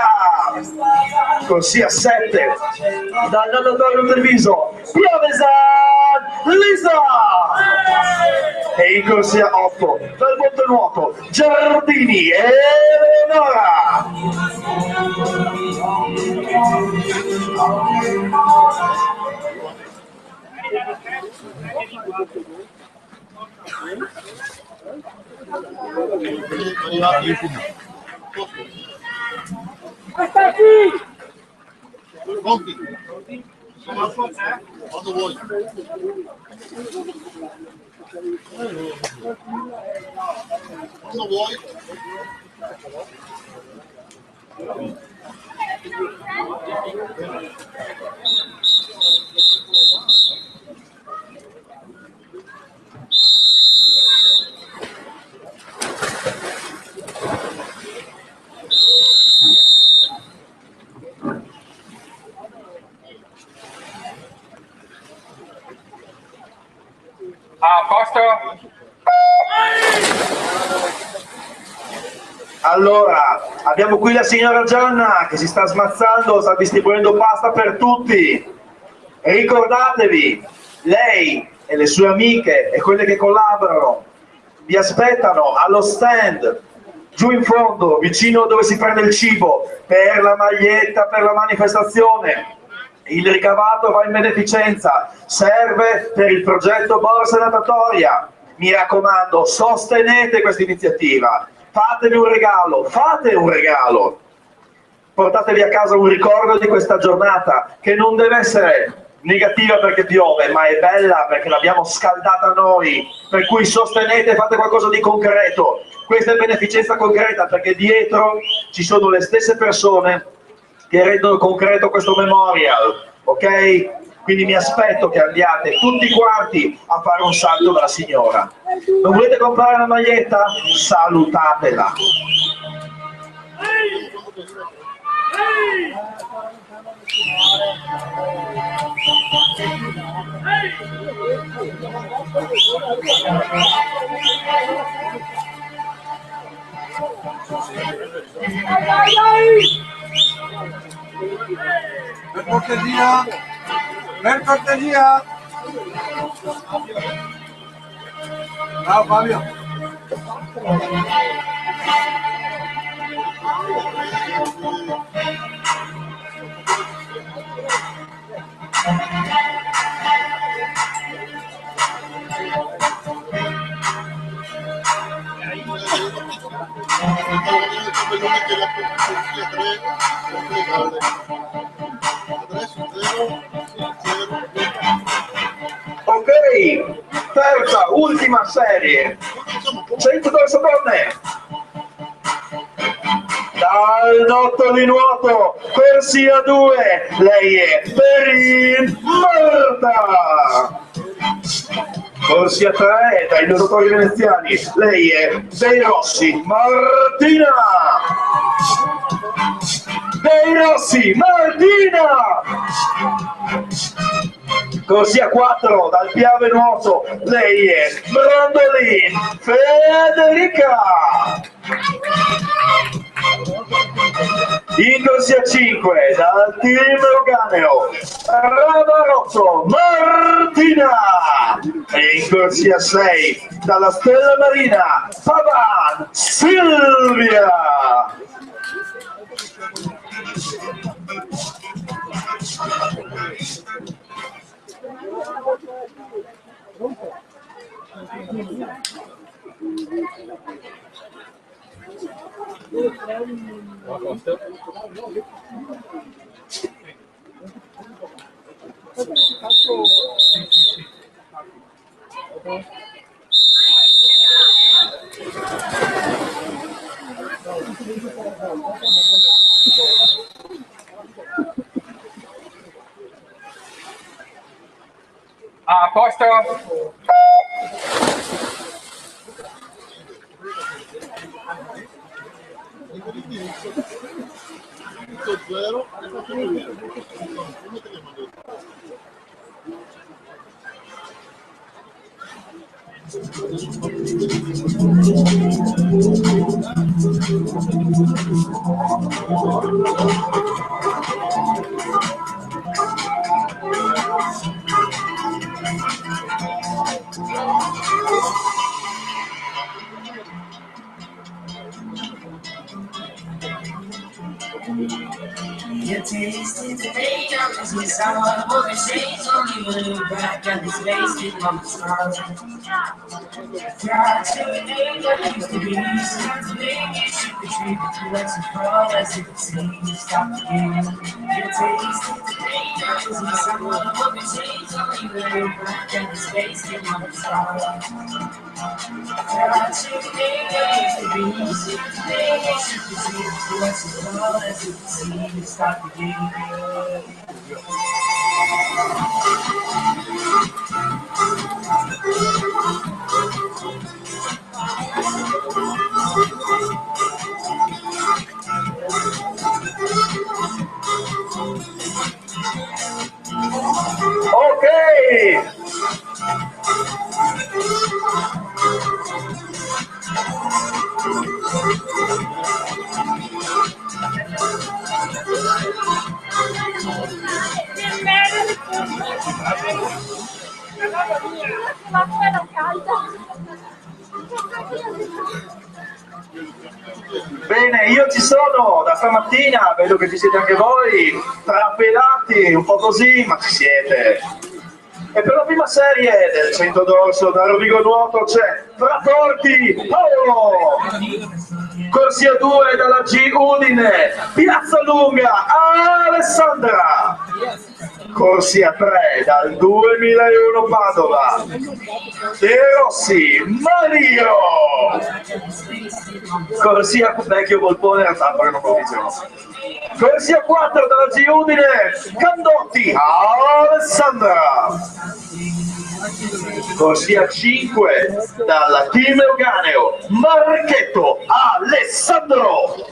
Corsia 7, dal Natatorium Treviso, Piovesan, Lisa. E in corsia 8, dal Montenuoto, Giardini, Eleonora. Pronti? Quando vuoi. Quando vuoi. A posto? Allora, abbiamo qui la signora Gianna che si sta smazzando, sta distribuendo pasta per tutti. E ricordatevi, lei e le sue amiche e quelle che collaborano vi aspettano allo stand giù in fondo, vicino dove si prende il cibo, per la maglietta, per la manifestazione. Il ricavato va in beneficenza, serve per il progetto Borsa Natatoria. Mi raccomando, sostenete questa iniziativa, fatevi un regalo, fate un regalo. Portatevi a casa un ricordo di questa giornata, che non deve essere negativa perché piove, ma è bella perché l'abbiamo scaldata noi. Per cui sostenete e fate qualcosa di concreto. Questa è beneficenza concreta, perché dietro ci sono le stesse persone che rendono concreto questo memorial, ok? Quindi mi aspetto che andiate tutti quanti a fare un salto dalla signora. Non volete comprare una maglietta? Salutatela. Per cortesia, per cortesia. Ciao Fabio. Ok, terza, ultima serie. 100 dorso donne. Dal notto di nuoto, corsia 2, lei è Perin Marta. Corsia 3, dai nuotatori veneziani, lei è Dei Rossi Martina. Dei Rossi Martina. Corsia 4, dal Piave Nuoto, lei è Brandolin Federica. In corsia 5, dal team Roganeo, Ravarotto Martina. E in corsia 6, dalla Stella Marina, Pavan Silvia. A posto? Zero e faccio vedere. You tasted the day, cause we saw all the other shades. Don't even look back at this face, it comes from. Got to the day that used to be, start to make it, shoot the tree, you let you fall as you can see, stop the game. You tasted the day, cause we saw all the other shades. Don't even look back at this face, it comes from. Got to the day that used to be, start to make it, shoot the tree, you let you fall as you can see, stop the game. Ok! Bene, io ci sono da stamattina, vedo che ci siete anche voi, trapelati, un po' così, ma ci siete. E per la prima serie del 100 d'orso da Rovigo Nuoto c'è Fratorti Paolo, corsia 2 dalla G Udine, Piazza Lunga Alessandra, corsia 3 dal 2001 Padova, De Rossi Mario, corsia vecchio Volpone a Tappara, non lo dicevo. Corsia 4 dalla G Udine, Candotti Alessandra, corsia 5 dalla Team Euganeo, Marchetto Alessandro,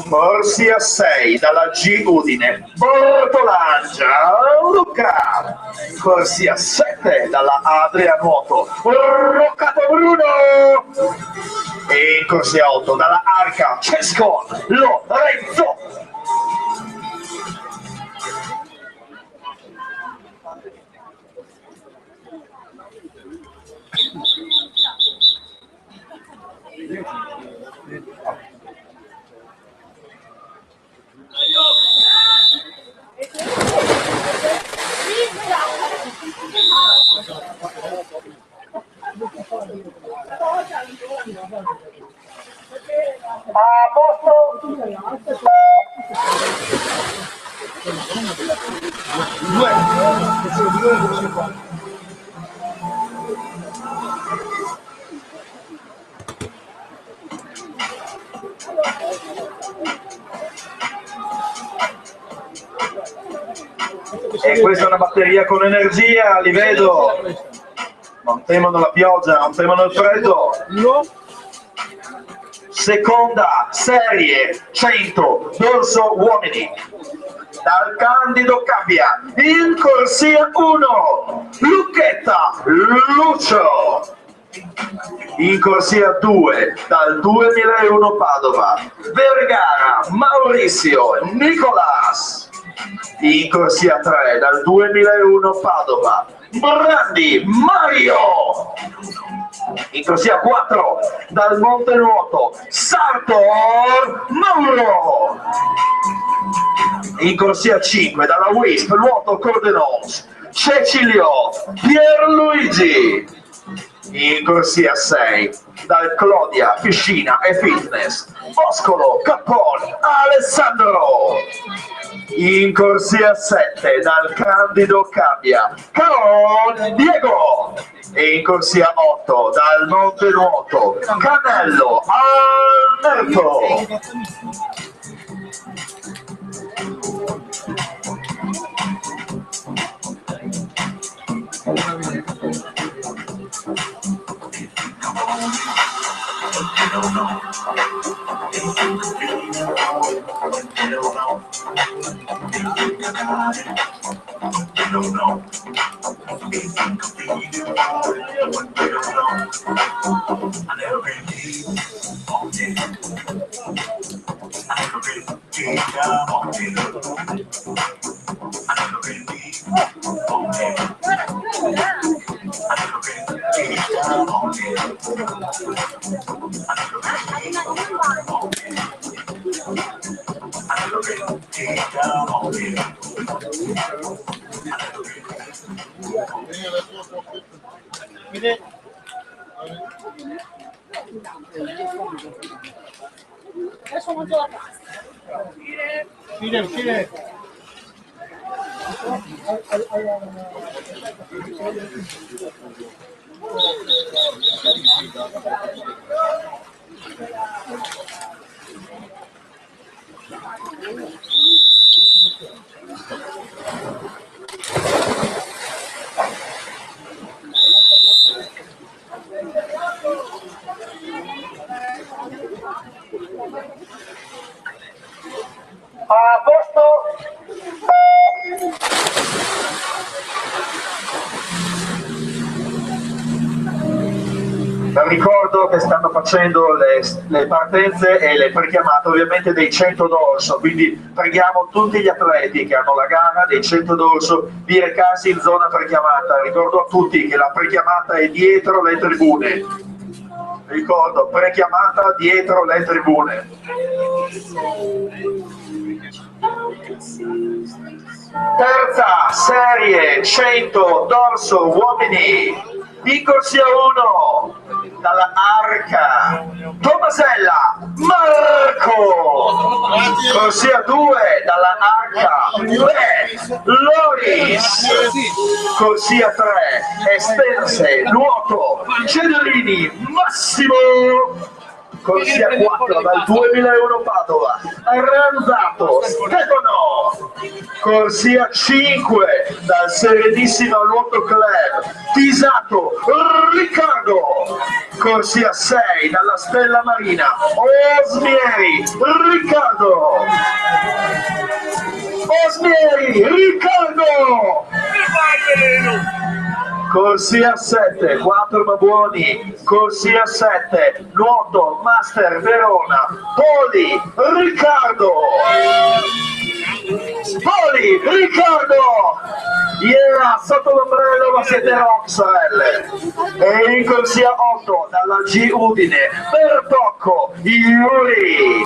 corsia 6 dalla G Udine, Bortolangia Luca, corsia 7 dalla Adria Nuoto, Roccato Bruno, e in corsia 8 dalla Arca Cesco Lorenzo. A posto? E questa è una batteria con energia, li vedo. Non temono la pioggia, non temono il freddo. Seconda serie 100 d'orso uomini. Dal Candido Cappia, in corsia 1, Lucchetta Lucio. In corsia 2, dal 2001 Padova, Vergara Maurizio Nicolas. In corsia 3, dal 2001 Padova, Brandi Mario. In corsia 4, dal Montenuoto, Sartor Mauro. In corsia 5, dalla Wisp Nuoto Cordenons, Cecilio Pierluigi. In corsia 6, dal Clodia Piscina e Fitness, Oscolo Cappon Alessandro. In corsia 7 dal Candido Cabbia, Caron Diego. E in corsia 8 dal Montenuoto, Canello Alberto. Adesso mangio la pasta. Fine. A posto? Ricordo che stanno facendo le partenze e le prechiamate ovviamente dei 100 d'orso, quindi preghiamo tutti gli atleti che hanno la gara dei 100 d'orso di recarsi in zona prechiamata. Ricordo a tutti che la prechiamata è dietro le tribune. Ricordo, prechiamata dietro le tribune. Terza serie 100 d'orso uomini. In corsia 1 dalla Arca Tomasella Marco. Corsia 2 dalla Arca Loris. Corsia 3 Estense Nuoto Cederini Massimo. Corsia 4 dal 2001 Padova Ranzato Stefano. Corsia 5 dal Serenissima Nuoto Club Tisato Riccardo. Corsia 6 dalla Stella Marina Osmieri Riccardo. Corsia 7, 4 Babuoni, Corsia 7, Nuoto, Master Verona, Poli, Riccardo! Yeah, sotto l'ombrello la siete Roxel! E in corsia 8, dalla G Udine, Bertocco, Iuri!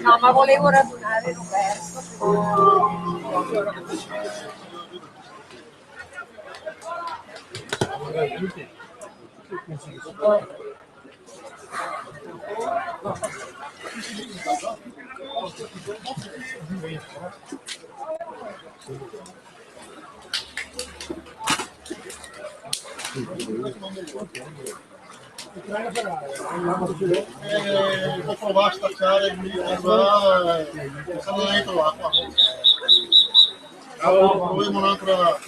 No, ma volevo radunare Roberto. Può provare a staccare stanno dentro l'acqua. Proviamo un'altra.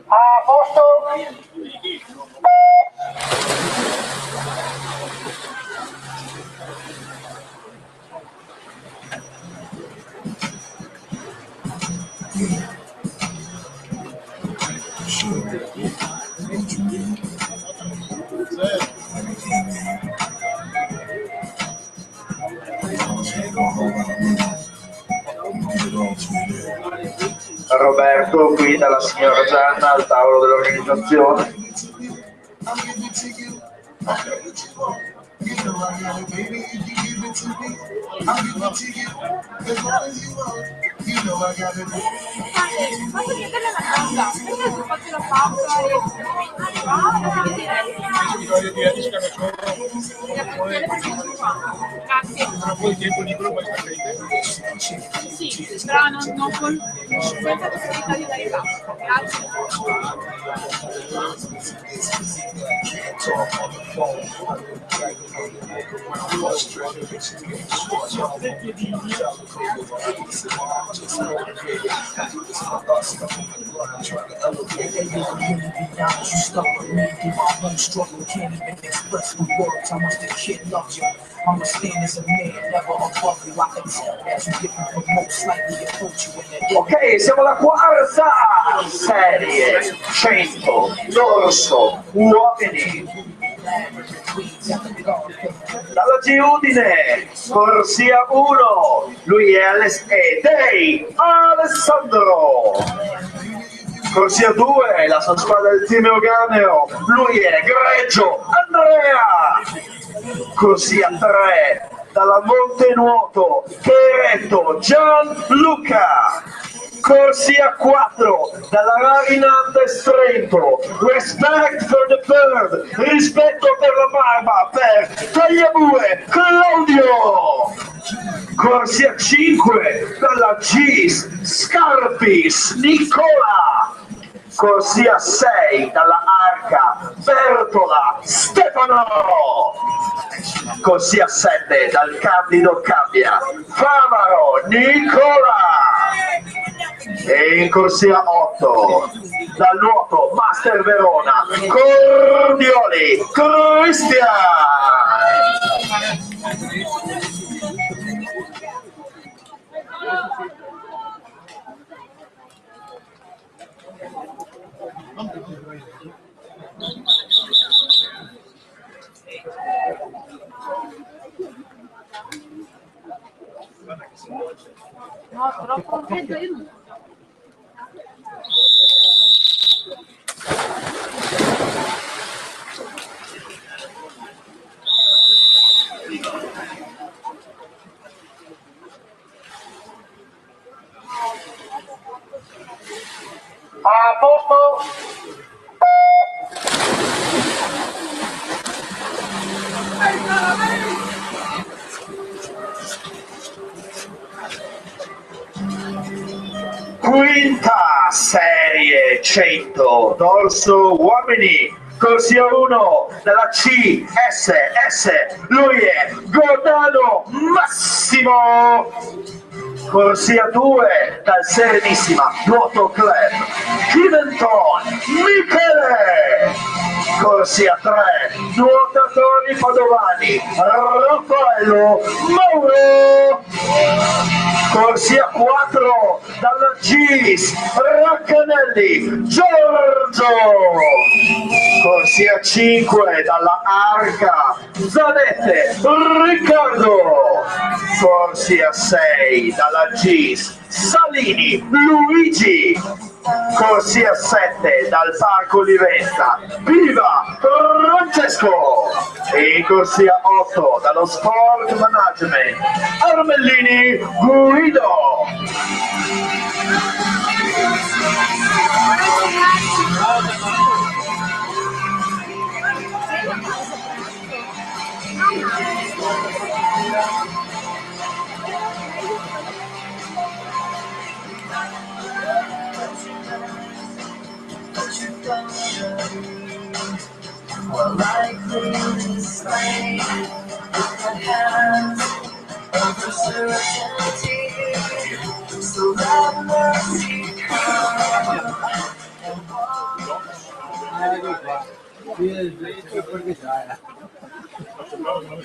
A posto? Roberto qui dalla signora Gianna al tavolo dell'organizzazione. Posso chiederle una cosa? Perché tu fatti la pausa e Voglio dire, di scavazione. Grazie. Non ho poi tempo libero per stare in Sì, però non senza possibilità di dare pausa. Grazie. Ok, siamo alla quarta serie 100 dorso uomini. Dalla G Udine, corsia 1, lui è Dei Alessandro. Corsia 2, la sua squadra del team Euganeo, lui è Greggio Andrea. Corsia 3, dalla Montenuoto, Cheretto Gianluca. Corsia 4, dalla Rarinantes Trento, Respect for the Bird, rispetto per la barba per Tagliabue Claudio. Corsia 5, dalla GIS Scarpis Nicola. Corsia 6, dalla Arca Bertola Stefano. Corsia 7, dal Candido Cambia Famaro Nicola. E in corsia 8, dal nuoto Master Verona Cordioli Cristian. No, troppo freddo, io non so. A posto. Quinta serie 100 dorso uomini, corsia 1 dalla CSS, lui è Gordano Massimo. Corsia 2 dal Serenissima Nuoto Club Chiventon Michele. Corsia 3 nuotatori padovani Raffaello Mauro. Corsia 4 dalla GIS Raccanelli Giorgio. Corsia 5 dalla Arca Zanette Riccardo. Corsia 6 dalla GIS Salini Luigi. Corsia 7 dal Parco Olivenza Viva Francesco. E in corsia 8 dallo Sport Management Armellini Guido. Well, I clearly explain what has of certainty, so that mercy come. Perché c'era? Non avevo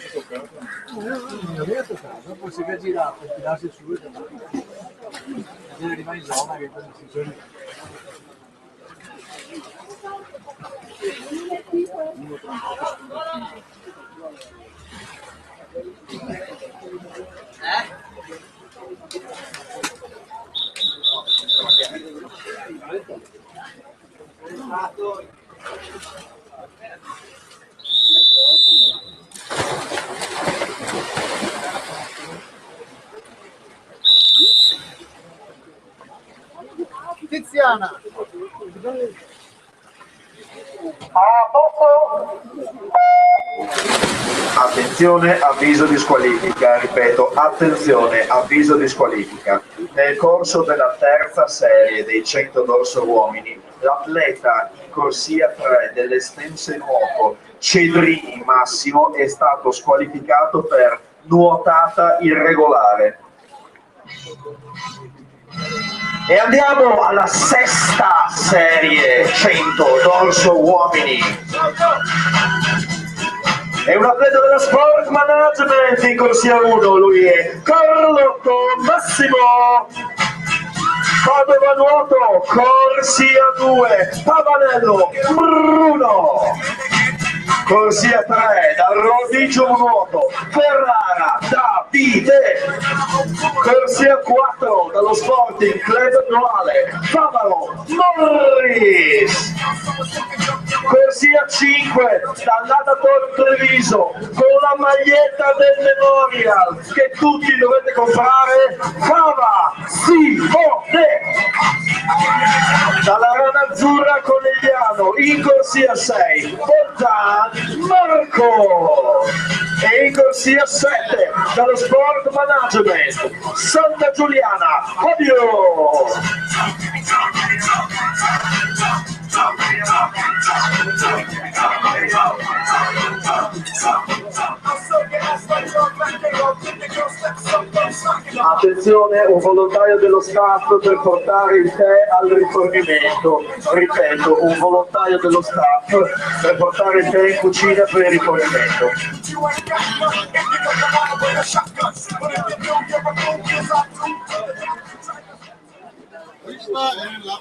toccato, dopo si è girato per tirarsi su e se rimane in zona che poi si sono. Tiziana. Attenzione, avviso di squalifica, ripeto, attenzione, avviso di squalifica. Nel corso della terza serie dei 100 dorso uomini, l'atleta in corsia 3 dell'estense nuoto Cedrini Massimo è stato squalificato per nuotata irregolare. E andiamo alla sesta serie 100 dorso uomini. È un atleta della Sport Management in corsia 1, lui è Carlotto Massimo. Padova nuoto, corsia 2, Pavanello Bruno. Corsia 3, dal Rodigio nuoto, Ferrara Davide. Corsia 4, dallo Sporting Club Noale, Favaro Morris. Corsia 5, dall'Adator Treviso, con la maglietta del Memorial che tutti dovete comprare, Fava Simone. Dalla Rana Azzurra Conegliano, in corsia 6, Bolzan Marco. E in corsia 7, dallo Sport Management, Santa Giuliana Fabio. Attenzione, un volontario dello staff per portare il tè al rifornimento. Ripeto, un volontario dello staff per portare il tè in cucina per il rifornimento. Questa è la...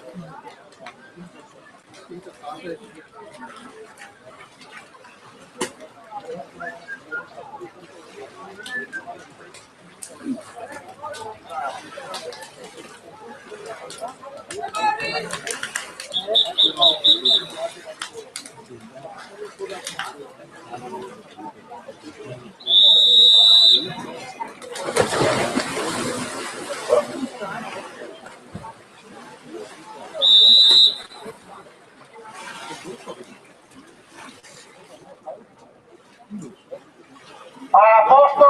A posto?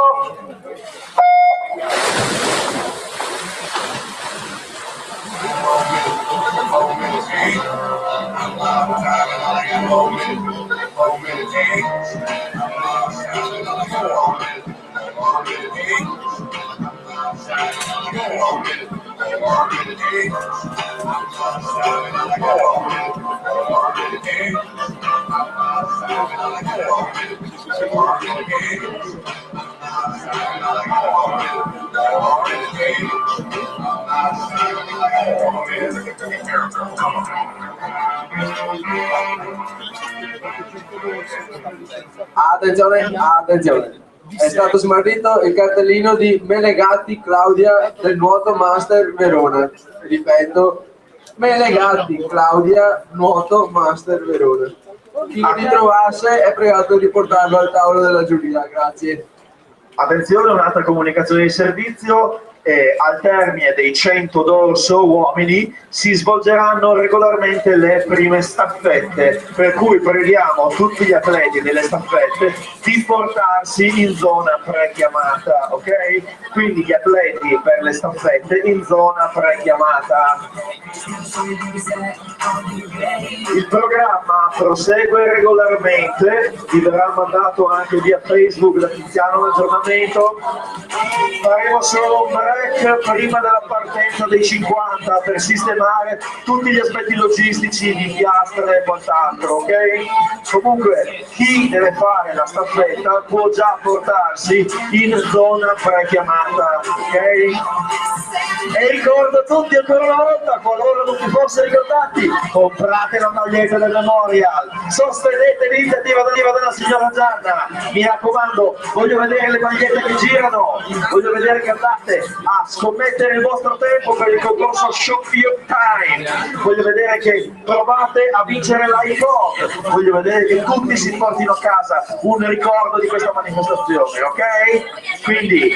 Attenzione, attenzione. È stato smarrito il cartellino di Melegatti Claudia del Nuoto Master Verona. Ripeto, Melegatti Claudia Nuoto Master Verona. Chi lo ritrovasse è pregato di portarlo al tavolo della giuria, grazie. Attenzione, un'altra comunicazione di servizio. Al termine dei 100 dorso uomini si svolgeranno regolarmente le prime staffette, per cui preghiamo tutti gli atleti delle staffette di portarsi in zona prechiamata, ok? Quindi gli atleti per le staffette in zona prechiamata. Il programma prosegue regolarmente, vi verrà mandato anche via Facebook da Tiziano un aggiornamento. Faremo solo un break prima della partenza dei 50 per sistemare tutti gli aspetti logistici di piastre e quant'altro, ok? Comunque chi deve fare la staffetta può già portarsi in zona prechiamata, ok? E ricordo a tutti ancora una volta, qualora non vi fosse ricordati, comprate la maglietta del Memorial, sostenete l'iniziativa della signora Gianna, mi raccomando, voglio vedere le magliette che girano, voglio vedere che andate a scommettere il vostro tempo per il concorso Shop Your Time, voglio vedere che provate a vincere l'iPod, voglio vedere che tutti si portino a casa un ricordo di questa manifestazione, ok? Quindi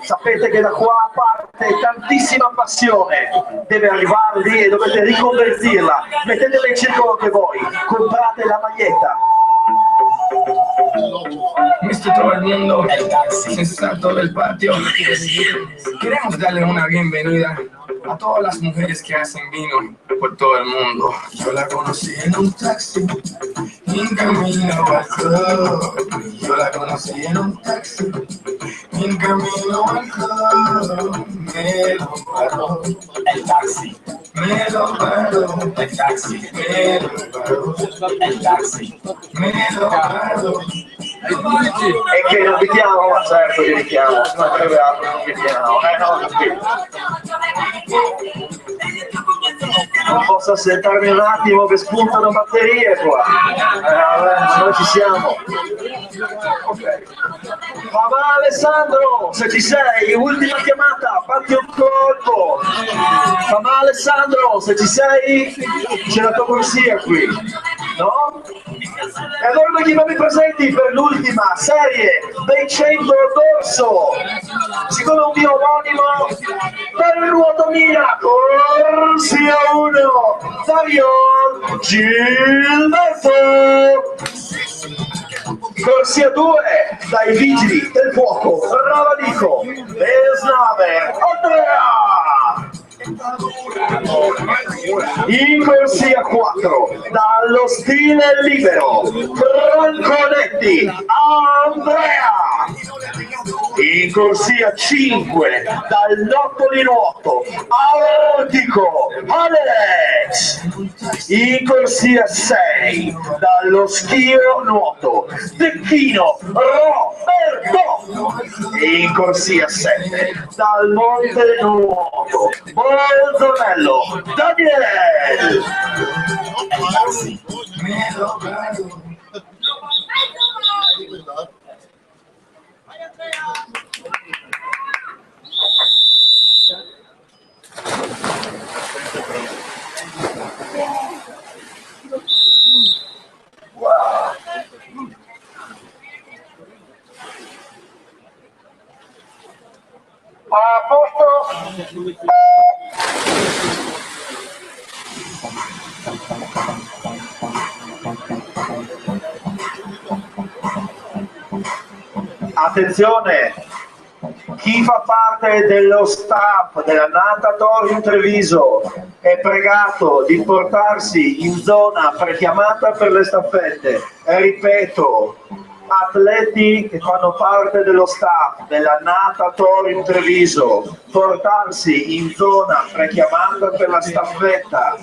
sapete che da qua parte tantissima passione, deve arrivarvi e dovete riconvertirla, mettetela in circolo anche voi, comprate la maglietta. Visto todo el mundo sensato del patio, queremos darle una bienvenida a todas las mujeres que hacen vino por todo el mundo. Yo la conocí en un taxi, en camino al club. Yo la conocí en un taxi, en camino al club. Me lo paró el taxi, me lo paró el taxi, me lo paró el taxi, me lo paró. E che non vediamo, ma certo che vediamo, non vediamo, no, non posso assentarmi un attimo che spuntano batterie qua, noi ci siamo. Okay. Mamma Alessandro, se ci sei, ultima chiamata, fatti un colpo. Mamma Alessandro, se ci sei, c'è la tua corsia qui, no? E allora noi chi mi presenti per l'ultima serie dei 100 d'orso, siccome un mio omonimo per il nuoto mia, corsia 1, Dario Gilberto, corsia 2, dai vigili del fuoco, Ravalico, Besnaver, Andrea. In corsia 4, dallo stile libero, Franconetti, Andrea. In corsia 5, dal lotto di nuoto, Aortico, Alex. In corsia 6, dallo schio nuoto, Tecchino, Roberto. In corsia 7, dal monte nuoto, Bolzonello, Daniele. A posto? Attenzione, chi fa parte dello staff della Natatorium Treviso è pregato di portarsi in zona prechiamata per le staffette. E ripeto, atleti che fanno parte dello staff della Natatorium Treviso, portarsi in zona prechiamata per la staffetta.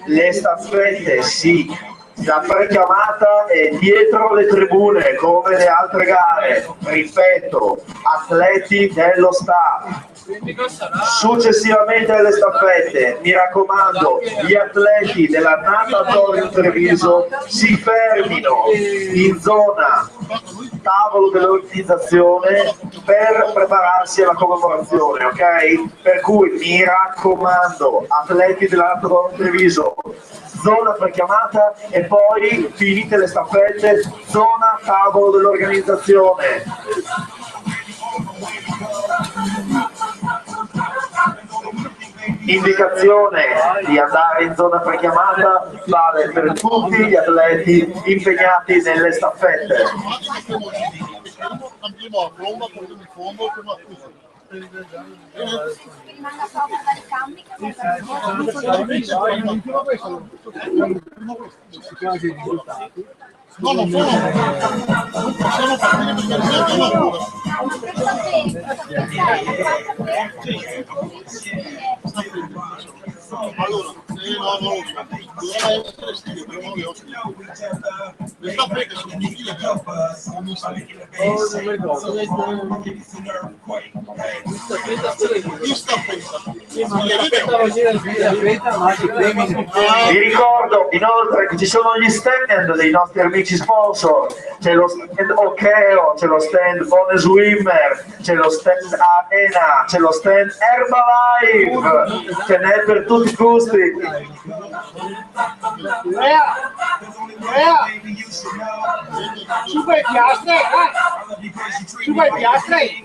Le staffette sì. La prechiamata è dietro le tribune come le altre gare, ripeto, atleti dello staff. Successivamente alle staffette, mi raccomando, gli atleti della Natatorium Treviso si fermino in zona tavolo dell'organizzazione per prepararsi alla commemorazione, ok? Per cui mi raccomando, atleti della Natatorium Treviso, zona prechiamata e poi finite le staffette, zona tavolo dell'organizzazione. Indicazione di andare in zona prechiamata vale per tutti gli atleti impegnati nelle staffette. Andiamo a Roma con l'uniforme come accusa. Rimanga proprio dai cambi No, non sono. Non possiamo partire perché abbiamo ancora. Allora, no, non lo so. Doveva essere stile, però non le ho stile. Le staffette sono stile, però non mi sa. Vi ricordo inoltre che ci sono gli stand dei nostri amici sponsor, c'è lo stand Okeo, c'è lo stand Bone Swimmer, c'è lo stand Arena, c'è lo stand Herbalife, ce n'è per tutti i gusti. Super piastre, super piastre.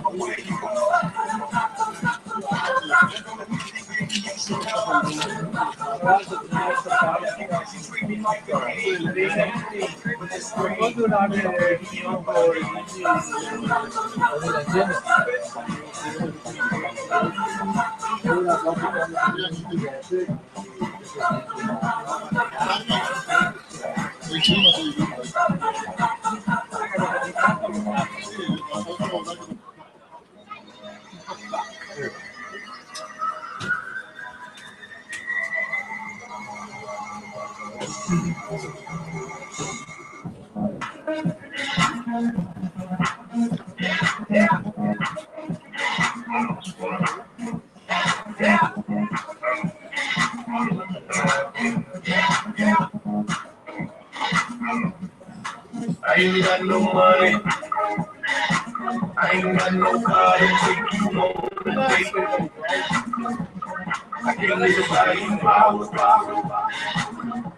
Come I ain't got no money. I ain't got no car to take you on a date. I can't live without you, power,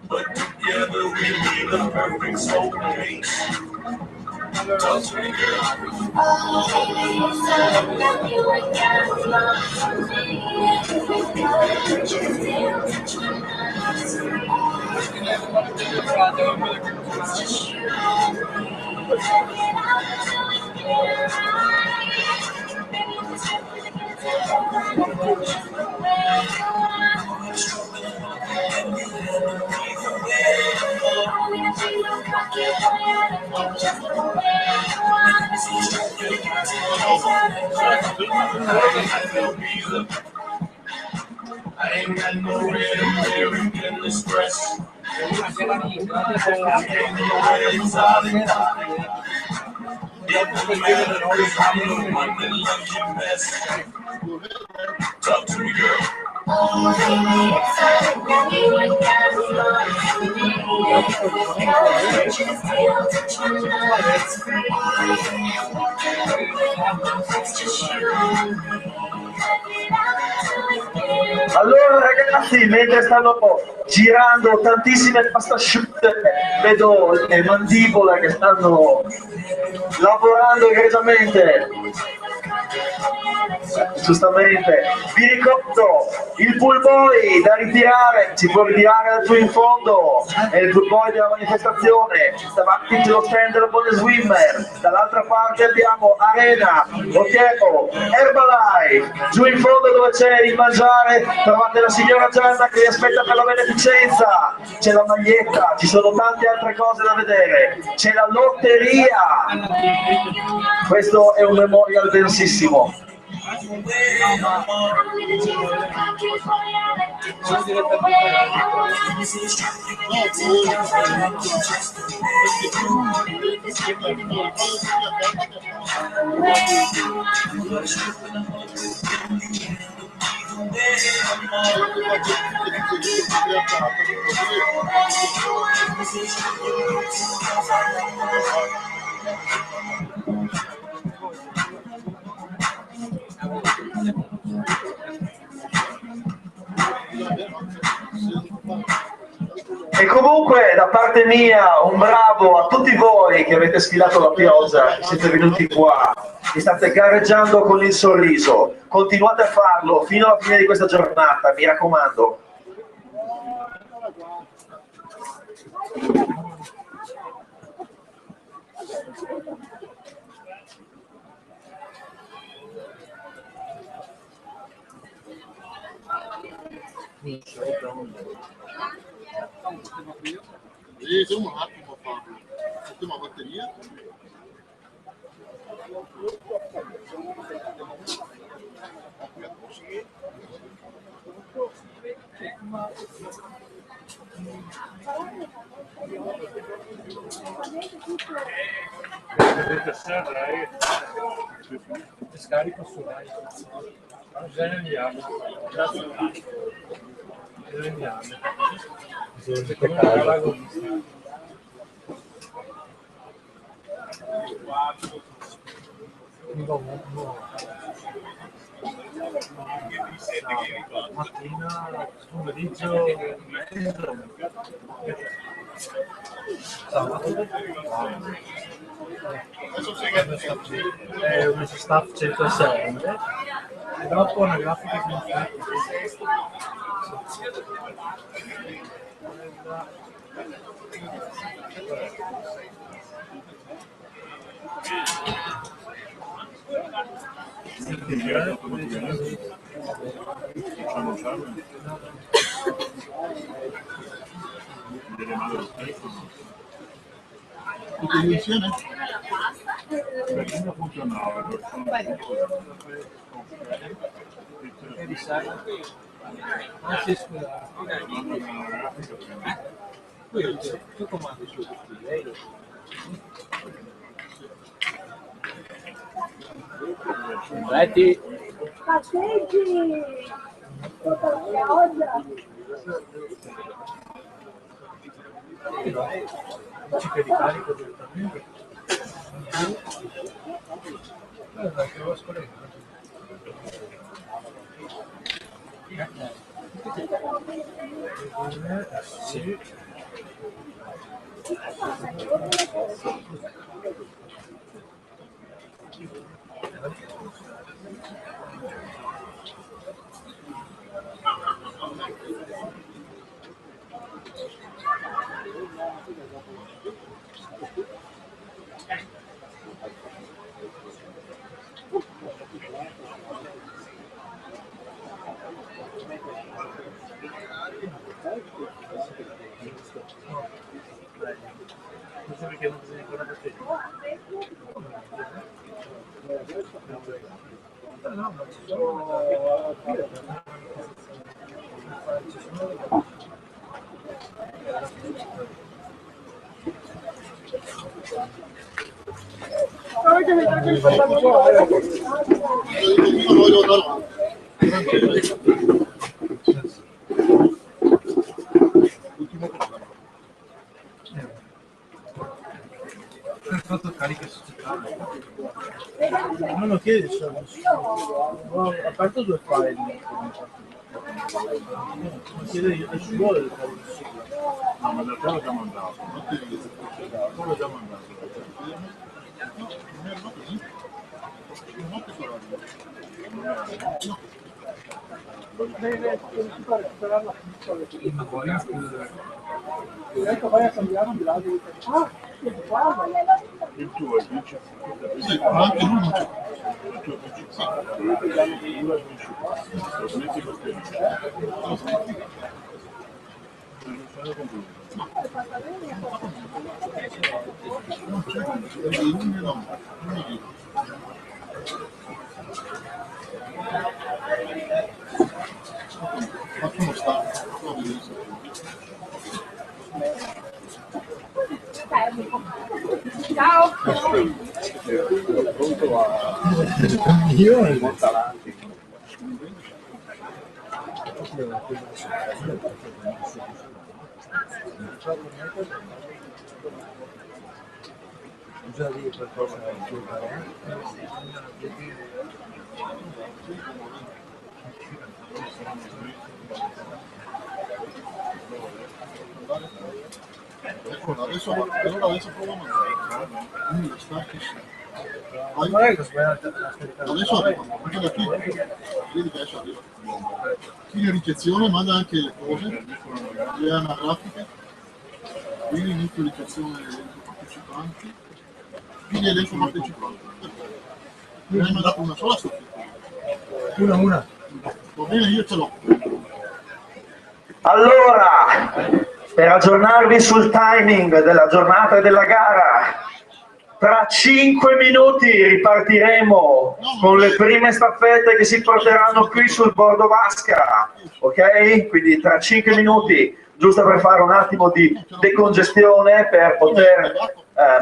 but together we be the perfect soulmate. Talk to me, girl. I ain't got no red American Express. I ain't no red exotic. I'm the one that loves you best. Talk to me, girl. Allora ragazzi, mentre stanno girando tantissime pastasciutte, vedo le mandibole che stanno lavorando egregiamente. Giustamente, vi ricordo il pool boy da ritirare, si può ritirare da giù in fondo, è il pool boy della manifestazione, davanti c'è lo stand del Bone Swimmer, dall'altra parte abbiamo Arena, Okeo, Herbalife, giù in fondo dove c'è il mangiare trovate la signora Gianna che vi aspetta per la beneficenza, c'è la maglietta, ci sono tante altre cose da vedere, c'è la lotteria, questo è un memorial densissimo. E comunque da parte mia un bravo a tutti voi che avete sfilato la pioggia, che siete venuti qua, che state gareggiando con il sorriso, continuate a farlo fino alla fine di questa giornata, mi raccomando. Solo un attimo a farlo. Ultima batteria. Scarico su dai. Bisogna andiamo. Bisogna andiamo. Mattina, pomeriggio, mezzo. È un staff 106 e dopo una grafica che Tutti due insieme? Prima funzionava, scusa. Tu comandi su lei. Retti. Passeggi! Tutta la pioggia! ci carico direttamente. Sì. Non lo chiedi solo, ho aperto due file, non chiede io che ci vuole il file. No, ma da te l'ho già mandato. L'ho già mandato. Deve recuperare la pizza. Ecco, vai a cambiare un grado. Ah, che guarda. Il tuo è il principale. Sì, ma anche lui non c'è. Il tuo è il principale. Lo smetti perché non sono concluso. Non c'è, no. Faccio uno stato, Ciao! Pronto a... Io molto avanti. già lì per cosa adesso provo a mandare. Quindi lo stacchi sì. Adesso arriva, anche da qui. Vedi che adesso arriva. Fine ricezione, manda anche le cose, le anagrafiche. Quindi inizio ricezione dei partecipanti. Fine elenco partecipanti. Mi hai mandato una sola soffitta. Una. Va bene, io ce l'ho. Allora, per aggiornarvi sul timing della giornata e della gara, Tra 5 minuti ripartiremo con le prime staffette che si porteranno qui sul bordo vasca, ok? Quindi tra 5 minuti, giusto per fare un attimo di decongestione, per poter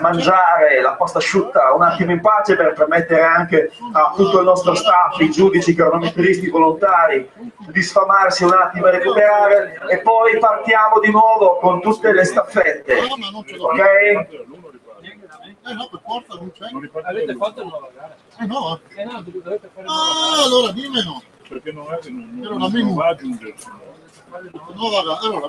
mangiare la pasta asciutta un attimo in pace, per permettere anche a tutto il nostro staff, i giudici, cronometristi, volontari, di sfamarsi un attimo e recuperare, e poi partiamo di nuovo con tutte le staffette, ok? No, per forza non c'è. Avete fatto nuova gara? No. No, dovete fare Allora dimmelo. Perché non è che non va a aggiungersi. Nuova gara. Allora,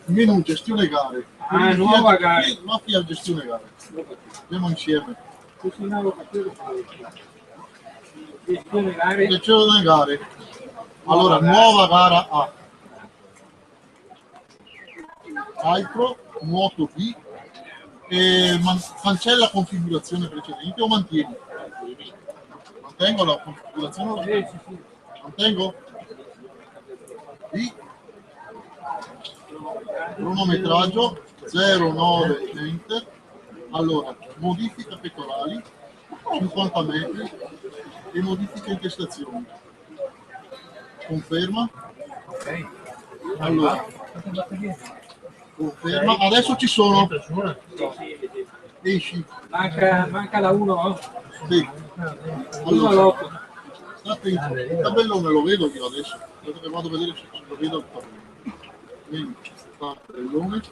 menu gestione gare. Nuova gara. Mafia gestione gare. Andiamo insieme. Gestione gare. Allora, nuova gara A. Altro, nuoto B. Cancella configurazione precedente o mantieni? Mantengo la configurazione? Mantengo? B. Cronometraggio 09 enter. Allora, modifica pettorali 50 metri e modifica intestazioni. Conferma. Allora, conferma. Adesso ci sono. Esci. Manca la 1? Sì. Allora, attento, il tabellone lo vedo io adesso. Vado a vedere se lo vedo il tabellone. Quindi, tabellone.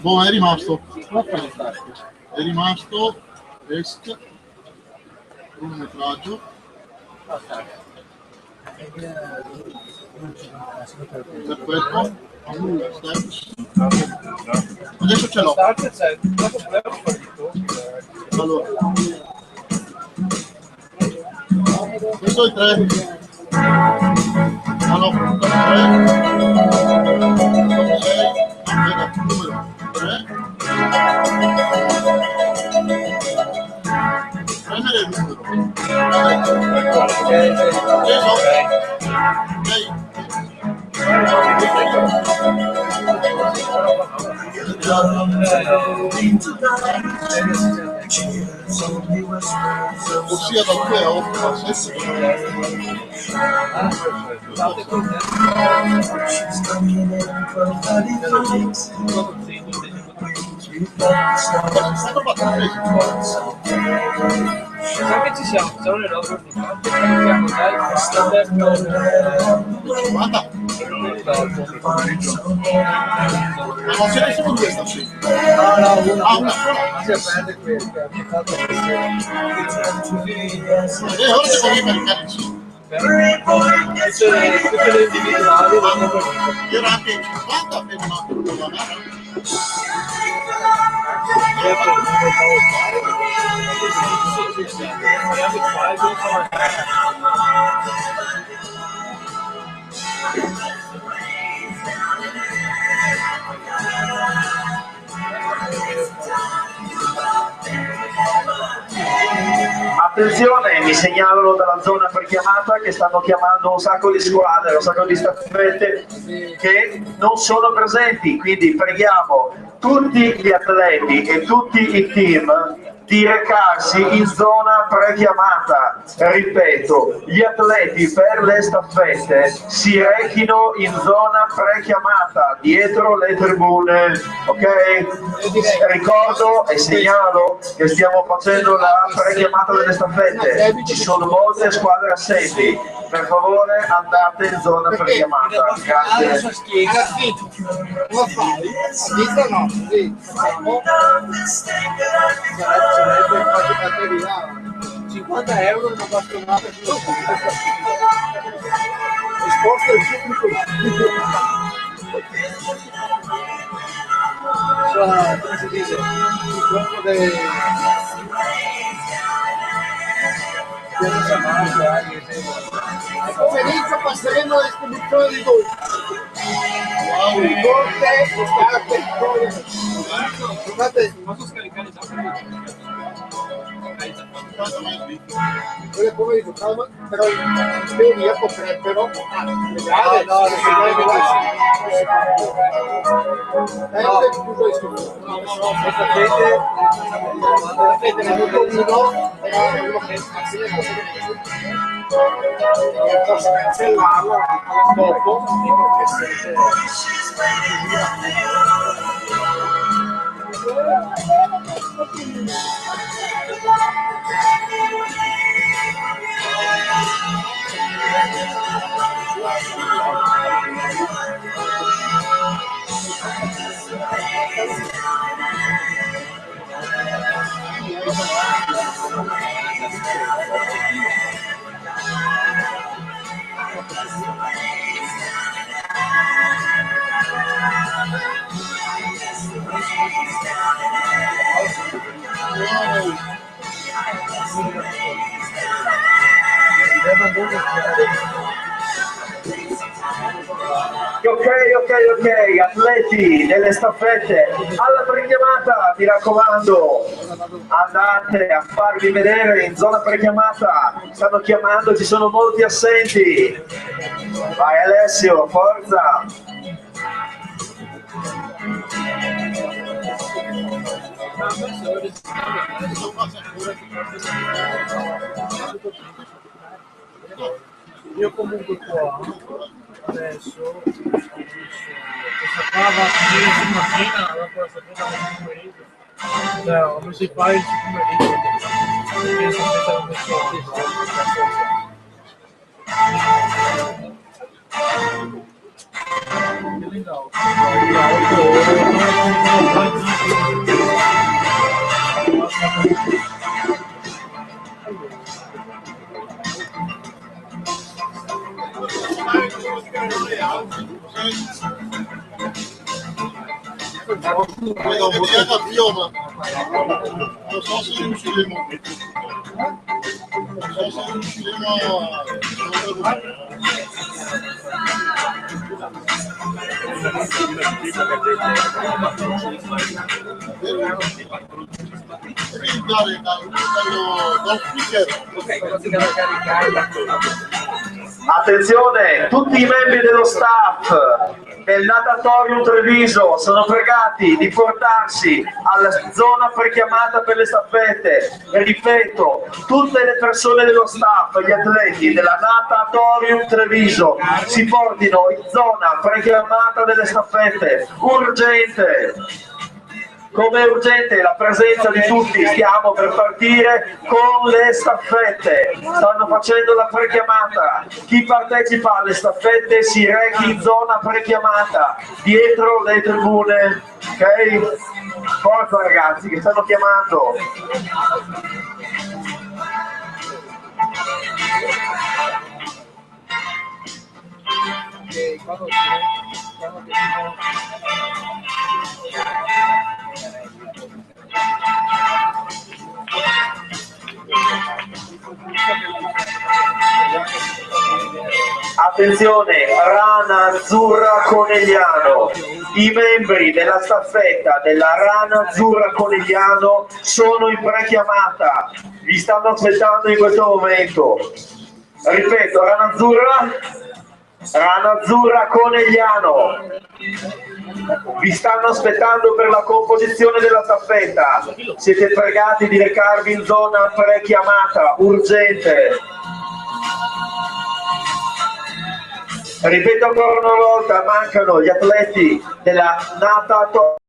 Boh, è rimasto. È rimasto. Est. Cronometraggio. Perfetto. Adesso ce l'ho. Allora, questo è il 3. Ah no, 3. 6. Numero 3. Premere il numero. Ossia da 2 a 8 a 7. Sai che ci siamo le robe ordinate, siamo dai Guarda, non c'è nessuno due stasera. No, Una sola. si perde questo, mi fa Ora devo ricaricare insieme. Tutte le individuali vanno per Era anche 50 per una gara. Attenzione, mi segnalano dalla zona prechiamata che stanno chiamando un sacco di squadre, un sacco di staffette che non sono presenti, quindi preghiamo tutti gli atleti e tutti i team di recarsi in zona prechiamata. Ripeto, gli atleti per le staffette si rechino in zona prechiamata, dietro le tribune, ok? Ricordo e segnalo che stiamo facendo la prechiamata delle staffette, ci sono molte squadre assenti, per favore andate in zona prechiamata, grazie. Lo fai? A vista no, sì. Sarebbe infatti batteria 50 euro non basta nada più. Sposta il pubblico. Come si dice? Il corpo del pomeriggio passeremo alla distribuzione di dolci. Torte, scarpe, guardate, posso scaricare già? 50 mai dritto. Quelle come dico, però in teoria potrebbero No, no, tutto questo. le staffette, La fede ne avuto uno, però è uno che posso cancellarlo dopo perché Ok, atleti delle staffette, alla prechiamata, mi raccomando, andate a farvi vedere in zona prechiamata, stanno chiamando, ci sono molti assenti. Vai Alessio, forza! Io comunque qua adesso questa qua va a finire su mattina, dopo la staffetta del pomeriggio. Cioè, ho messo i file su pomeriggio. Penso che sia messo Vedo vediamo a Fioma. Non so se riusciremo. Non so se riusciremo a. Devi dare dal speaker. Attenzione, tutti i membri dello staff del natatorium Treviso sono pregati di portarsi alla zona prechiamata per le staffette. Ripeto, tutte le persone dello staff, gli atleti della natatorium Treviso si portino in zona prechiamata delle staffette. Urgente! Come è urgente la presenza di tutti, stiamo per partire con le staffette, stanno facendo la prechiamata, chi partecipa alle staffette si rechi in zona prechiamata, dietro le tribune, ok? Forza ragazzi che stanno chiamando. Attenzione, Rana Azzurra Conegliano, i membri della staffetta della Rana Azzurra Conegliano sono in prechiamata, vi stanno aspettando in questo momento. Ripeto, Rana Azzurra Conegliano, vi stanno aspettando per la composizione della staffetta, siete pregati di recarvi in zona prechiamata, urgente. Ripeto ancora una volta, mancano gli atleti della natatorium